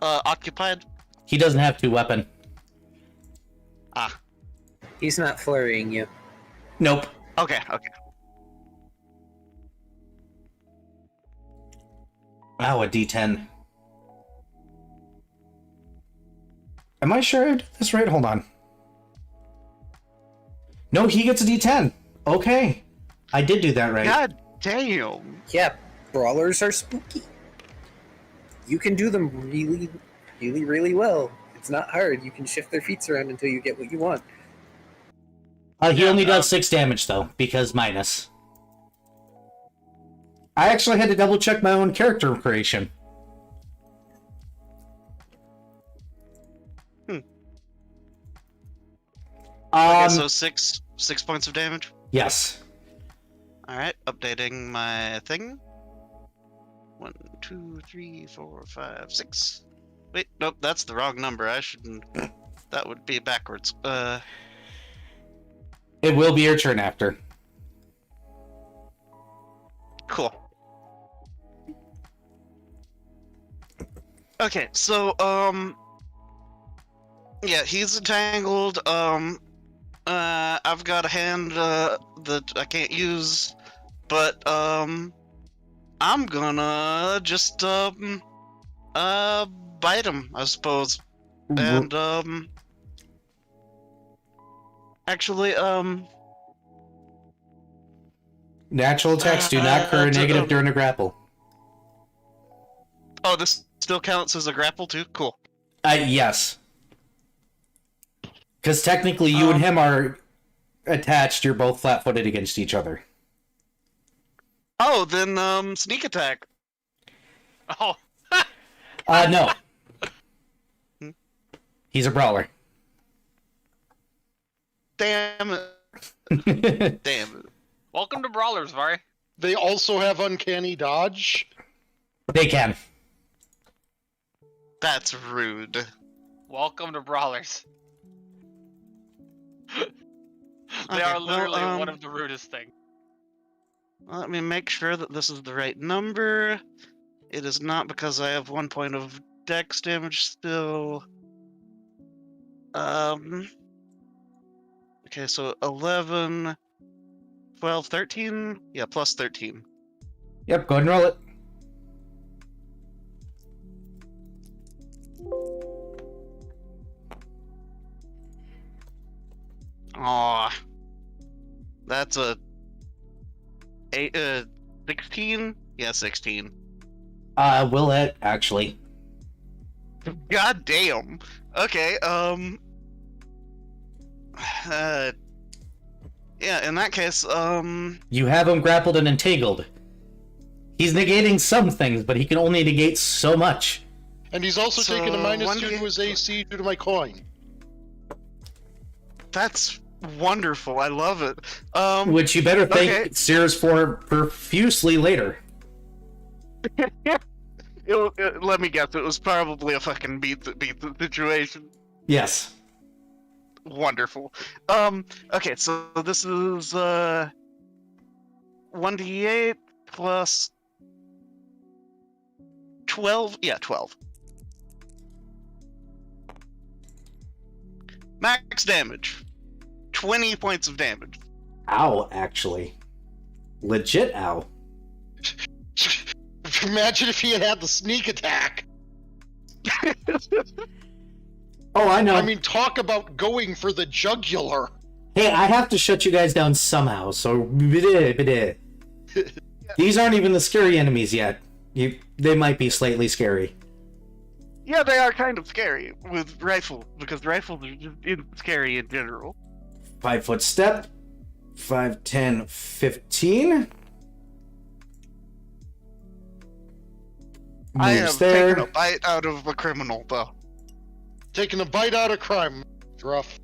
occupied? He doesn't have two weapon. Ah, He's not flurrying you. Nope. okay. Wow, a D10. Am I sure I did this right? Hold on. No, he gets a D10. Okay. I did do that right. God damn. Yeah, brawlers are spooky. You can do them really, really, really well. It's not hard. You can shift their feet around until you get what you want. He only does 6 damage, though, because minus. I actually had to double check my own character creation. Okay, so six points of damage. Yes. Alright, updating my thing. 1, 2, 3, 4, 5, 6. Wait, nope, that's the wrong number. I shouldn't. That would be backwards. It will be your turn after. Cool. Okay, so, yeah, he's entangled. I've got a hand, that I can't use, but, I'm gonna just, bite him, I suppose. And, actually, Natural attacks do not occur negative during a grapple. oh, this still counts as a grapple too? Cool. Yes. Because technically you and him are attached, you're both flat-footed against each other. Oh, then, sneak attack. Oh, No. He's a brawler. Damn it. Damn it. welcome to Brawlers, Vari. They also have uncanny dodge. They can. That's rude. Welcome to Brawlers. They Okay, are well, literally one of the rudest things. Let me make sure that this is the right number. It is not because I have 1 point of dex damage still. Okay, so 11, 12, 13? Yeah, plus 13. Yep, go ahead and roll it. Aw. That's a 16? Yeah, 16. Will it, actually. God damn. Okay, yeah, in that case, You have him grappled and entangled. He's negating some things, but he can only negate so much. And he's also So, taking a -2 to 1d8 his AC due to my coin. that's wonderful. I love it. Which you better thank okay. Sears for profusely later. Let me guess, it was probably a fucking beat the situation. Yes. Wonderful. Okay, so this is 1d8 plus 12. Yeah, 12. Max damage. 20 points of damage. Ow, actually. Legit ow. Imagine if he had had the sneak attack. Oh, I know. I mean, talk about going for the jugular. Hey, I have to shut you guys down somehow, so... These aren't even the scary enemies yet. They might be slightly scary. Yeah, they are kind of scary with rifle, because rifles are just scary in general. 5 foot step. 5, 10, 15. I Moves have there. taken a bite out of a criminal, though. Taking a bite out of crime. It's rough.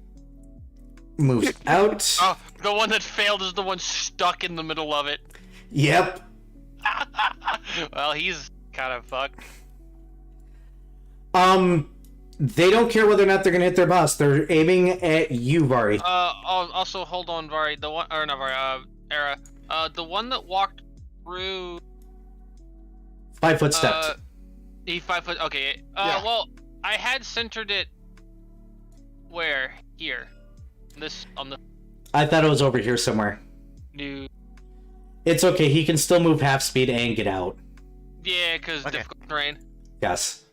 Moves out. Oh, the one that failed is the one stuck in the middle of it. Yep. Well, he's kind of fucked. They don't care whether or not they're gonna hit their boss. They're aiming at you, Vari. Also, hold on, Vari. The one, or not Vari, Era. The one that walked through. 5 foot stepped. He 5 foot. Okay. Yeah. Well, I had centered it. Where? Here. This on the I thought it was over here somewhere. new. It's okay. He can still move half speed and get out. Yeah, because Okay. difficult terrain. Yes.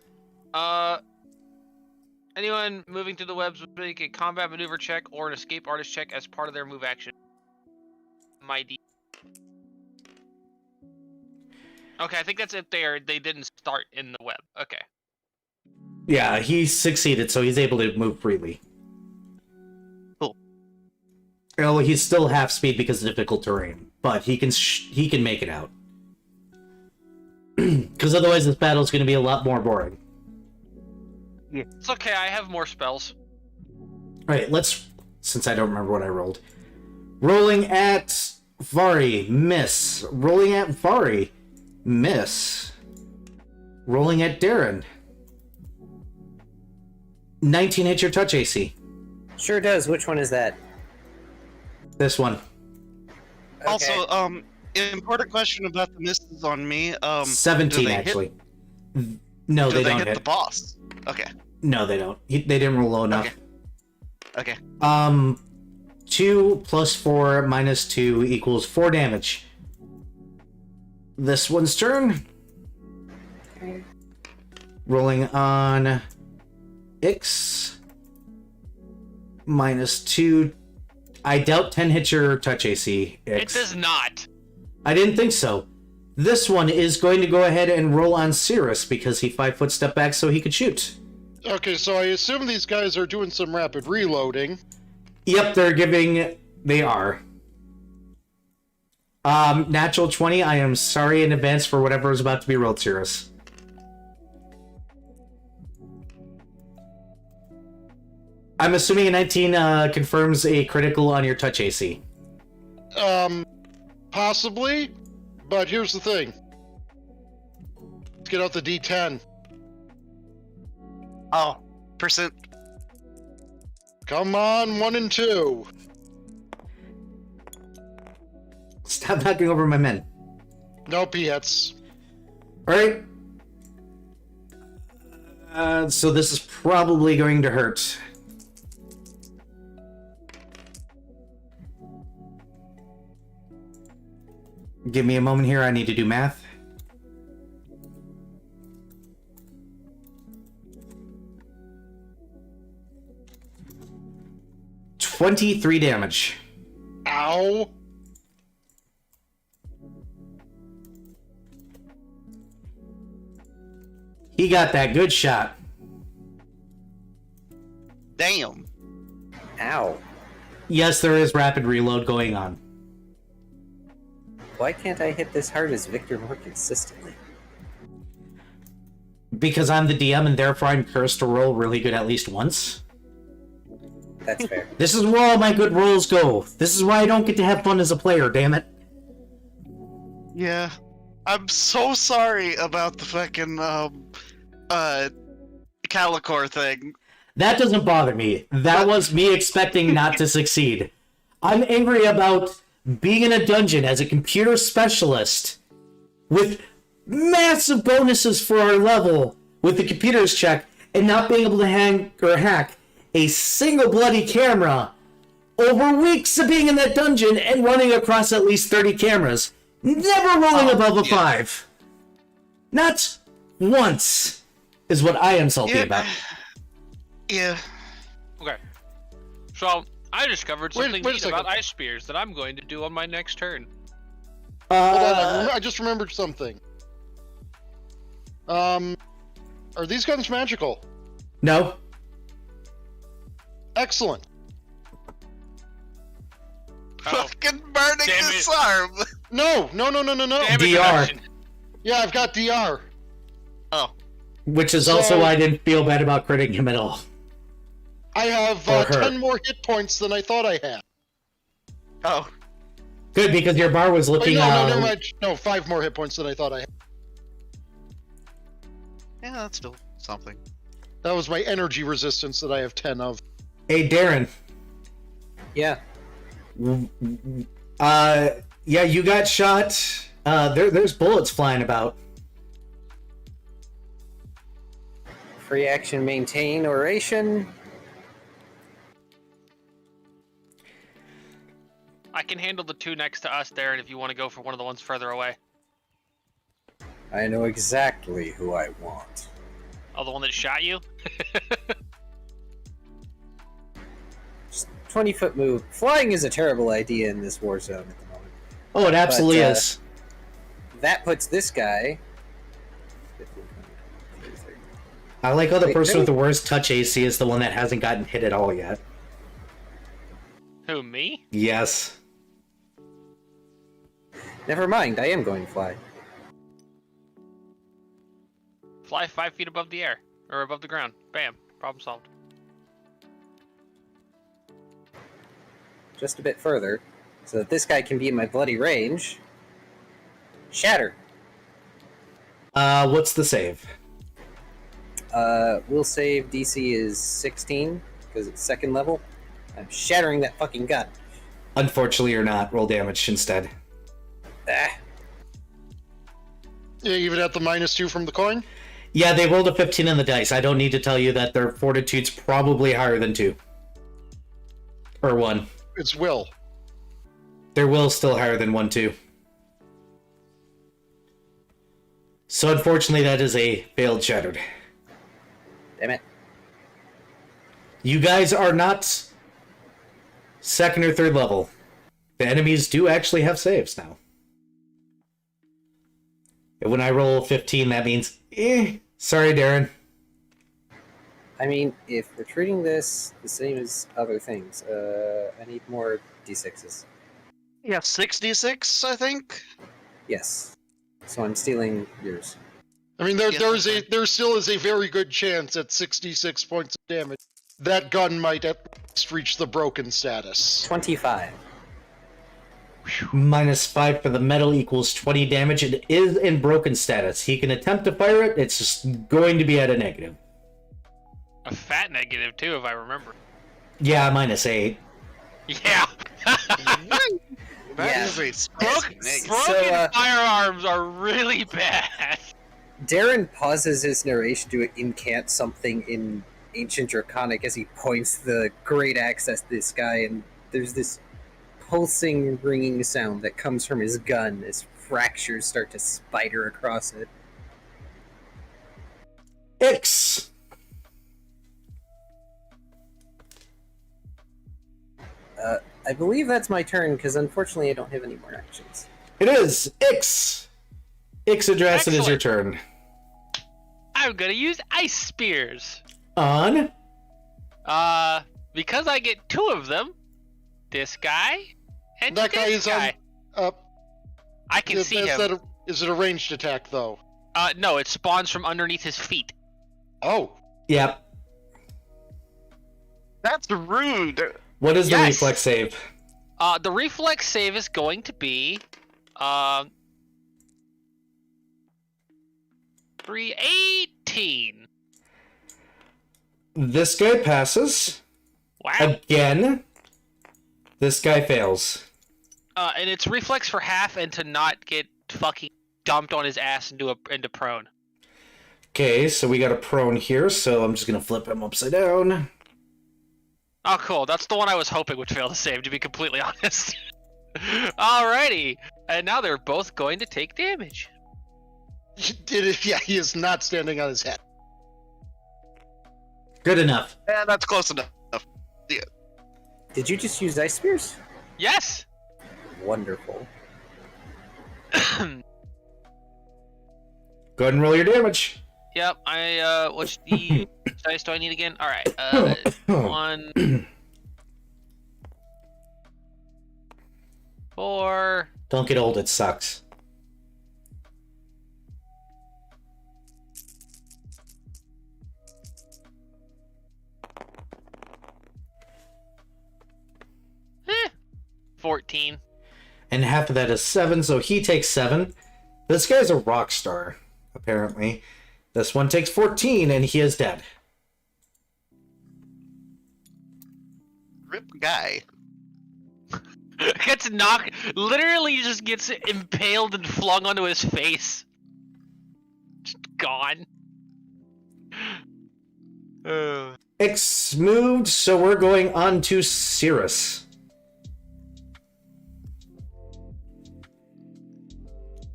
Anyone moving through the webs would make a combat maneuver check or an escape artist check as part of their move action. My D. Okay, I think that's if they didn't start in the web. Okay. Yeah, he succeeded, so he's able to move freely. Cool. Well, he's still half speed because of difficult terrain, but he can make it out. Because otherwise, this battle's going to be a lot more boring. It's okay, I have more spells. Alright, let's... Since I don't remember what I rolled. Rolling at Vari, miss. Rolling at Vari, miss. Rolling at Darren. 19 hits your touch AC. Sure does. Which one is that? This one. Okay. Also, important question about the misses on me. 17, do they actually. No, do they they don't hit hit. the boss? Okay. No, they don't. They didn't roll low enough. Okay. 2 plus 4 minus 2 equals 4 damage. This one's turn. Rolling on X. Minus 2. I doubt 10 hits your touch AC, X. It does not. I didn't think so. This one is going to go ahead and roll on Cirrus because he 5 foot stepped back so he could shoot. Okay, so I assume these guys are doing some rapid reloading. Yep, they are. Natural 20, I am sorry in advance for whatever is about to be rolled, Cirrus. I'm assuming a 19 confirms a critical on your touch AC. Possibly, but here's the thing. Let's get out the D10. Oh, percent. Come on, 1 and 2. Stop knocking over my men. Nope, he hits. Alright. So this is probably going to hurt. Give me a moment here, I need to do math. $23 damage. Ow. He got that good shot. Damn. Ow. Yes, there is rapid reload going on. Why can't I hit this hard as Victor more consistently? Because I'm the DM and therefore I'm cursed to roll really good at least once. That's fair. This is where all my good rolls go. This is why I don't get to have fun as a player, damn it. Yeah. I'm so sorry about the fucking, Calicor thing. That doesn't bother me. That was me expecting not to succeed. I'm angry about being in a dungeon as a computer specialist with massive bonuses for our level with the computer's check and not being able to hack a single bloody camera over weeks of being in that dungeon and running across at least 30 cameras. Never rolling above a 5. Not once is what I am salty about. Yeah. Okay. So I discovered Wait- something wait a neat about second. ice spears that I'm going to do on my next turn. Hold on, I just remembered something. Are these guns magical? No. Excellent. Fucking burning Damn this it. arm. No. Damn it, DR. Sebastian. Yeah, I've got DR. Which is also why I didn't feel bad about critting him at all. I have Or her. 10 more hit points than I thought I had. Oh, Good, because your bar was Wait, looking... no, never mind. No, 5 more hit points than I thought I had. yeah, that's still something. That was my energy resistance that I have 10 of. Hey, Darren. Yeah. Yeah, you got shot. There's bullets flying about. Free action, maintain oration. I can handle the 2 next to us there, and if you want to go for one of the ones further away. I know exactly who I want. Oh, the one that shot you? 20-foot move. Flying is a terrible idea in this war zone at the moment. Oh, it absolutely But, is. That puts this guy... 15, 20, 30. I like how the Wait, person really? with the worst touch AC is the one that hasn't gotten hit at all yet. Who, me? Yes. Never mind, I am going to fly. Fly 5 feet above the air. Or above the ground. Bam. Problem solved. Just a bit further, so that this guy can be in my bloody range. Shatter. What's the save? Will save DC is 16, because it's 2nd level. I'm shattering that fucking gun. Unfortunately or not, roll damage instead. Ah. Yeah, even at the -2 from the coin? Yeah, they rolled a 15 in the dice. I don't need to tell you that their fortitude's probably higher than 2. Or 1. It's will. Their will's still higher than 1, too. So unfortunately, that is a failed shattered. Damn it. You guys are not 2nd or 3rd level. The enemies do actually have saves now. And when I roll 15, that means, sorry, Darren. I mean, if we're treating this the same as other things, I need more D6s. Yeah, 66, I think. Yes. So I'm stealing yours. I mean, Yes, there still is a very good chance at 66 points of damage that gun might at least reach the broken status. 25. -5 for the metal equals 20 damage. It is in broken status. He can attempt to fire it. It's just going to be at a negative. A fat negative, too, if I remember. Yeah, -8. Yeah. That Yeah. is a spicy Broken negative. So, firearms are really bad. Darren pauses his narration to incant something in Ancient Draconic as he points the great axe at this guy, and there's this pulsing, ringing sound that comes from his gun as fractures start to spider across it. X. I believe that's my turn, because unfortunately I don't have any more actions. It is X. Ixadrass, it is your turn. I'm gonna use ice spears. On. Because I get 2 of them. This guy and That guy this is guy. I can see him. Is it a ranged attack, though? No, it spawns from underneath his feet. Oh. Yep. That's rude. What is the Yes. reflex save? The reflex save is going to be 318. This guy passes. Wow. Again. This guy fails. And it's reflex for half and to not get fucking dumped on his ass into prone. Okay, so we got a prone here, so I'm just gonna flip him upside down. Oh, cool. That's the one I was hoping would fail to save, to be completely honest. Alrighty. And now they're both going to take damage. Yeah, he is not standing on his head. Good enough. Yeah, that's close enough. Did you just use ice spears? Yes! Wonderful. Go ahead and roll your damage. Yep, which dice do I need again? Alright, 1... 4... Don't get old, it sucks. 14. And half of that is 7, so he takes 7. This guy's a rock star, apparently. This one takes 14, and he is dead. Rip guy. Gets knocked, literally just gets impaled and flung onto his face. Just gone. X moved, so we're going on to Cirrus.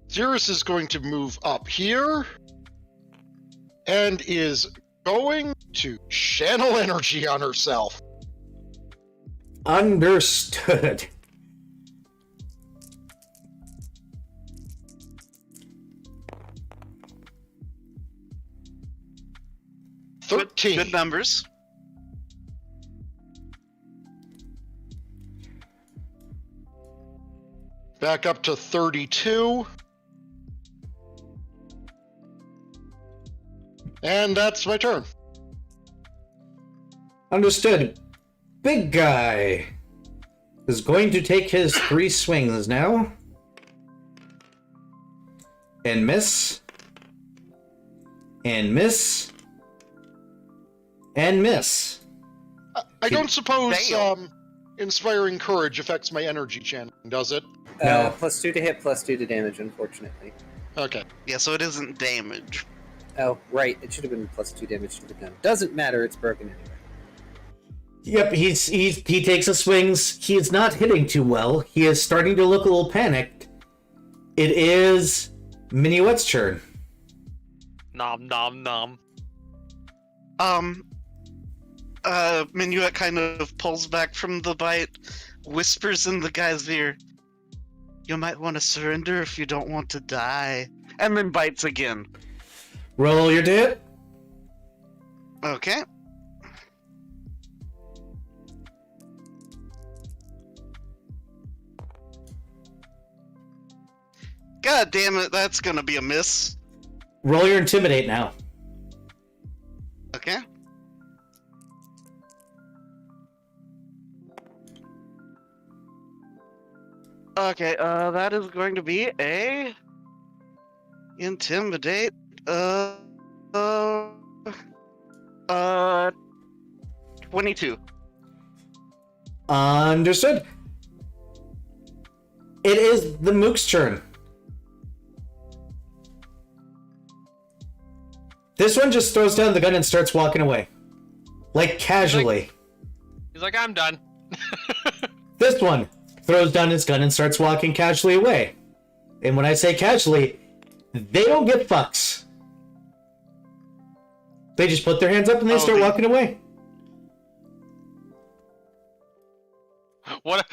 Cirrus is going to move up here and is going to channel energy on herself. Understood. Good, 13. good numbers. Back up to 32. And that's my turn. Understood. Big guy is going to take his 3 swings now. And miss. And miss. And miss. I don't suppose Fail. inspiring courage affects my energy channeling, does it? No. +2 to hit, +2 to damage, unfortunately. Okay. Yeah, so it isn't damage. Oh, right. It should have been +2 damage to the gun. Doesn't matter. It's broken anyway. Yep, he takes his swings. He is not hitting too well. He is starting to look a little panicked. It is Minuet's turn. Nom nom nom. Minuet kind of pulls back from the bite, whispers in the guy's ear, "You might want to surrender if you don't want to die," and then bites again. Roll your dip. Okay. God damn it, that's gonna be a miss. Roll your intimidate now. Okay. Okay, that is going to be a intimidate. 22. Understood. It is the Mook's turn. This one just throws down the gun and starts walking away. Like casually. He's like, I'm done. This one throws down his gun and starts walking casually away. And when I say casually, they don't get fucks. They just put their hands up and they start walking away. What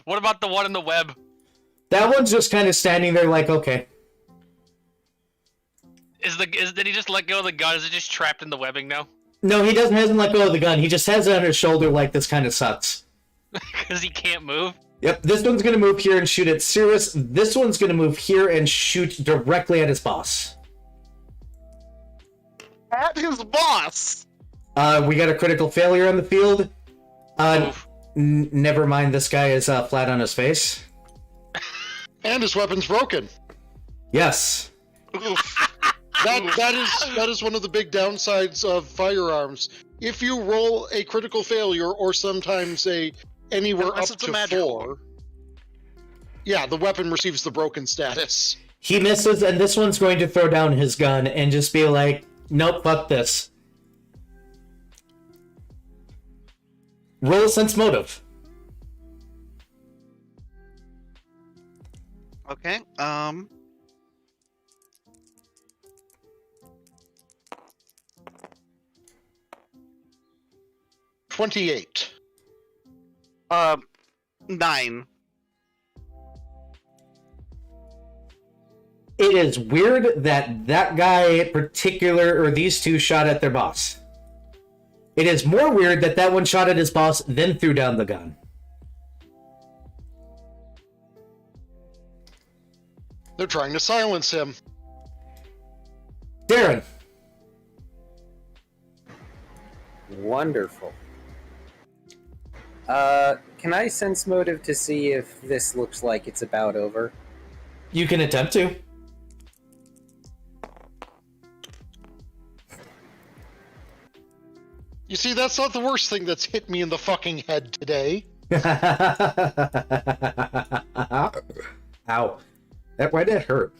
about the one in the web? That one's just kind of standing there like, okay. Did he just let go of the gun? Is it just trapped in the webbing now? No, he hasn't let go of the gun. He just has it on his shoulder like this kind of sucks. Because he can't move? Yep, this one's going to move here and shoot at Cirrus. This one's going to move here and shoot directly at his boss. At his boss! We got a critical failure on the field. Oof. Never mind, this guy is flat on his face. And his weapon's broken. Yes. Oof. That is one of the big downsides of firearms. If you roll a critical failure, or sometimes anywhere Unless up it's a to magic 4, yeah, the weapon receives the broken status. He misses, and this one's going to throw down his gun and just be like, nope, fuck this. Roll a sense motive. Okay, 28. 9. It is weird that guy particular, or these two, shot at their boss. It is more weird that one shot at his boss, then threw down the gun. They're trying to silence him. Darren. Wonderful. Can I sense motive to see if this looks like it's about over? You can attempt to. You see, that's not the worst thing that's hit me in the fucking head today. Ow. Why did it hurt?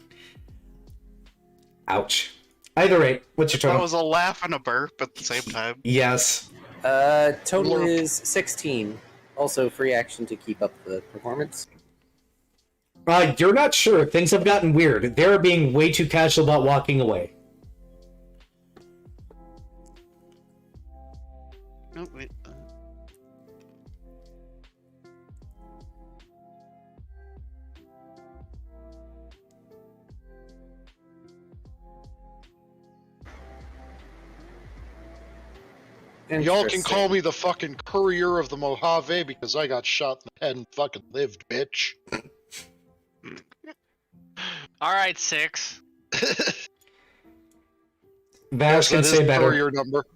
Ouch. Either rate, what's your That total? was a laugh and a burp at the same time. Yes. Total Blurp. is 16. Also, free action to keep up the performance. You're not sure. Things have gotten weird. They're being way too casual about walking away. Oh, wait. Y'all can call me the fucking courier of the Mojave because I got shot in the head and fucking lived, bitch. All right, 6. Vash can that is say the better. courier number.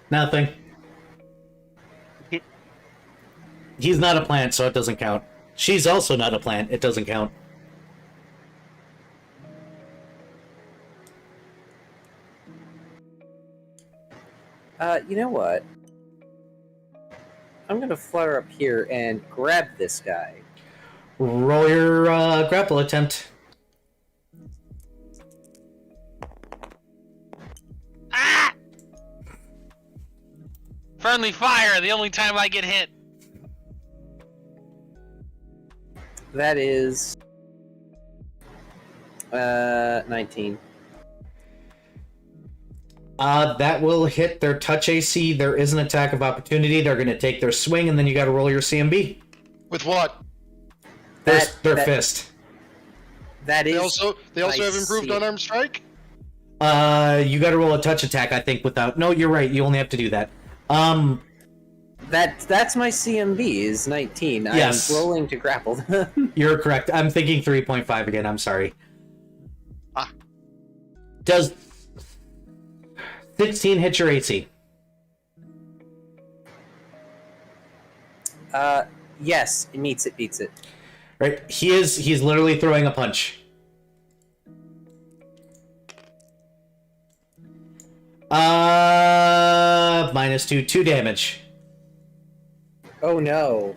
Nothing. He's not a plant, so it doesn't count. She's also not a plant. It doesn't count. You know what? I'm gonna flutter up here and grab this guy. Roll your grapple attempt. Ah! Friendly fire, the only time I get hit. That is 19. That will hit their touch AC. There is an attack of opportunity. They're going to take their swing, and then you got to roll your CMB. With what? Their That- fist. That They is. also I have improved see. unarmed strike? You got to roll a touch attack, I think, without... No, you're right. You only have to do that. That's my CMB is 19. Yes. I'm rolling to grapple them. You're correct. I'm thinking 3.5 again. I'm sorry. Ah. Does 16 hit your AC? Yes, it meets it, beats it. Right? He's literally throwing a punch. -2, 2 damage. Oh no.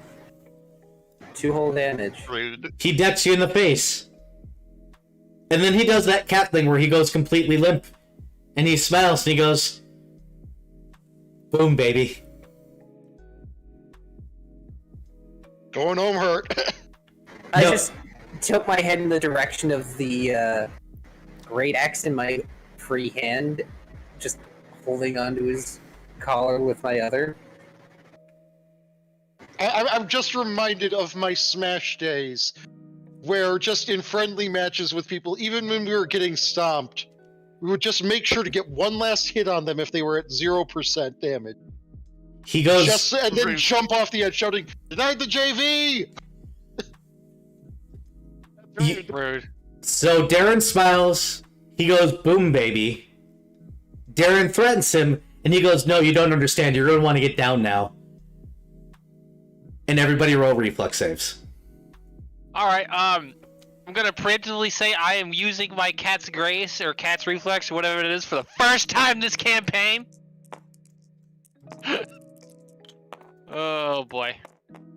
2 whole damage. Rude. He decks you in the face. And then he does that cat thing where he goes completely limp. And he smiles and he goes, boom, baby. Going home hurt. I No. just tilt my head in the direction of the great axe in my free hand, just holding onto his collar with my other. I'm just reminded of my Smash days, where just in friendly matches with people, even when we were getting stomped, we would just make sure to get one last hit on them if they were at 0% damage. He goes, And then Rude. jump off the edge shouting, "Denied the JV!" You- Rude. so Darren smiles. He goes, boom, baby. Darren threatens him, and he goes, no, you don't understand. You're going to want to get down now. And everybody roll reflex saves. All right. I'm gonna preemptively say I am using my Cat's Grace or Cat's Reflex or whatever it is for the first time this campaign. Oh boy.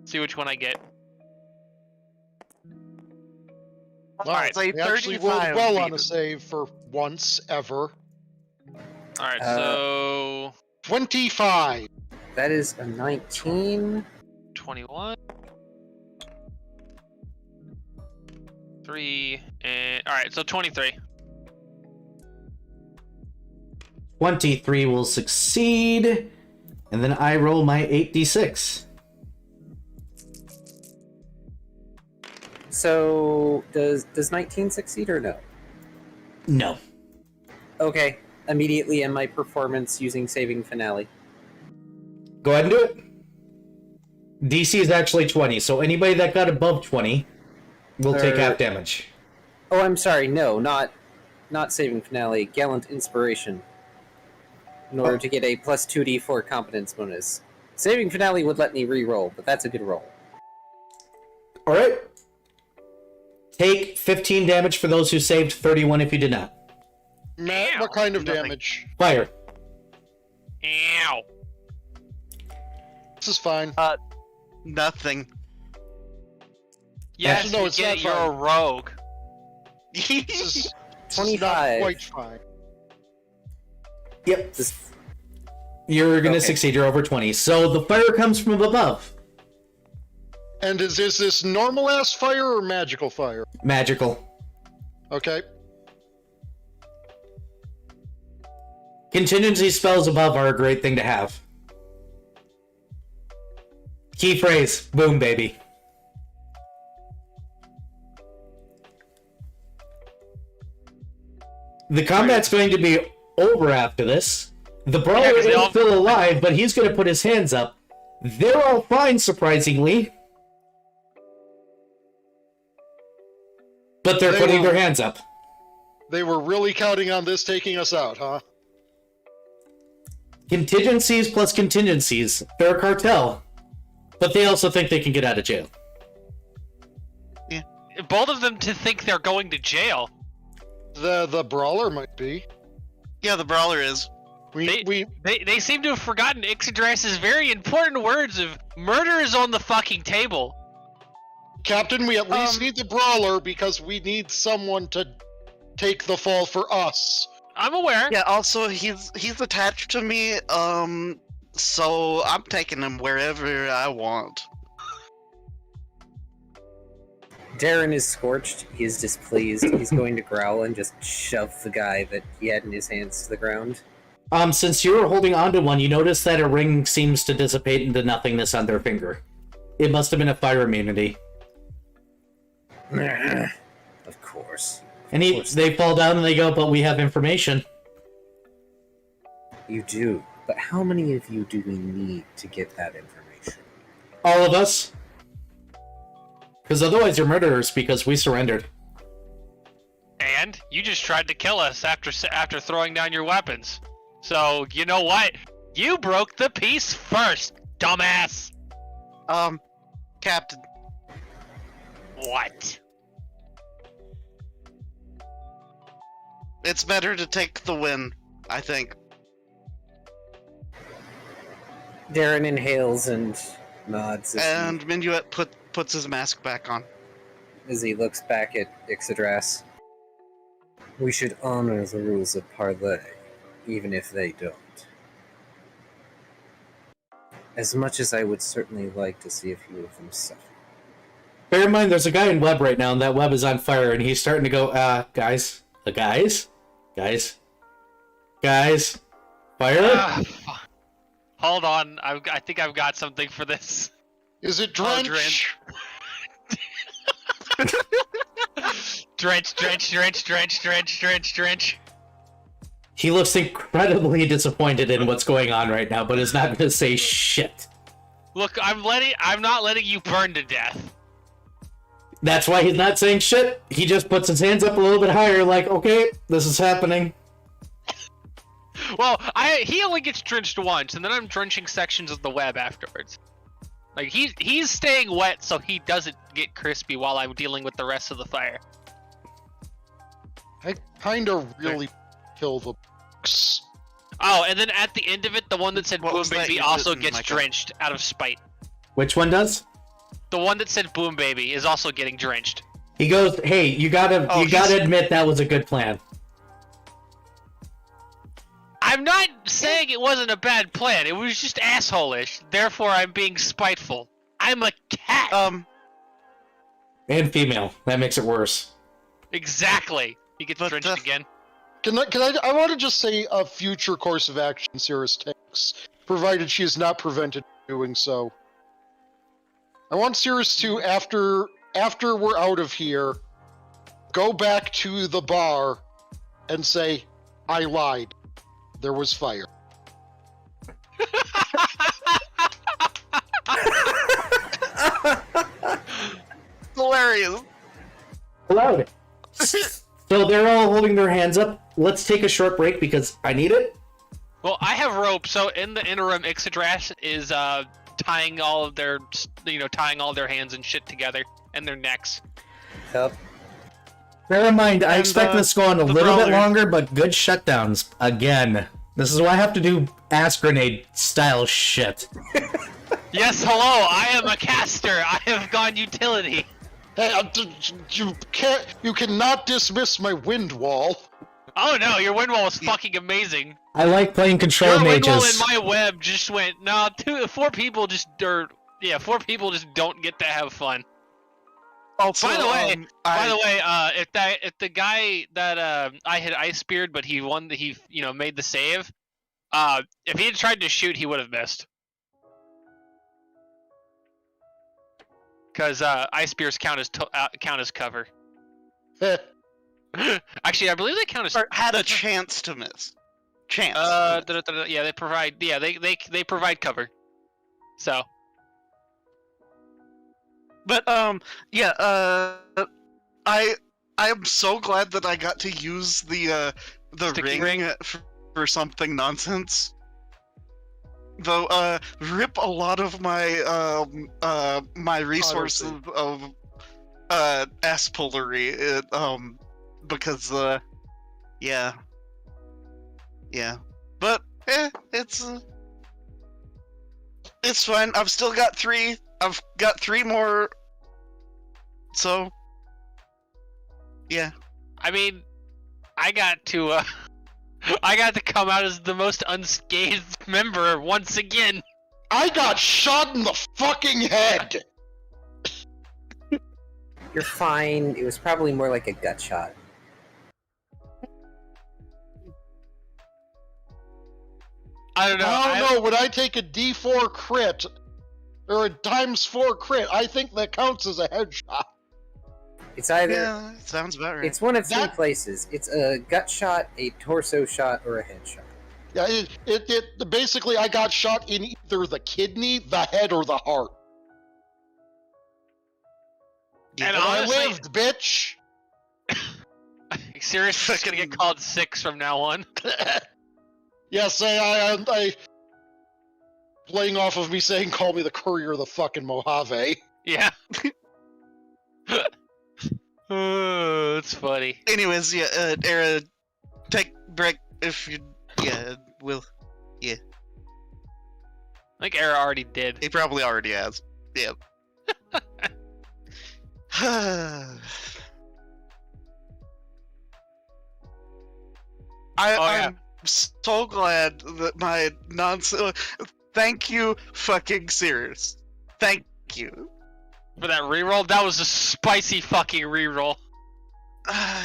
See which one I get. Alright, say we actually rolled 35 well on feet. a save for once ever. All right. So 25. That is a 19. 21. 3 and all right. So 23. 23 will succeed. And then I roll my 8d6. So does 19 succeed or no? No. Okay. Immediately end my performance using saving finale. Go ahead and do it. DC is actually 20, so anybody that got above 20 will take half damage. Oh, I'm sorry. No, not saving finale. Gallant inspiration. In order to get a plus 2d4 competence bonus. Saving finale would let me re-roll, but that's a good roll. All right. Take 15 damage for those who saved, 31 if you did not. Matt, what kind of Nothing. damage? Fire. Ow. This is fine. Nothing. Yes, No, you it's get not it, you're a fine. rogue. This is 25. not quite fine. Yep. This- You're going to Okay. succeed. You're over 20. So the fire comes from above. And is this normal ass fire or magical fire? Magical. Okay. Contingency spells above are a great thing to have. Key phrase, boom, baby. The combat's going to be over after this. The brawler 'cause they is all- still alive, but he's going to put his hands up. They're all fine, surprisingly. But they're They putting were- their hands up. They were really counting on this taking us out, huh? Contingencies plus contingencies. They're a cartel. But they also think they can get out of jail. Both of them to think they're going to jail. The brawler might be. Yeah, the brawler is. They seem to have forgotten Ixodras's very important words of murder is on the fucking table. Captain, we at least need the brawler because we need someone to take the fall for us. I'm aware. Yeah. Also, he's attached to me. So I'm taking him wherever I want. Darren is scorched. He is displeased. He's going to growl and just shove the guy that he had in his hands to the ground. Since you were holding onto one, you notice that a ring seems to dissipate into nothingness on their finger. It must have been a fire immunity. Of course. And Of course. they fall down and they go, but we have information. You do. But how many of you do we need to get that information? All of us. Because otherwise you're murderers because we surrendered. And you just tried to kill us after throwing down your weapons. So, you know what? You broke the peace first, dumbass. Captain. What? It's better to take the win, I think. Darren inhales and nods And Minuet puts his mask back on. as he looks back at Ixodras. We should honor the rules of parley, even if they don't. As much as I would certainly like to see a few of them suffer. Bear in mind, there's a guy in web right now, and that web is on fire, and he's starting to go, guys, fire? Hold on, I think I've got something for this. Is it Oh, drench? Drench. He looks incredibly disappointed in what's going on right now, but is not going to say shit. Look, I'm not letting you burn to death. That's why he's not saying shit. He just puts his hands up a little bit higher, like, okay, this is happening. Well, he only gets drenched once, and then I'm drenching sections of the web afterwards. Like he's staying wet so he doesn't get crispy while I'm dealing with the rest of the fire. I kind of really kill the books. Oh, and then at the end of it, the one that said What Boom was that Baby you also did in gets my cup? drenched out of spite. Which one does? The one that said Boom Baby is also getting drenched. He goes, hey, you gotta he's- admit that was a good plan. I'm not saying it wasn't a bad plan. It was just asshole-ish. Therefore, I'm being spiteful. I'm a cat. And female. That makes it worse. Exactly. He gets But, drenched again. I want to just say a future course of action Cirrus takes, provided she is not prevented from doing so. I want Cirrus to, after we're out of here, go back to the bar and say, I lied. There was fire. Hilarious. Allowed. So they're all holding their hands up. Let's take a short break because I need it. Well, I have rope, so in the interim, Ixadrash is tying all of their, tying all their hands and shit together and their necks. Yep. Bear in mind, I And, expect this to go on a the little bit brawler. longer, but good shutdowns. Again. This is why I have to do ass grenade style shit. Yes, hello, I am a caster. I have gone utility. Hey, you cannot dismiss my wind wall. Oh no, your wind wall was fucking amazing. I like playing control Your wind wall mages. in my web just went, no, 4 people just, 4 people just don't get to have fun. Also, By the way, if the guy that I had ice speared, but he made the save, if he had tried to shoot, he would have missed. Because ice spears count as cover. Actually, I believe they count as. had a chance to miss. Chance. Yeah, they provide. Yeah, they provide cover. So. But yeah. I am so glad that I got to use the Sticky ring for something nonsense. Though rip a lot of my my resources of aspillery because yeah. But it's fine. I've still got 3. I've got 3 more. So yeah. I mean, I got to come out as the most unscathed member once again. I got shot in the fucking head. You're fine. It was probably more like a gut shot. I don't know. I don't know. When I take a D4 crit or a ×4 crit, I think that counts as a headshot. It's either Yeah, it sounds about right. it's one of 3 That- places. It's a gut shot, a torso shot, or a head shot. Yeah, it basically I got shot in either the kidney, the head, or the heart. And And I honestly, lived, bitch. seriously, it's gonna get called 6 from now on. Yes, I playing off of me saying, "Call me the courier of the fucking Mojave." Yeah. It's funny. Anyways, yeah, Era, take break if you. Yeah, will. I think Era already did. He probably already has. Yep. I'm so glad that my nonsense. Thank you, fucking serious. Thank you. For that reroll, that was a spicy fucking reroll.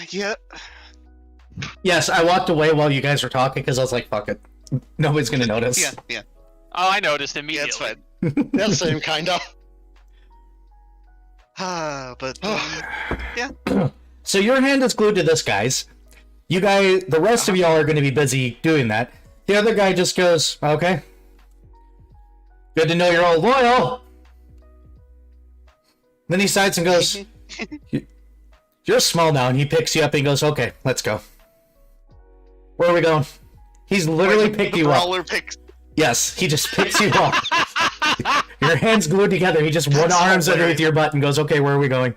Yeah. Yes, I walked away while you guys were talking because I was like, fuck it. Nobody's gonna notice. Yeah. Oh, I noticed Yeah, immediately. it's fine. That same kind of. But So your hand is glued to this guy's. You guys, the rest of y'all are going to be busy doing that. The other guy just goes, okay. Good to know you're all loyal. Then he sighs and goes, you're small now. And he picks you up and goes, okay, let's go. Where are we going? He's literally picked you up. brawler picks. Yes, he just picks you up. Your hands glued together. He just one arms underneath your butt and goes, okay, where are we going?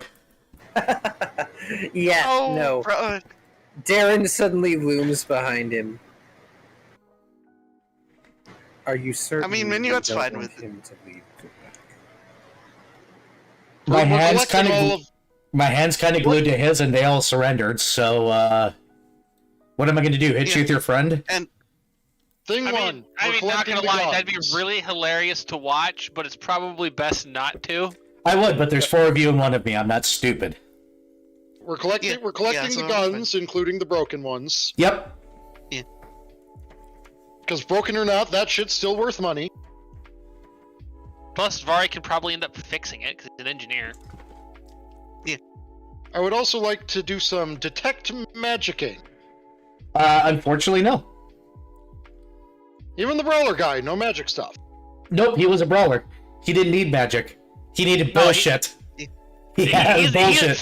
Yeah, Oh no. bro. Darren suddenly looms behind him. Are you certain? I mean, you Minuet's don't fine want with it. him to leave Quebec? My We're hands collecting kind all of my hands kind of glued to his, and they all surrendered. So, what am I going to do? Hit Yeah. you with your friend? Thing I one. mean, we're not collecting gonna the lie, that'd be guns. really hilarious to watch, but it's probably best not to. I would, but there's 4 of you and 1 of me. I'm not stupid. We're collecting. Yeah, We're collecting so the that's guns, including the broken ones. Yep. Because broken or not, that shit's still worth money. Plus, Vari could probably end up fixing it because he's an engineer. I would also like to do some detect magicking. Unfortunately, no. Even the brawler guy, no magic stuff. Nope, he was a brawler. He didn't need magic. He needed No, he- bullshit. He has bullshit.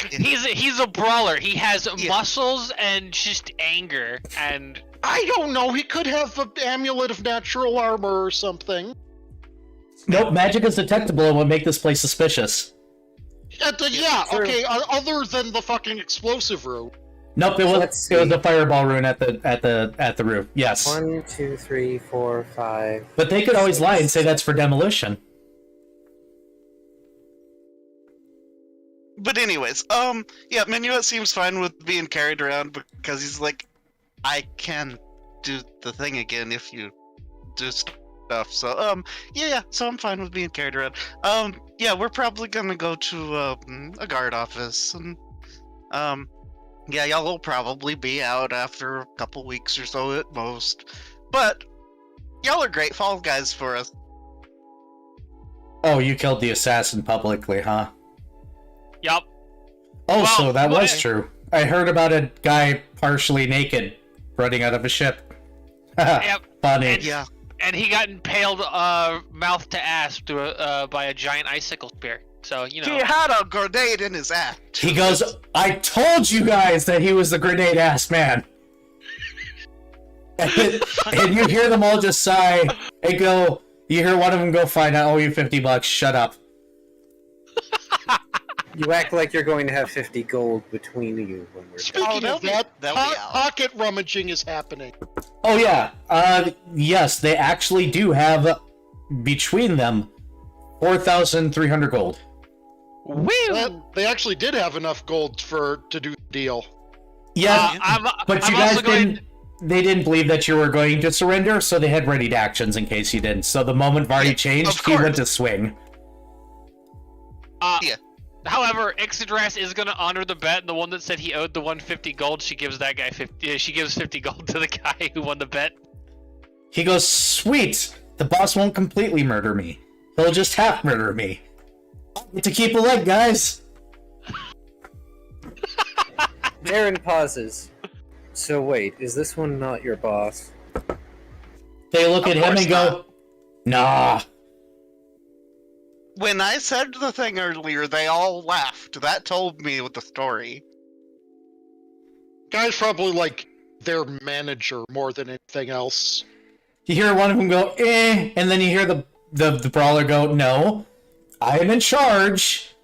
He's a brawler. He has Yeah. muscles and just anger, and I don't know. He could have an amulet of natural armor or something. Nope, magic is detectable and would make this place suspicious. Yeah, True. okay. Other than the fucking explosive room. Nope, Let's it was see. a fireball rune at the roof. Yes, 1, 2, 3, 4, 5. but they could always lie and say that's for demolition. But anyways, yeah, Minuet seems fine with being carried around because he's like, I can do the thing again if you do stuff. So, yeah, so I'm fine with being carried around. Yeah, we're probably gonna go to a guard office, and yeah, y'all will probably be out after a couple weeks or so at most. But y'all are great fall guys for us. Oh, you killed the assassin publicly, huh? Yup. Oh, Well, so that what- was true. I heard about a guy partially naked running out of a ship. Yep. Funny. And- Yeah. And he got impaled mouth to ass by a giant icicle spear. So, you know. He had a grenade in his act. He goes, I told you guys that he was the grenade ass man. And you hear them all just sigh and go, you hear one of them go, fine, I owe you $50, shut up. You act like you're going to have 50 gold between you when we're done. Speaking they'll of be- that, they'll be out. pocket rummaging is happening. Oh yeah, yes, they actually do have, between them, 4,300 gold. Woo! They actually did have enough gold to do the deal. Yeah, but I'm you guys also going- they didn't believe that you were going to surrender, so they had readied actions in case you didn't. So the moment Vardy Yeah, changed, of he went course. to swing. Yeah. However, Ixodras is going to honor the bet, and the one that said he owed the 150 gold, she gives that guy 50. She gives 50 gold to the guy who won the bet. He goes, sweet, the boss won't completely murder me. He'll just half murder me. I get to keep a leg, guys. Darren pauses. So wait, is this one not your boss? They look at him course and go, nah. When I said the thing earlier, they all laughed. That told me with the story. Guy's probably like their manager more than anything else. You hear one of them go, eh, and then you hear the brawler go, no, I am in charge,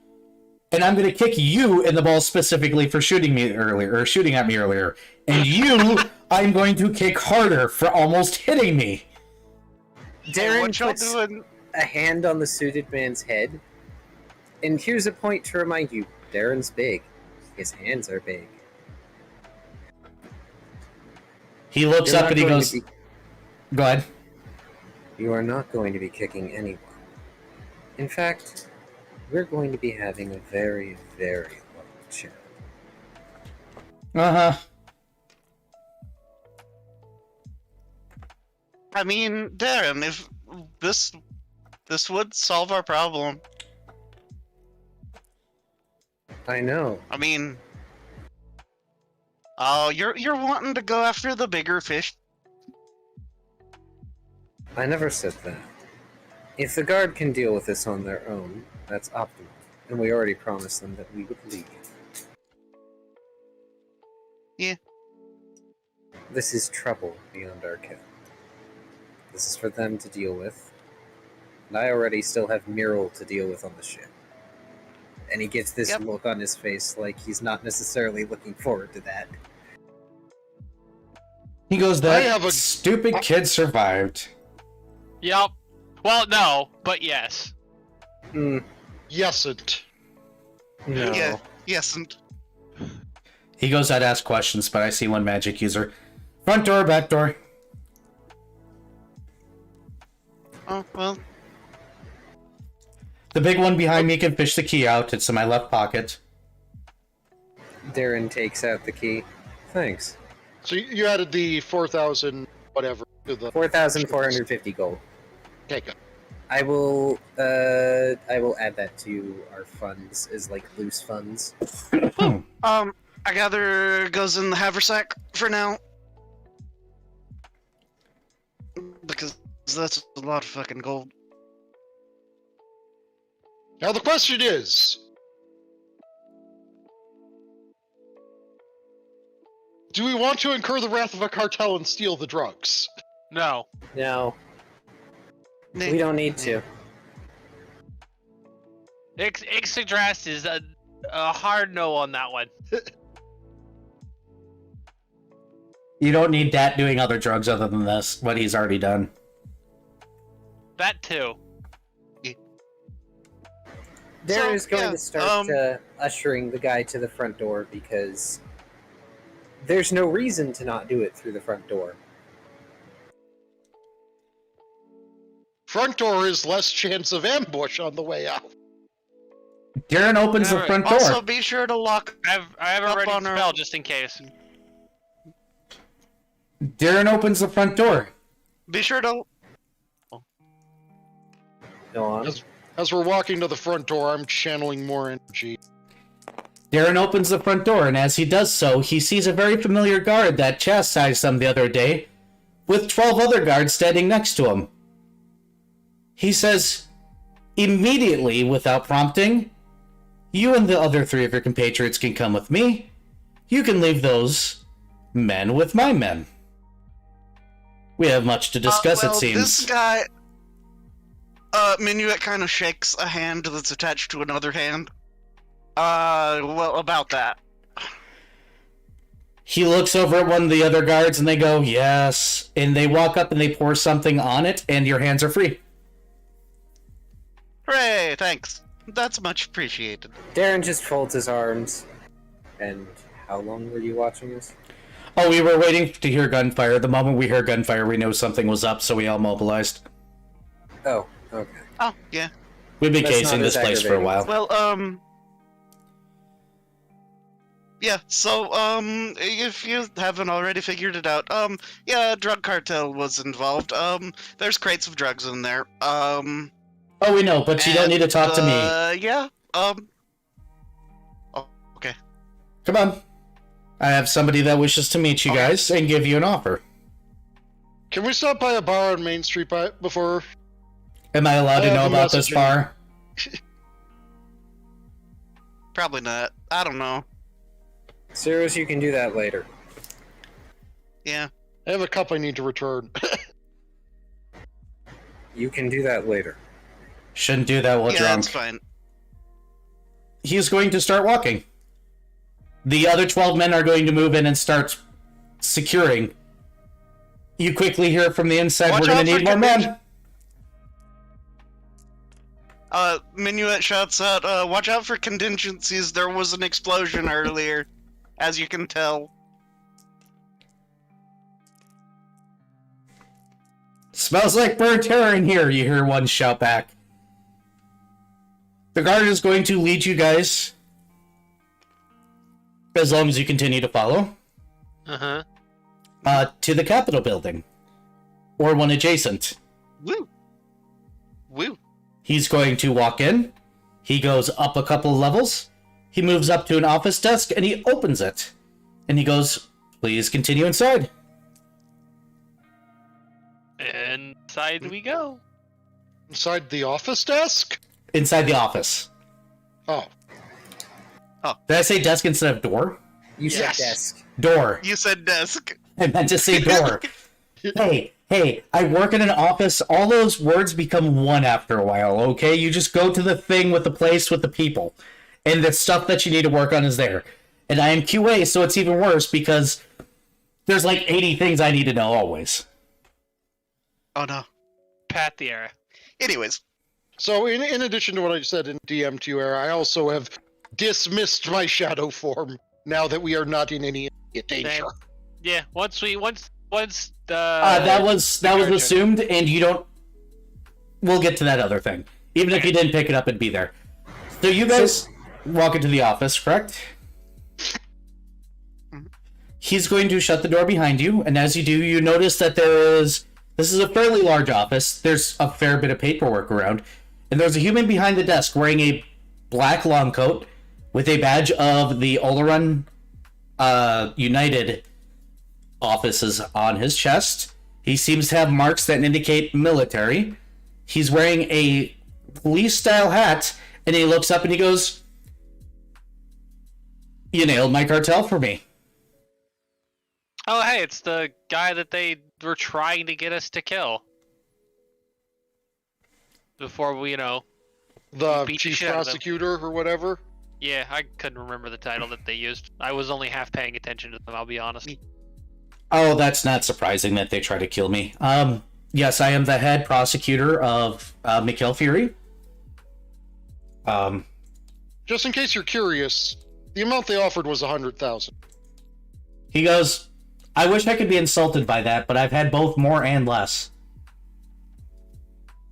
and I'm going to kick you in the balls specifically for shooting me earlier, or shooting at me earlier. And you, I'm going to kick harder for almost hitting me. Darren what y'all puts doing? a hand on the suited man's head. And here's a point to remind you, Darren's big. His hands are big. He looks You're up not and he going goes, to be- go ahead. You are not going to be kicking anyone. In fact, we're going to be having a very, very long chat. Uh-huh. I mean, Darren, if this would solve our problem. I know. I mean, oh, you're wanting to go after the bigger fish. I never said that. If the guard can deal with this on their own, that's optimal. And we already promised them that we would leave. Yeah. This is trouble beyond our ken. This is for them to deal with. And I already still have Muriel to deal with on the ship. And he gets this Yep. look on his face like he's not necessarily looking forward to that. He goes, I have that a- stupid kid survived. Yup. Well, no, but yes. Hmm. Yesn't. No. Yeah. Yes, and He goes, I'd ask questions, but I see one magic user. Front door, back door. oh well. The big one behind me can fish the key out. It's in my left pocket. Darren takes out the key. Thanks. So you added the 4,000 whatever to the 4,450 gold. Okay, good. I will add that to our funds as like loose funds. I gather it goes in the haversack for now. Because that's a lot of fucking gold. Now the question is, Do we want to incur the wrath of a cartel and steal the drugs? No. No, we don't need to. Ixodras is a hard no on that one. You don't need Dat doing other drugs other than this, what he's already done. That too. Darren's going yeah, to start ushering the guy to the front door because there's no reason to not do it through the front door. Front door is less chance of ambush on the way out. Darren opens the Alright, front door. Also, be sure to lock. I have a Up ready on our- spell just in case. Darren opens the front door. Be sure to. Go on. As we're walking to the front door, I'm channeling more energy. Darren opens the front door, and as he does so, he sees a very familiar guard that chastised him the other day, with 12 other guards standing next to him. He says, immediately, without prompting, "You and the other 3 of your compatriots can come with me. You can leave those men with my men. We have much to discuss, well, it seems." This guy. Minuet kind of shakes a hand that's attached to another hand. Well, about that. He looks over at one of the other guards, and they go, "Yes." And they walk up and they pour something on it, and your hands are free. Hooray, thanks. That's much appreciated. Darren just folds his arms. And how long were you watching this? Oh, we were waiting to hear gunfire. The moment we heard gunfire, we knew something was up, so we all mobilized. Oh, okay. Oh, yeah. We've been That's casing not this as place for a aggravating. while. Well, yeah, so, if you haven't already figured it out, yeah, a drug cartel was involved. There's crates of drugs in there. Oh, we know, but you don't need to talk to me. Yeah, oh, okay. Come on. I have somebody that wishes to meet you Okay. guys and give you an offer. Can we stop by a bar on Main Street before? Am I allowed to I know have a about this messaging. bar? Probably not. I don't know. Cirrus, you can do that later. Yeah. I have a cup I need to return. You can do that later. Shouldn't do that while Yeah, drunk. that's fine. He's going to start walking. The other 12 men are going to move in and start securing. You quickly hear from the inside, Watch "We're going out to for need more men." Minuet shouts out, watch out for contingencies. There was an explosion earlier, as you can tell. "Smells like burnt hair in here," you hear one shout back. The guard is going to lead you guys, as long as you continue to follow, Uh-huh. to the Capitol building. Or one adjacent. Woo! Woo! He's going to walk in. He goes up a couple levels. He moves up to an office desk, and he opens it. And he goes, "Please continue inside." Inside we go. Inside the office desk? Inside the office. Oh. Did I say desk instead of door? You said Yes. desk. Door. You said desk. I meant to say door. Hey, I work in an office. All those words become one after a while, okay? You just go to the thing with the place with the people. And the stuff that you need to work on is there. And I am QA, so it's even worse because there's like 80 things I need to know always. Oh no. Pat the era. Anyways, So in addition to what I said in DM2 era, I also have dismissed my shadow form now that we are not in any immediate danger. Same. Yeah, once That was assumed, and you don't. We'll get to that other thing. Even if you didn't pick it up, it'd be there. So you guys walk into the office, correct? He's going to shut the door behind you, and as you do, you notice that this is a fairly large office. There's a fair bit of paperwork around, and there's a human behind the desk wearing a black long coat with a badge of the Olorun United offices on his chest. He seems to have marks that indicate military. He's wearing a police-style hat, and he looks up and he goes, "You nailed my cartel for me." Oh, hey, it's the guy that they were trying to get us to kill. Before we, The beat the chief shit out of them. prosecutor or whatever. Yeah, I couldn't remember the title that they used. I was only half paying attention to them, I'll be honest. Oh, that's not surprising that they try to kill me. Yes, I am the head prosecutor of Mikhail Fury. Just in case you're curious, the amount they offered was 100,000. He goes, I wish I could be insulted by that, but I've had both more and less.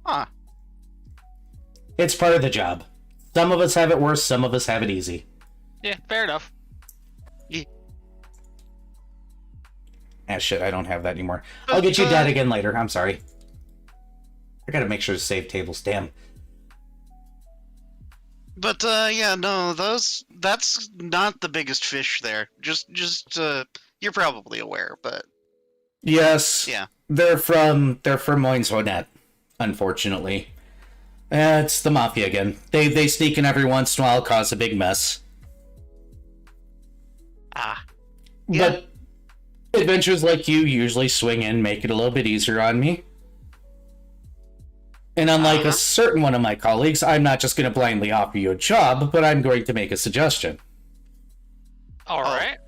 Huh. It's part of the job. Some of us have it worse, some of us have it easy. Yeah, fair enough. Ah, shit, I don't have that anymore. I'll get you dead again later, I'm sorry. I gotta make sure to save tables, damn. But yeah, no, that's not the biggest fish there. Just you're probably aware, but Yes. yeah. They're from Moinshonet, unfortunately. It's the Mafia again. They sneak in every once in a while, cause a big mess. Ah. Yeah. But adventures like you usually swing in, make it a little bit easier on me. And unlike a certain one of my colleagues, I'm not just going to blindly offer you a job, but I'm going to make a suggestion. Alright.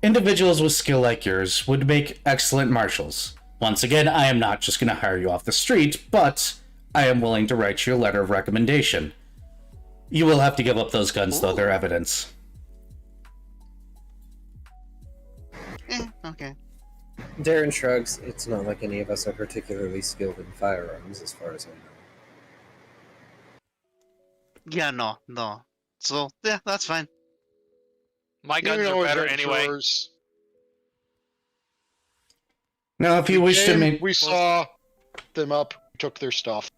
Individuals with skill like yours would make excellent marshals. Once again, I am not just going to hire you off the street, but I am willing to write you a letter of recommendation. You will have to give up those guns, though they're evidence. Okay. Darren shrugs. It's not like any of us are particularly skilled in firearms, as far as I know. Yeah, no. So yeah, that's fine. My guns are better anyway. Now, if you wish to make... We saw them up, took their stuff.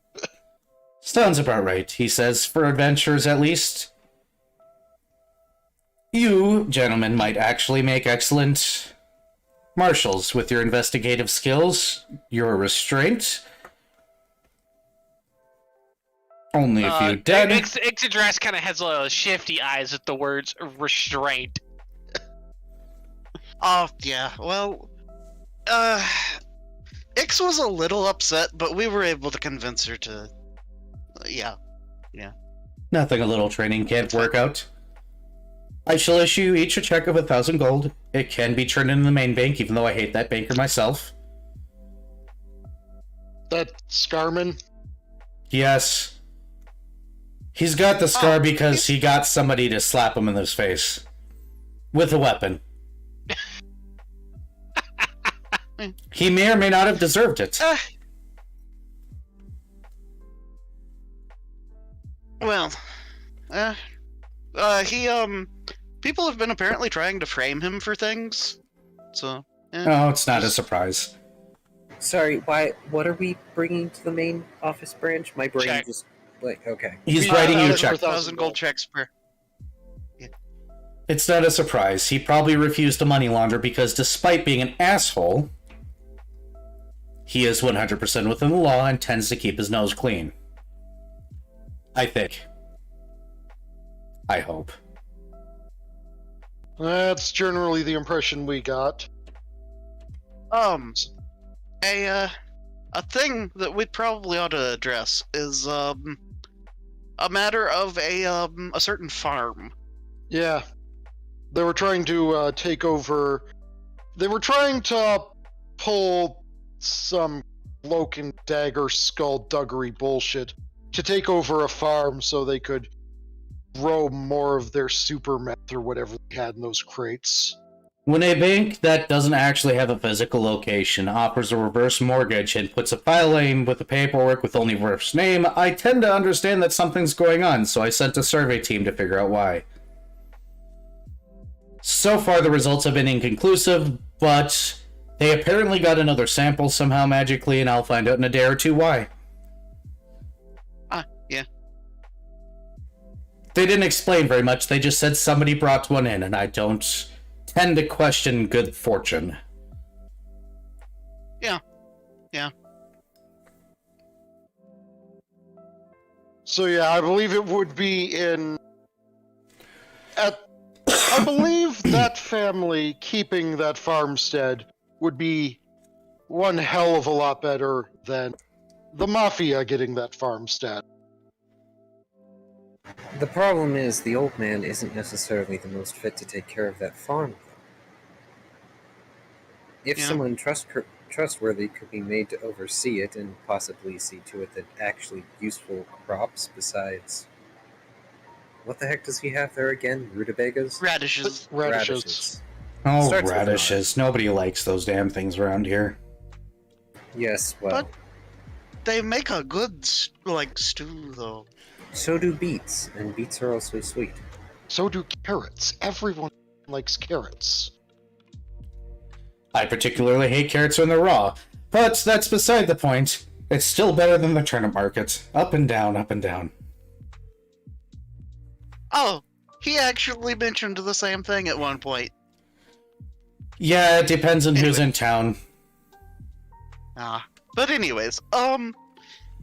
Sounds about right, he says, for adventurers at least. You, gentlemen, might actually make excellent marshals with your investigative skills, your restraint. Only a few dead. Ixadrass kind of has shifty eyes at the words restraint. Oh yeah, well, Ix was a little upset, but we were able to convince her to. Yeah. Nothing a little training can't work out. I shall issue each a check of 1,000 gold. It can be turned into the main bank, even though I hate that banker myself. That Scarman? Yes. He's got the scar because he got somebody to slap him in his face. With a weapon. He may or may not have deserved it. Well, people have been apparently trying to frame him for things, so. Oh, it's not a surprise. Sorry, what are we bringing to the main office branch? My brain Check. just, okay. He's writing you a check. 1,000 gold checks per. It's not a surprise. He probably refused to money launder because despite being an asshole, he is 100% within the law and tends to keep his nose clean. I think. I hope. That's generally the impression we got. A thing that we probably ought to address is a matter of a certain farm. Yeah. They were trying to take over. They were trying to pull some cloak and dagger skullduggery bullshit to take over a farm so they could grow more of their super meth or whatever they had in those crates. When a bank that doesn't actually have a physical location offers a reverse mortgage and puts a file name with the paperwork with only first name, I tend to understand that something's going on, so I sent a survey team to figure out why. So far, the results have been inconclusive, but they apparently got another sample somehow magically, and I'll find out in a day or two why. Yeah. They didn't explain very much, they just said somebody brought one in, and I don't tend to question good fortune. Yeah. So yeah, I believe it would be in at I believe that family keeping that farmstead would be one hell of a lot better than the Mafia getting that farmstead. The problem is the old man isn't necessarily the most fit to take care of that farm, though. If Yeah. someone trustworthy could be made to oversee it and possibly see to it that actually useful crops besides... What the heck does he have there again? Rutabagas? Radishes. Radishes. Oh, Starts with an R. radishes. Nobody likes those damn things around here. Yes, well, But they make a good stew though. so do beets, and beets are also sweet. So do carrots. Everyone likes carrots. I particularly hate carrots when they're raw, but that's beside the point. It's still better than the turnip market. Up and down, up and down. Oh, he actually mentioned the same thing at one point. Yeah, it depends on who's Anyway. in town. But anyways,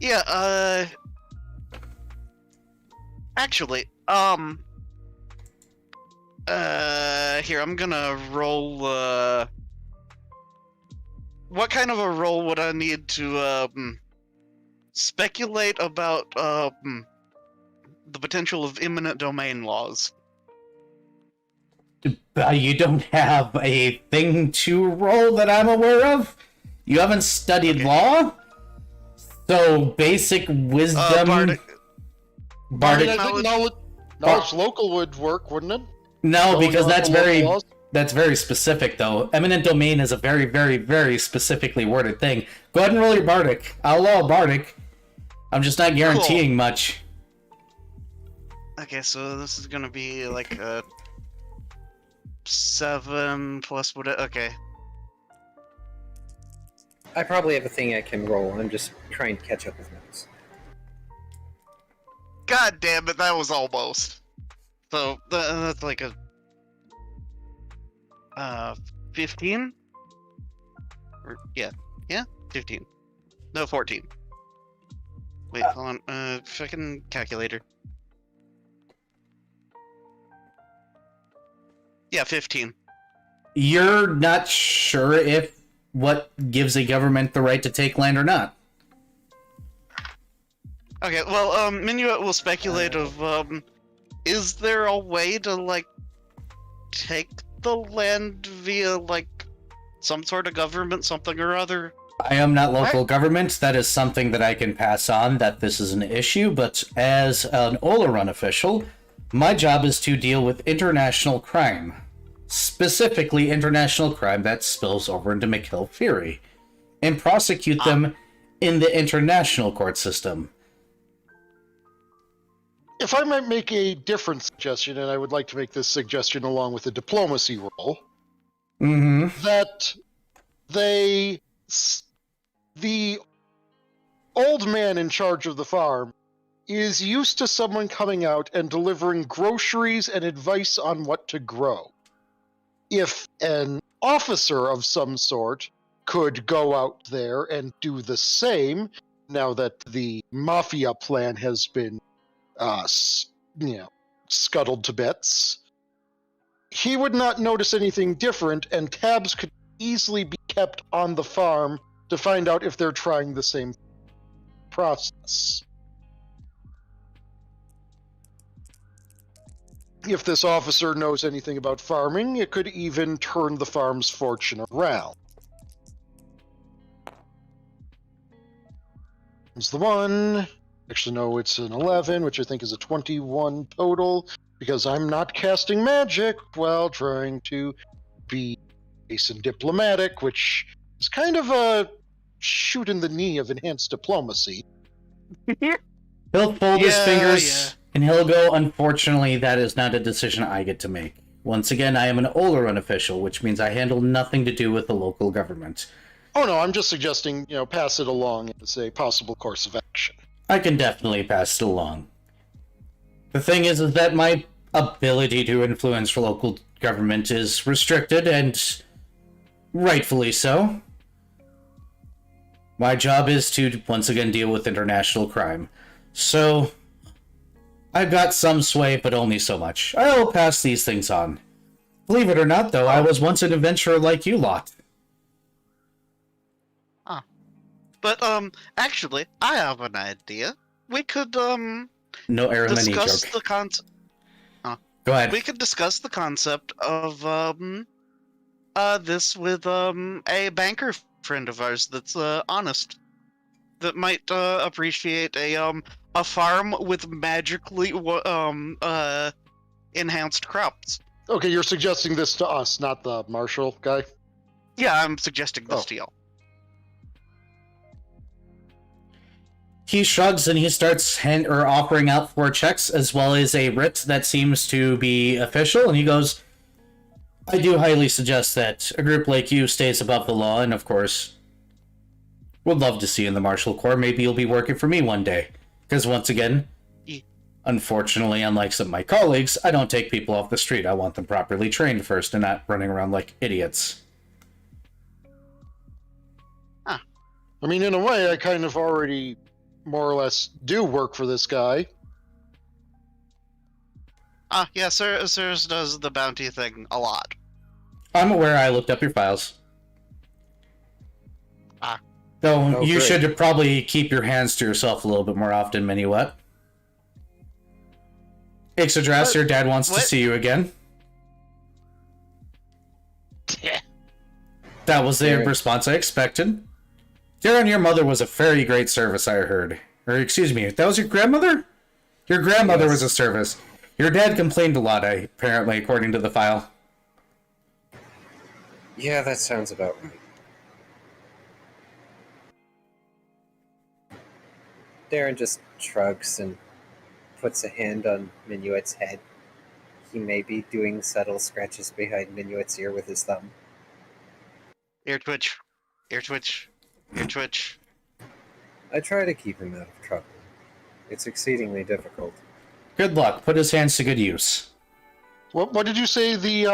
yeah, actually, here, I'm gonna roll, what kind of a roll would I need to, speculate about, the potential of eminent domain laws? You don't have a thing to roll that I'm aware of? You haven't studied Okay. law? So, basic wisdom... Bardic. Bardic- I think knowledge local would work, wouldn't it? No, Knowing because that's local very... laws? That's very specific, though. Eminent domain is a very, very, very specifically worded thing. Go ahead and roll your Bardic. I'll allow Bardic. I'm just not guaranteeing much. Okay, so this is gonna be like a 7 plus what? Okay. I probably have a thing I can roll. I'm just trying to catch up with notes. God damn it, that was almost. So that's like a 15. Or, yeah, 15. No, 14. Wait, hold on. Fucking calculator. Yeah, 15. You're not sure if what gives a government the right to take land or not. Okay, well, Minuet will speculate of, is there a way to, like, take the land via, like, some sort of government, something or other? I am not local government. That is something that I can pass on, that this is an issue, but as an Olorun official, my job is to deal with international crime. Specifically, international crime that spills over into McHill Fury, and prosecute them in the international court system. If I might make a different suggestion, and I would like to make this suggestion along with a diplomacy roll, that the old man in charge of the farm is used to someone coming out and delivering groceries and advice on what to grow. If an officer of some sort could go out there and do the same, now that the Mafia plan has been, scuttled to bits, he would not notice anything different, and tabs could easily be kept on the farm to find out if they're trying the same process. If this officer knows anything about farming, it could even turn the farm's fortune around. It's the one. Actually, no, it's an 11, which I think is a 21 total, because I'm not casting magic while trying to be nice and diplomatic, which is kind of a shoot in the knee of enhanced diplomacy. He'll fold his Yeah, fingers, yeah. and he'll go, unfortunately, that is not a decision I get to make. Once again, I am an Olorun official, which means I handle nothing to do with the local government. Oh no, I'm just suggesting, pass it along as a possible course of action. I can definitely pass it along. The thing is that my ability to influence local government is restricted, and rightfully so. My job is to, once again, deal with international crime. So, I've got some sway, but only so much. I'll pass these things on. Believe it or not, though, I was once an adventurer like you lot. But actually, I have an idea. We could No error money discuss joke. the concept. Go ahead. We could discuss the concept of this with a banker friend of ours that's honest, that might appreciate a farm with magically enhanced crops. Okay, you're suggesting this to us, not the Marshall guy? Yeah, I'm suggesting this to y'all. He shrugs and he starts offering out 4 checks as well as a writ that seems to be official, and he goes, I do highly suggest that a group like you stays above the law, and of course, would love to see you in the Marshal Corps. Maybe you'll be working for me one day. Because once again, unfortunately, unlike some of my colleagues, I don't take people off the street. I want them properly trained first and not running around like idiots. I mean, in a way, I kind of already more or less do work for this guy. Yeah, Sirs does the bounty thing a lot. I'm aware. I looked up your files. Though you great. should probably keep your hands to yourself a little bit more often, Minuet. Ixodras, your dad wants to What? see you again. That was the response I expected. Darren, your mother was a very great service, I heard. Or, excuse me, that was your grandmother? Your grandmother was a service. Your dad complained a lot, apparently, according to the file. Yeah, that sounds about right. Darren just shrugs and puts a hand on Minuet's head. He may be doing subtle scratches behind Minuet's ear with his thumb. Ear twitch. Ear twitch. Ear twitch. I try to keep him out of trouble. It's exceedingly difficult. Good luck. Put his hands to good use. What did you say this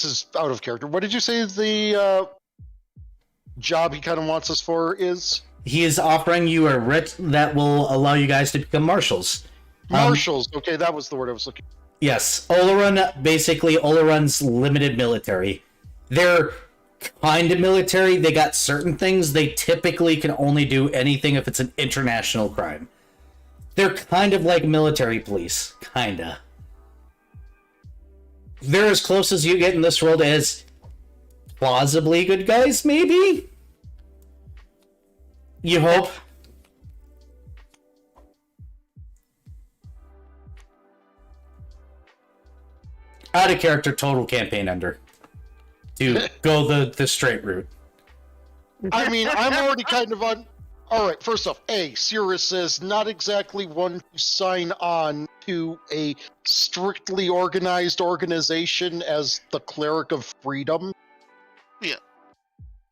is out of character. What did you say the job he kind of wants us for is? He is offering you a writ that will allow you guys to become marshals. Marshals. Okay, that was the word I was looking for. Yes. Olorun's limited military. They're kind of military. They got certain things. They typically can only do anything if it's an international crime. They're kind of like military police. Kinda. They're as close as you get in this world as plausibly good guys, maybe? You hope? Out of character, total campaign ender. To go the straight route. I mean, I'm already kind of on... Alright, first off, Cirrus says not exactly one to sign on to a strictly organized organization as the Cleric of Freedom. Yeah.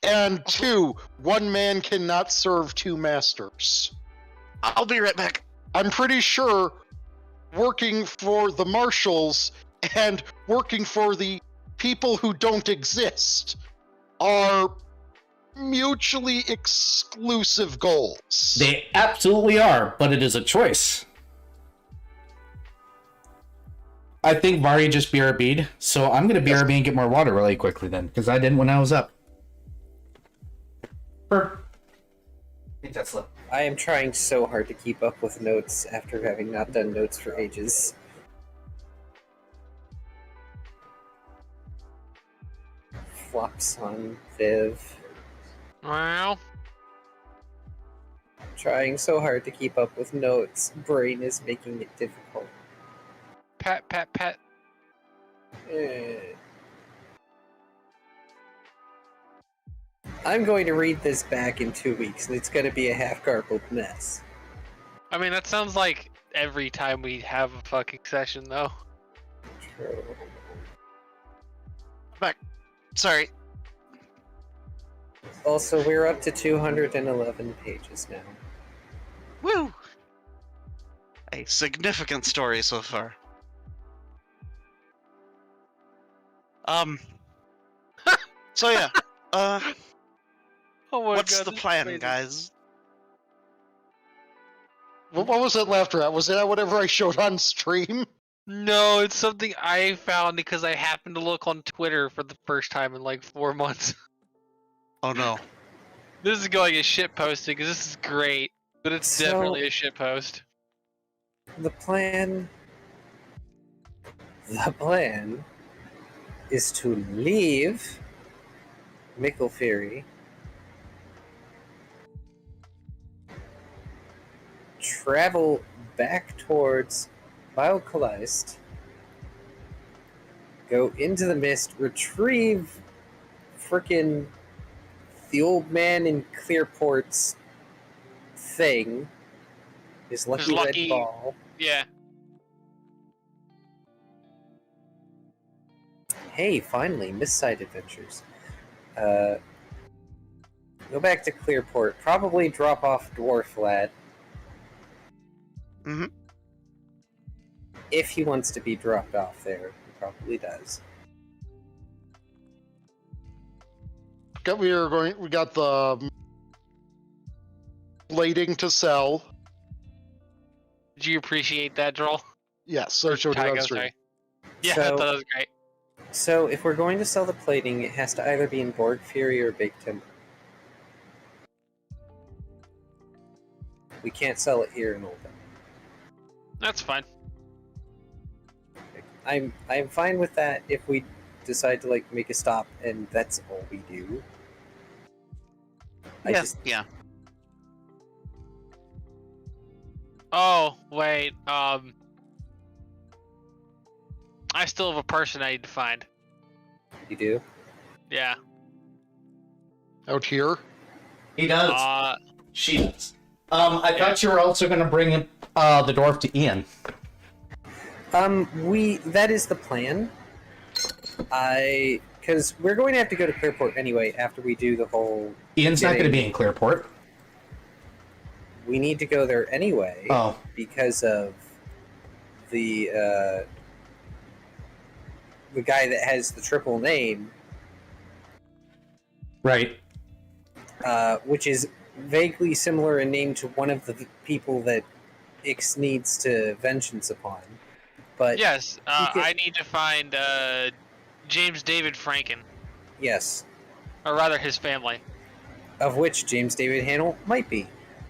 And 2, one man cannot serve 2 masters. I'll be right back. I'm pretty sure working for the Marshals and working for the people who don't exist are mutually exclusive goals. They absolutely are, but it is a choice. I think Vari just BRB'd, so I'm going to BRB and get more water really quickly then, because I didn't when I was up. I think that's slow. I am trying so hard to keep up with notes after having not done notes for ages. Flops on Viv. Well, Trying so hard to keep up with notes. Brain is making it difficult. pat, pat, pat. I'm going to read this back in 2 weeks, and it's going to be a half-garbled mess. I mean, that sounds like every time we have a fucking session, though. True. Sorry. Also, we're up to 211 pages now. Woo! A significant story so far. So yeah, Oh my what's God, the this is plan, amazing. guys? What was that laughter at? Was that whatever I showed on stream? No, it's something I found because I happened to look on Twitter for the first time in like 4 months. Oh no. This is going as shit posting because this is great, but it's So- definitely a shit post. The plan is to leave Mickle Ferry, travel back towards Biocalist, go into the mist, retrieve frickin' the old man in Clearport's thing, his lucky red lucky- ball. Yeah. Hey, finally, Mist Side Adventures. Go back to Clearport. Probably drop off Dwarf Lad. Mhm. If he wants to be dropped off there, he probably does. We got the plating to sell. Did you appreciate that, Joel? Yes, I showed it on Tycho, stream. sorry. Yeah, I So- thought that was great. So, if we're going to sell the plating, it has to either be in Borg Fury or Big Timber. We can't sell it here in Oldham. That's fine. I'm fine with that if we decide to like make a stop and that's all we do. I just Yeah. Oh, wait, I still have a person I need to find. you do. Yeah. Out here. He does. She does. I Yeah. thought you were also going to bring the dwarf to Ian. That is the plan. Because we're going to have to go to Clearport anyway after we do the whole. Ian's not going to be in Clearport. We need to go there anyway. Oh. Because of the guy that has the triple name, Right. which is vaguely similar in name to one of the people that Ix needs to vengeance upon. But Yes, can- I need to find James David Franken, yes, or rather his family. of which James David Hannell might be.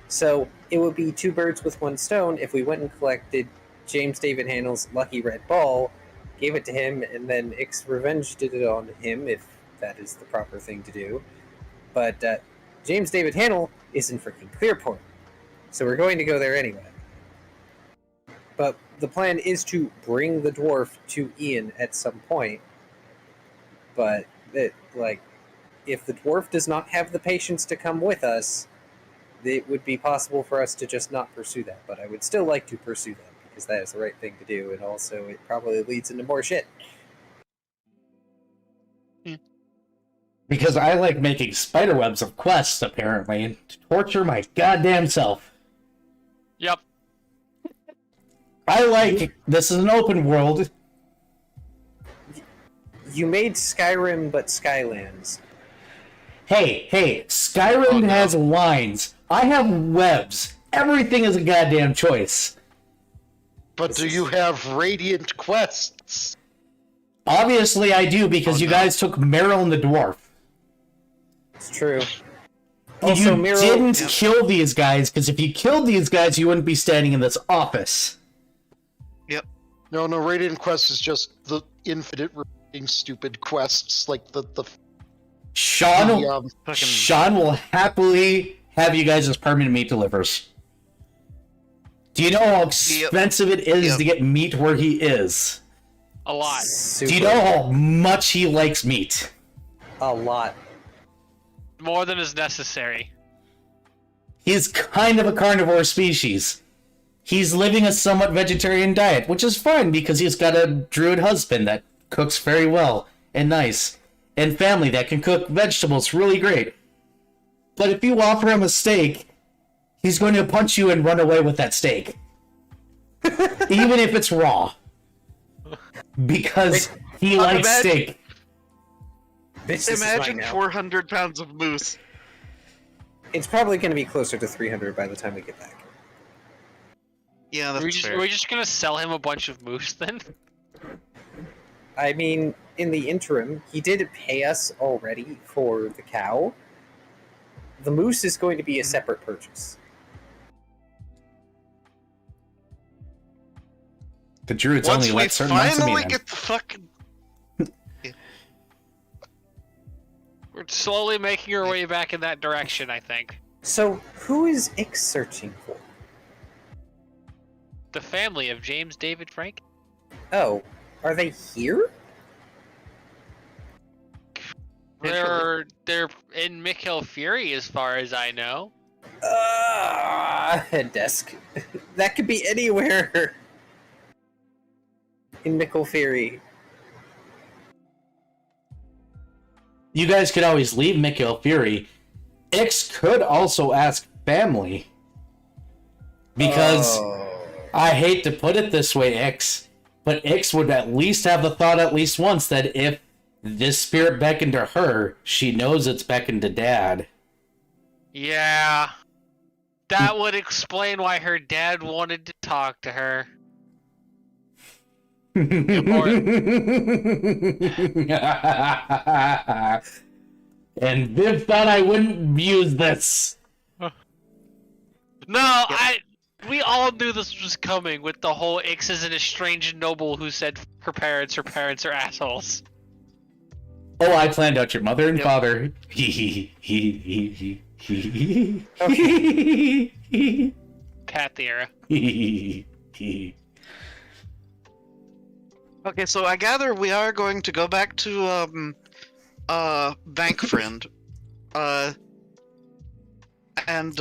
So it would be two birds with one stone if we went and collected James David Hannell's lucky red ball, gave it to him, and then Ix revenged it on him, if that is the proper thing to do. But James David Hannell is in freaking Clearport, so we're going to go there anyway. But the plan is to bring the dwarf to Ian at some point. But if the dwarf does not have the patience to come with us, it would be possible for us to just not pursue that. But I would still like to pursue that because that is the right thing to do, and also it probably leads into more shit. Because I like making spiderwebs of quests, apparently, to torture my goddamn self. Yep. I like... This is an open world. You made Skyrim, but Skylands. Hey, Skyrim Oh, no. has lines. I have webs. Everything is a goddamn choice. But do you have radiant quests? Obviously I do, because Oh, you no. guys took Meryl and the dwarf. It's true. Also, You Miro, didn't Yep. kill these guys, because if you killed these guys, you wouldn't be standing in this office. No, radiant quests is just the infinite repeating stupid quests, like the Sean, Fucking Sean will happily have you guys as permanent meat delivers. Do you know how expensive it is Yep. to get meat where he is? A lot. super, Do you know how much he likes meat? a lot. More than is necessary. He's kind of a carnivore species. He's living a somewhat vegetarian diet, which is fine because he's got a druid husband that cooks very well and nice, and family that can cook vegetables really great. But if you offer him a steak, he's going to punch you and run away with that steak. Even if it's raw. Because he likes Imagine- steak. Bitch, this is Imagine mine now. 400 pounds of moose. It's probably going to be closer to 300 by the time we get back. Yeah, Are we that's just, fair. are we just gonna sell him a bunch of moose then? I mean, in the interim, he did pay us already for the cow. The moose is going to be a separate purchase. The druids Once only we let certain months of finally me in. get the fucking We're slowly making our way back in that direction, I think. So, who is Ix searching for? The family of James David Frank? Oh, are they here? They're in Mikhail Fury, as far as I know. Head desk. That could be anywhere in Mickle Fury. You guys could always leave Mikhail Fury. Ix could also ask family. Because I hate to put it this way, Ix, but Ix would at least have the thought at least once that if this spirit beckoned to her, she knows it's beckoned to Dad. Yeah. That would explain why her dad wanted to talk to her. And Viv thought I wouldn't use this. No, we all knew this was coming with the whole Ix is an estranged noble who said her parents are assholes. Oh, I planned out your mother and Yep. father. Pat the era. Okay, so I gather we are going to go back to bank friend, and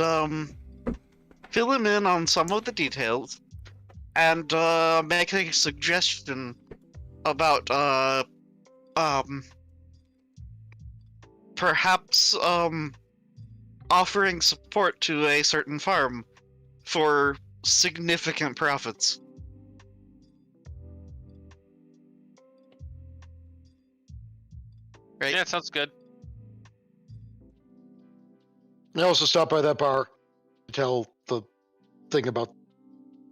fill him in on some of the details, and make a suggestion about perhaps offering support to a certain farm for significant profits. Right? Yeah, sounds good. I also stopped by that bar to tell the thing about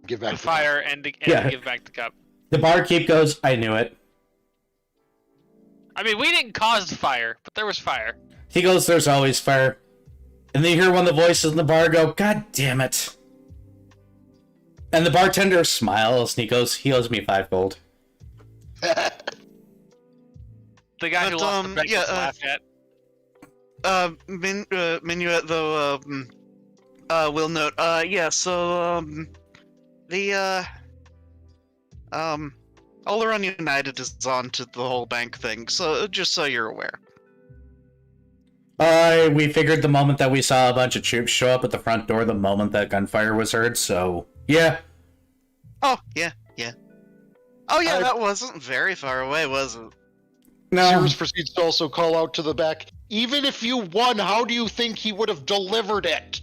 give back The the fire and to Yeah. give back the cup. The barkeep goes, I knew it. I mean, we didn't cause the fire, but there was fire. He goes, there's always fire. And then you hear one of the voices in the bar go, God damn it. And the bartender smiles and he goes, he owes me 5 gold. The guy who But, lost the bet yeah, gets laughed at. Minuet though, will note, yeah, so, the, Olorun United is on to the whole bank thing, so just so you're aware. We figured the moment that we saw a bunch of troops show up at the front door, the moment that gunfire was heard, so, yeah. Oh, yeah. Oh yeah, I- that wasn't very far away, was it? No. Cirrus proceeds to also call out to the back, even if you won, how do you think he would have delivered it?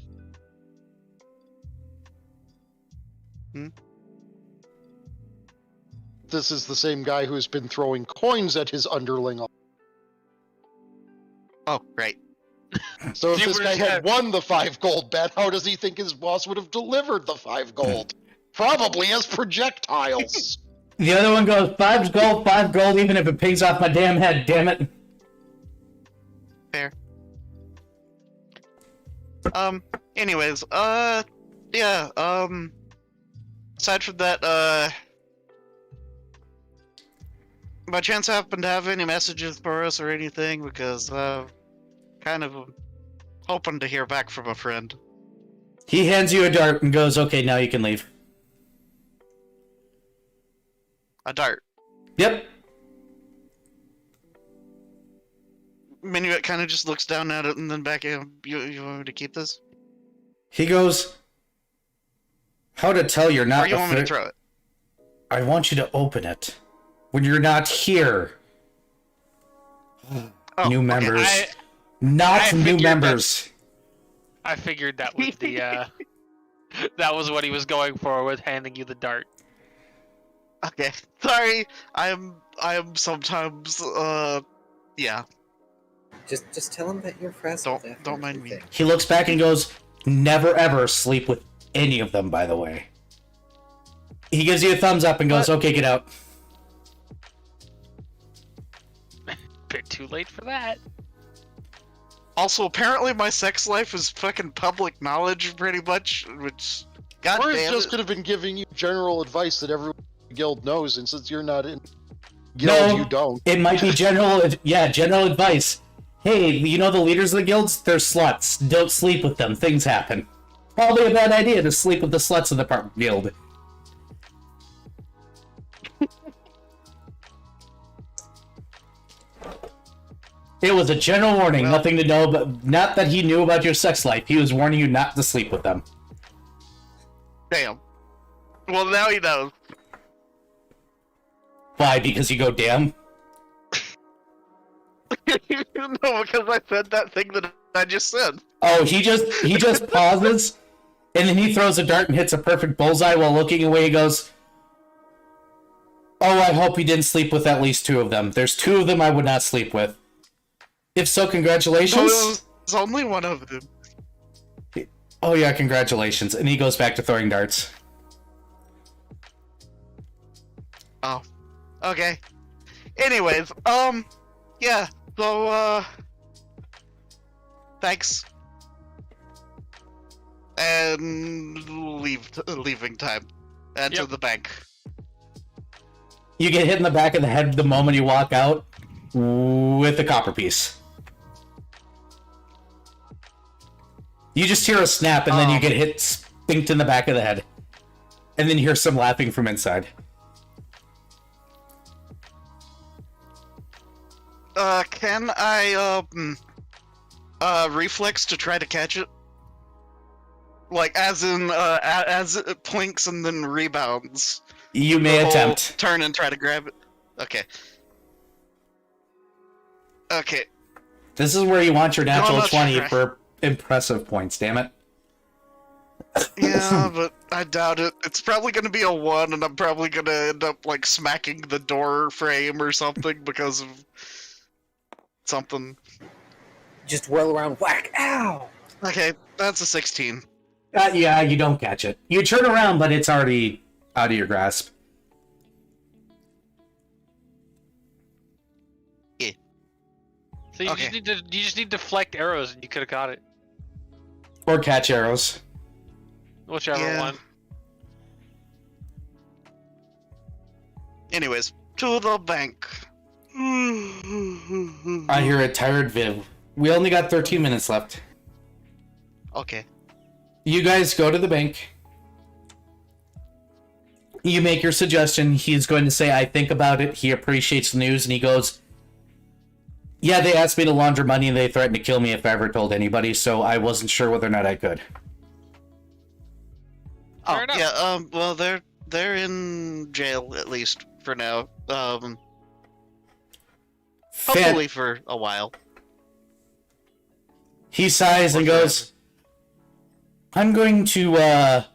This is the same guy who's been throwing coins at his underling. Oh, right. So if You this were guy just- had won the 5 gold bet, how does he think his boss would have delivered the 5 gold? Probably as projectiles. The other one goes, 5 gold, even if it pings off my damn head, damn it. Fair. Anyways, yeah, aside from that, by chance happen to have any messages for us or anything? Because, kind of hoping to hear back from a friend. He hands you a dart and goes, okay, now you can leave. A dart. Yep. Minuet kind of just looks down at it and then back at him. You want me to keep this? He goes, how to tell you're not Or you want me to afraid- throw it? I want you to open it. When you're not here. Oh, New okay. members. I Not new figured members. I figured that was the that was what he was going for with handing you the dart. Okay. Sorry. I am sometimes, yeah. Just tell him that you're frazzled. after Don't mind me. everything. He looks back and goes, never ever sleep with any of them, by the way. He gives you a thumbs up and goes, "Okay, get out." Bit too late for that. Also, apparently my sex life is fucking public knowledge, pretty much, which... God Or it damn just it. could have been giving you general advice that everyone in the guild knows, and since you're not in guild, No, you don't. it might be general advice. Hey, you know the leaders of the guilds? They're sluts. Don't sleep with them. Things happen. Probably a bad idea to sleep with the sluts of the guild. It was a general warning, Well- nothing to know, but not that he knew about your sex life. He was warning you not to sleep with them. Damn. Well, now he knows. Why? Because you go, damn? No, because I said that thing that I just said. Oh, he just pauses, and then he throws a dart and hits a perfect bullseye while looking away. He goes, "Oh, I hope he didn't sleep with at least 2 of them. There's 2 of them I would not sleep with. If so, congratulations." No, it was only one of them. Oh yeah, congratulations. And he goes back to throwing darts. Oh. Okay. Anyways, yeah, so, thanks. And leaving time. Enter Yep. the bank. You get hit in the back of the head the moment you walk out with a copper piece. You just hear a snap, and then you get hit spinked in the back of the head. And then you hear some laughing from inside. Can I, reflex to try to catch it? Like, as in, as it plinks and then rebounds. You may The whole attempt. Turn and try to grab it. Okay. Okay. This is where you want your natural let's 20 try. for impressive points, damn it. Yeah, but I doubt it. It's probably gonna be a 1, and I'm probably gonna end up, like, smacking the door frame or something because of something. Just whirl around, whack, ow! Okay, that's a 16. Yeah, you don't catch it. You turn around, but it's already out of your grasp. So you Okay. just need to deflect arrows, and you could have got it. Or catch arrows. Whichever Yeah. one. Anyways, to the bank. I hear a tired Viv. We only got 13 minutes left. Okay. You guys go to the bank. You make your suggestion. He's going to say, "I think about it." He appreciates the news, and he goes, "Yeah, they asked me to launder money, and they threatened to kill me if I ever told anybody, so I wasn't sure whether or not I could." Fair Oh, enough. yeah, well, they're in jail, at least, for now. Hopefully for a while. He sighs and goes, "I'm going to,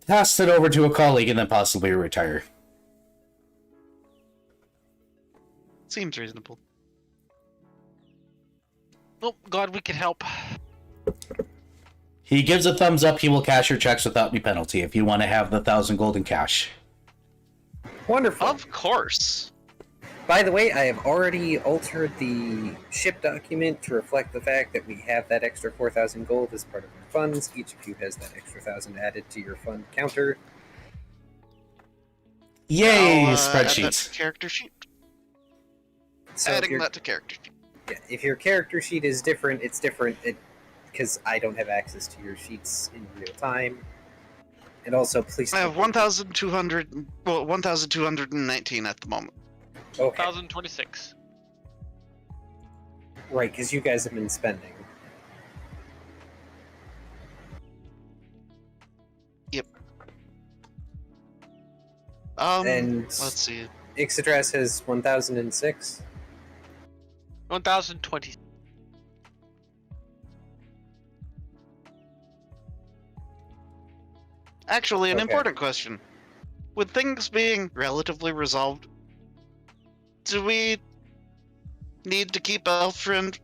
pass it over to a colleague and then possibly retire." Seems reasonable. Oh, glad we could help. He gives a thumbs up. He will cash your checks without any penalty if you want to have the 1,000 gold in cash. Wonderful. Of course. By the way, I have already altered the ship document to reflect the fact that we have that extra 4,000 gold as part of our funds. Each of you has that extra 1,000 added to your fund counter. Yay, I'll, add that spreadsheets. to character sheet. So if Adding your, that to character sheet. yeah, if your character sheet is different, it's different because I don't have access to your sheets in real time. And also, please. I have 1,219 at the moment. Okay, 1,026. right, because you guys have been spending. And Let's see. Ixadrass has 1,006. 1,020. Actually, an Okay. important question. With things being relatively resolved, do we need to keep Elfriend?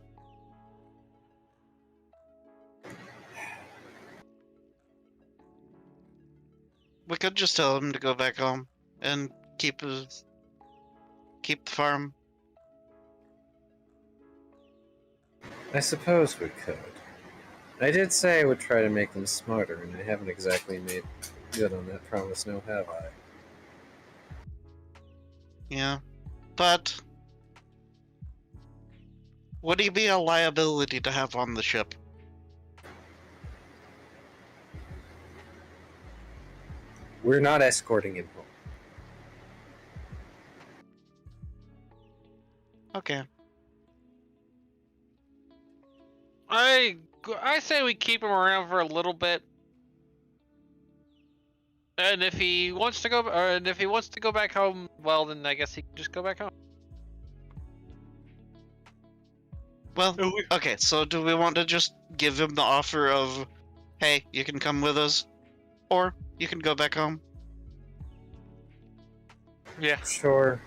we could just tell him to go back home and keep the farm. I suppose we could. I did say I would try to make them smarter, and I haven't exactly made good on that promise, no have I? Yeah, but would he be a liability to have on the ship? We're not escorting him home. Okay. I say we keep him around for a little bit, and if he wants to go back home, well, then I guess he can just go back home. Well, okay, so do we want to just give him the offer of, hey, you can come with us, or you can go back home? Yeah. Sure.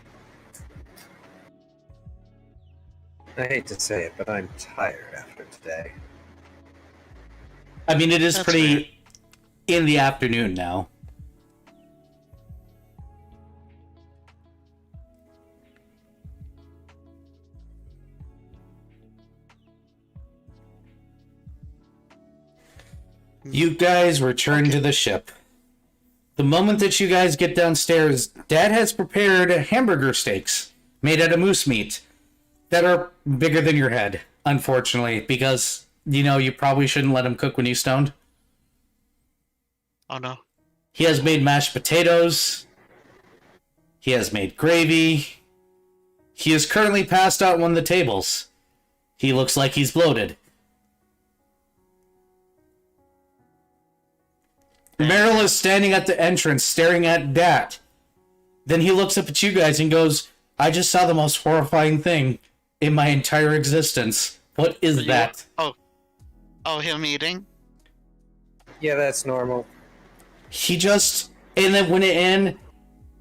I hate to say it, but I'm tired after today. I mean, it is That's pretty in the afternoon now. You guys return to the ship. The moment that you guys get downstairs, Dad has prepared hamburger steaks made out of moose meat that are bigger than your head, unfortunately, because, you know, you probably shouldn't let him cook when he's stoned. Oh no. He has made mashed potatoes. He has made gravy. He is currently passed out on one of the tables. He looks like he's bloated. Meryl is standing at the entrance staring at Dad. Then he looks up at you guys and goes, I just saw the most horrifying thing in my entire existence. What is that? Oh, him eating? Yeah, that's normal. He just, and then went in,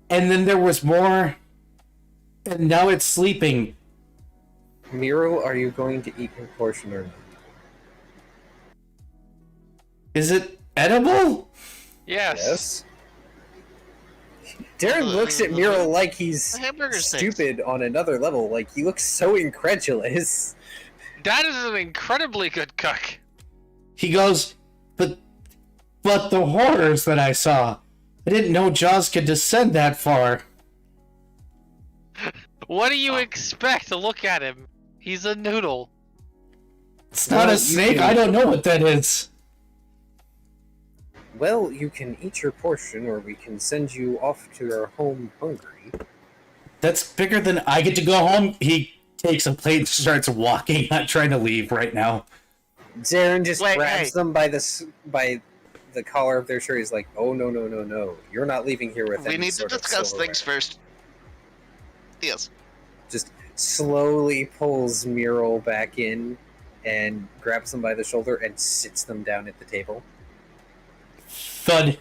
and then there was more, and now it's sleeping. Miro, are you going to eat your portion or not? Is it edible? Yes. Darren looks at Miro like he's The hamburger steaks. stupid on another level. Like, he looks so incredulous. Dad is an incredibly good cook. He goes, but the horrors that I saw. I didn't know Jaws could descend that far. What do you expect? Look at him. He's a noodle. It's not Well, a you snake. can- I don't know what that is. Well, you can eat your portion, or we can send you off to your home hungry. That's bigger than I get to go home. He takes a plate and starts walking, not trying to leave right now. Darren just Wait, grabs hey. them by the collar of their shirt. He's like, "Oh no! You're not leaving here with." We any need to sort of discuss silverware." things first. Yes. Just slowly pulls Miro back in and grabs them by the shoulder and sits them down at the table. Thud.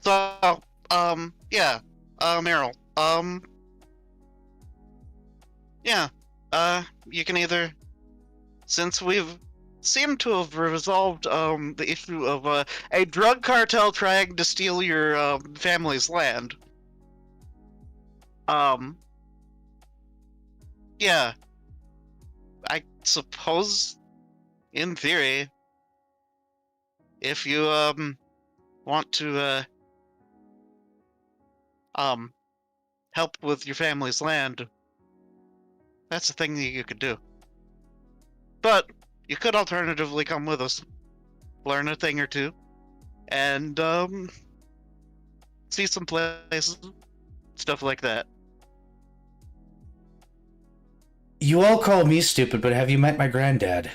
So, yeah, Meryl, yeah, you can either, since we've seemed to have resolved, the issue of, a drug cartel trying to steal your, family's land, yeah, I suppose, in theory, if you, want to, help with your family's land, that's a thing that you could do. But you could alternatively come with us, learn a thing or two, and see some places, stuff like that. You all call me stupid, but have you met my granddad?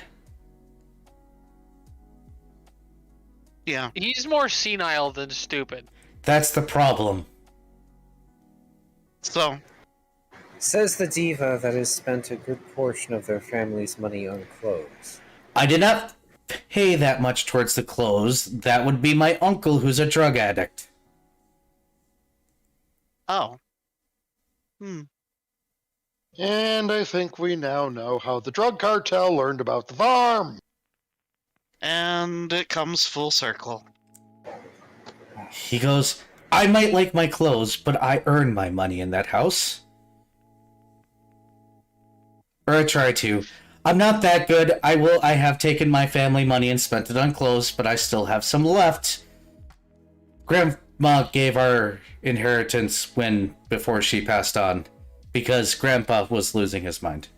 Yeah. He's more senile than stupid. That's the problem. So, Says the diva that has spent a good portion of their family's money on clothes. I did not pay that much towards the clothes. That would be my uncle, who's a drug addict. oh, Hmm. And I think we now know how the drug cartel learned about the farm. And it comes full circle. He goes, I might like my clothes, but I earn my money in that house. Or I try to. I'm not that good. I have taken my family money and spent it on clothes, but I still have some left. Grandma gave our inheritance before she passed on, because Grandpa was losing his mind.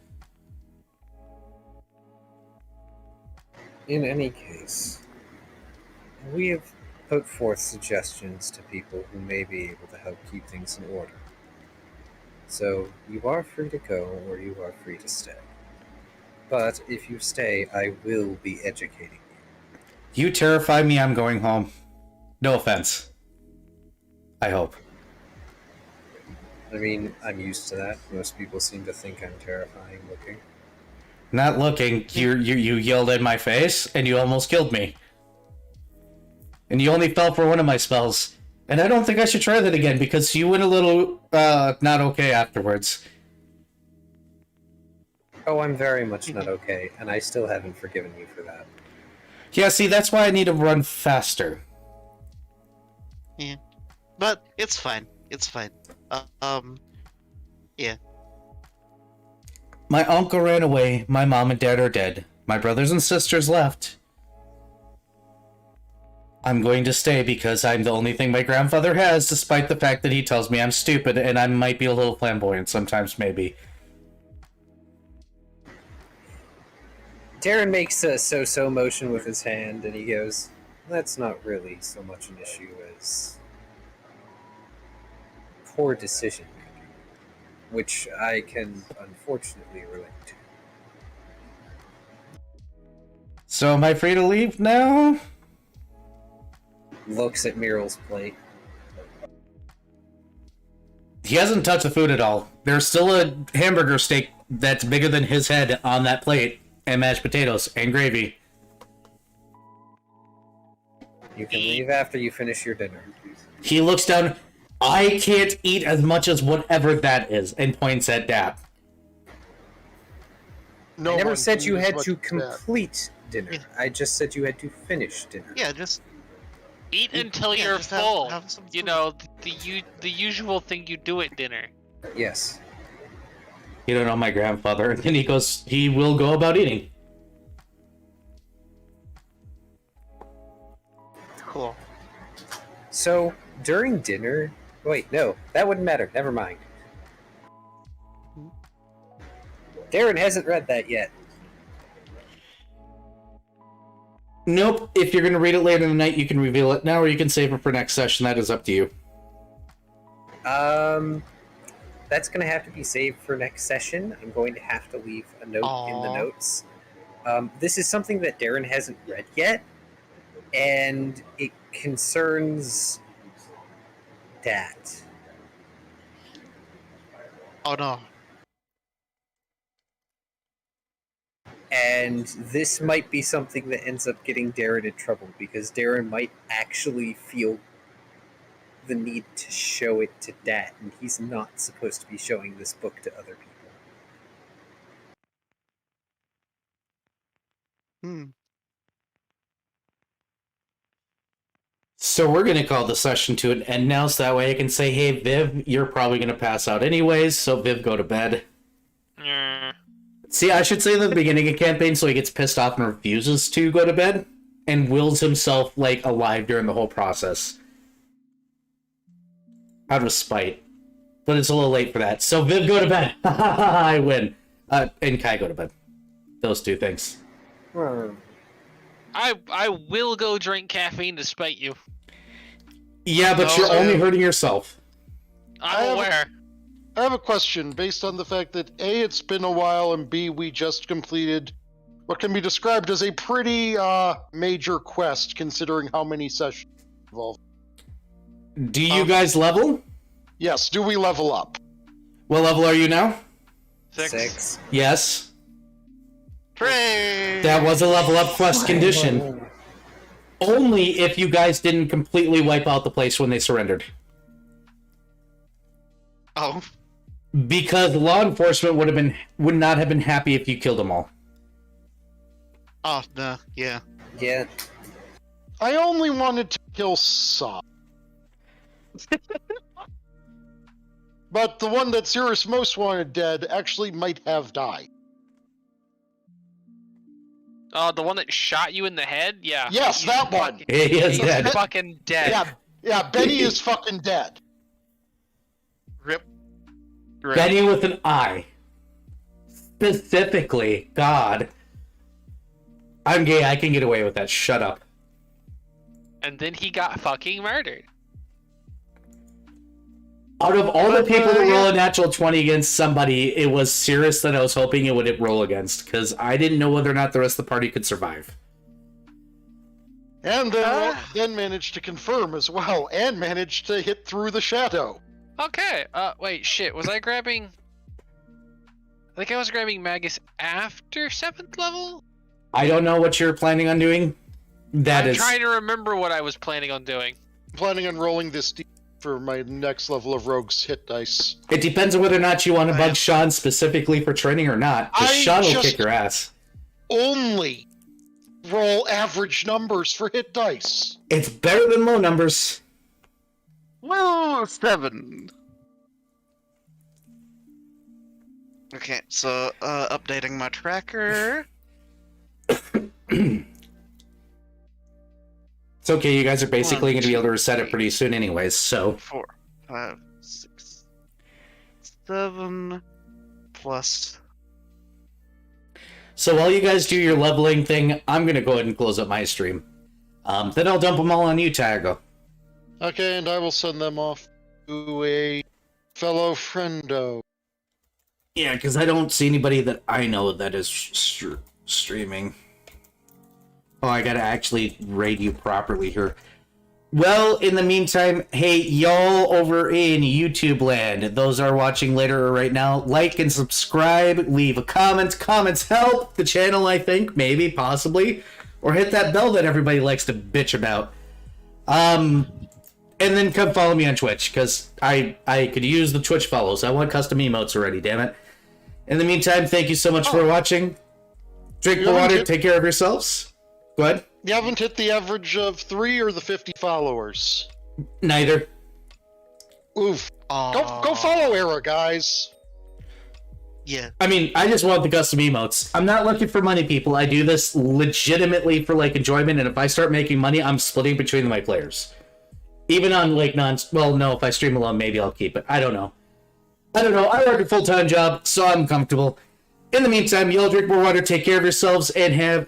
In any case, we have put forth suggestions to people who may be able to help keep things in order. So you are free to go, or you are free to stay. But if you stay, I will be educating you. You terrify me, I'm going home. No offense. I hope. I mean, I'm used to that. Most people seem to think I'm terrifying looking. Not looking, you yelled in my face, and you almost killed me. And you only fell for one of my spells. And I don't think I should try that again, because you went a little, not okay afterwards. Oh, I'm very much not okay, and I still haven't forgiven you for that. Yeah, see, that's why I need to run faster. Yeah. But it's fine. It's fine. Yeah. My uncle ran away, my mom and dad are dead. My brothers and sisters left. I'm going to stay because I'm the only thing my grandfather has, despite the fact that he tells me I'm stupid and I might be a little flamboyant sometimes, maybe. Darren makes a so-so motion with his hand, and he goes, that's not really so much an issue as poor decision making, which I can unfortunately relate to. So am I free to leave now? Looks at Muriel's plate. He hasn't touched the food at all. There's still a hamburger steak that's bigger than his head on that plate, and mashed potatoes, and gravy. You can leave after you finish your dinner. He looks down. I can't eat as much as whatever that is, and points at Dap. No I never one said can you eat as had much to as that. complete dinner. I just said you had to finish dinner. Yeah, just Eat until yeah, you're just full. have some You food. know, the usual thing you do at dinner. Yes. You don't know my grandfather. And he goes, he will go about eating. Cool. So, during dinner... Wait, no, that wouldn't matter. Never mind. Darren hasn't read that yet. Nope. If you're going to read it later in the night, you can reveal it now, or you can save it for next session. That is up to you. That's going to have to be saved for next session. I'm going to have to leave a note in the Aw. notes. This is something that Darren hasn't read yet, and it concerns Dat. Oh no. And this might be something that ends up getting Darren in trouble, because Darren might actually feel the need to show it to Dat, and he's not supposed to be showing this book to other people. Hmm. So we're going to call the session to an end now, so that way I can say, hey, Viv, you're probably going to pass out anyways, so Viv, go to bed. See, I should say at the beginning of campaign, so he gets pissed off and refuses to go to bed, and wills himself, like, alive during the whole process. Out of spite. But it's a little late for that. So, Viv, go to bed! I win. And Kai, go to bed. Those two things. I will go drink caffeine to spite you. Yeah, but No, you're I only have- hurting yourself. I'm aware. I have a question based on the fact that A, it's been a while, and B, we just completed what can be described as a pretty major quest, considering how many sessions involved. Do you guys level? Yes, do we level up? What level are you now? 6. Yes. Hooray! That was a level up quest condition. Only if you guys didn't completely wipe out the place when they surrendered. Oh. Because law enforcement would not have been happy if you killed them all. Oh, no, yeah. Yeah. I only wanted to kill some. But the one that Cirrus most wanted dead actually might have died. Oh, the one that shot you in the head? Yeah. Yes, He's that one. fucking- He is He's dead. fucking dead. Yeah, Benny is fucking dead. Rip. Benny with an I. Specifically, God. I'm gay, I can get away with that. Shut up. And then he got fucking murdered. Out of all the But, people to yeah. roll a natural 20 against somebody, it was Cirrus that I was hoping it would roll against, because I didn't know whether or not the rest of the party could survive. And then managed to confirm as well, and managed to hit through the shadow. Okay. Wait, shit. Was I grabbing? I think I was grabbing Magus after 7th level. I don't know what you're planning on doing. I'm That trying to remember what I was planning on doing. I'm planning on rolling this for my next level of Rogue's hit dice. It depends on whether or not you want to bug Sean specifically for training or not. 'Cause I Sean will just- kick your ass. Only roll average numbers for hit dice. It's better than low numbers. Well, 7. Okay, so, updating my tracker. It's okay, you guys are basically 1, going to be able to 2, reset it 3. pretty soon anyways, so... 4, 5, 6, 7, plus... So while you guys do your leveling thing, I'm going to go ahead and close up my stream. Then I'll dump them all on you, Tago. Okay, and I will send them off to a fellow friendo. Yeah, because I don't see anybody that I know that is streaming. Oh, I gotta actually raid you properly here. Well, in the meantime, hey, y'all over in YouTube land, those are watching later or right now, like and subscribe, leave a comment. Comments help the channel, I think, maybe, possibly. Or hit that bell that everybody likes to bitch about. And then come follow me on Twitch, because I could use the Twitch follows. I want custom emotes already, damn it. In the meantime, thank you so much for watching. Drink more water, take care of yourselves. Go ahead. You haven't hit the average of 3 or the 50 followers. Neither. Oof. Go follow Era, guys. Yeah. I mean, I just want the custom emotes. I'm not looking for money, people. I do this legitimately for, like, enjoyment, and if I start making money, I'm splitting between my players. Even on, like, well, no, if I stream alone, maybe I'll keep it. I don't know. I work a full-time job, so I'm comfortable. In the meantime, y'all drink more water, take care of yourselves, and have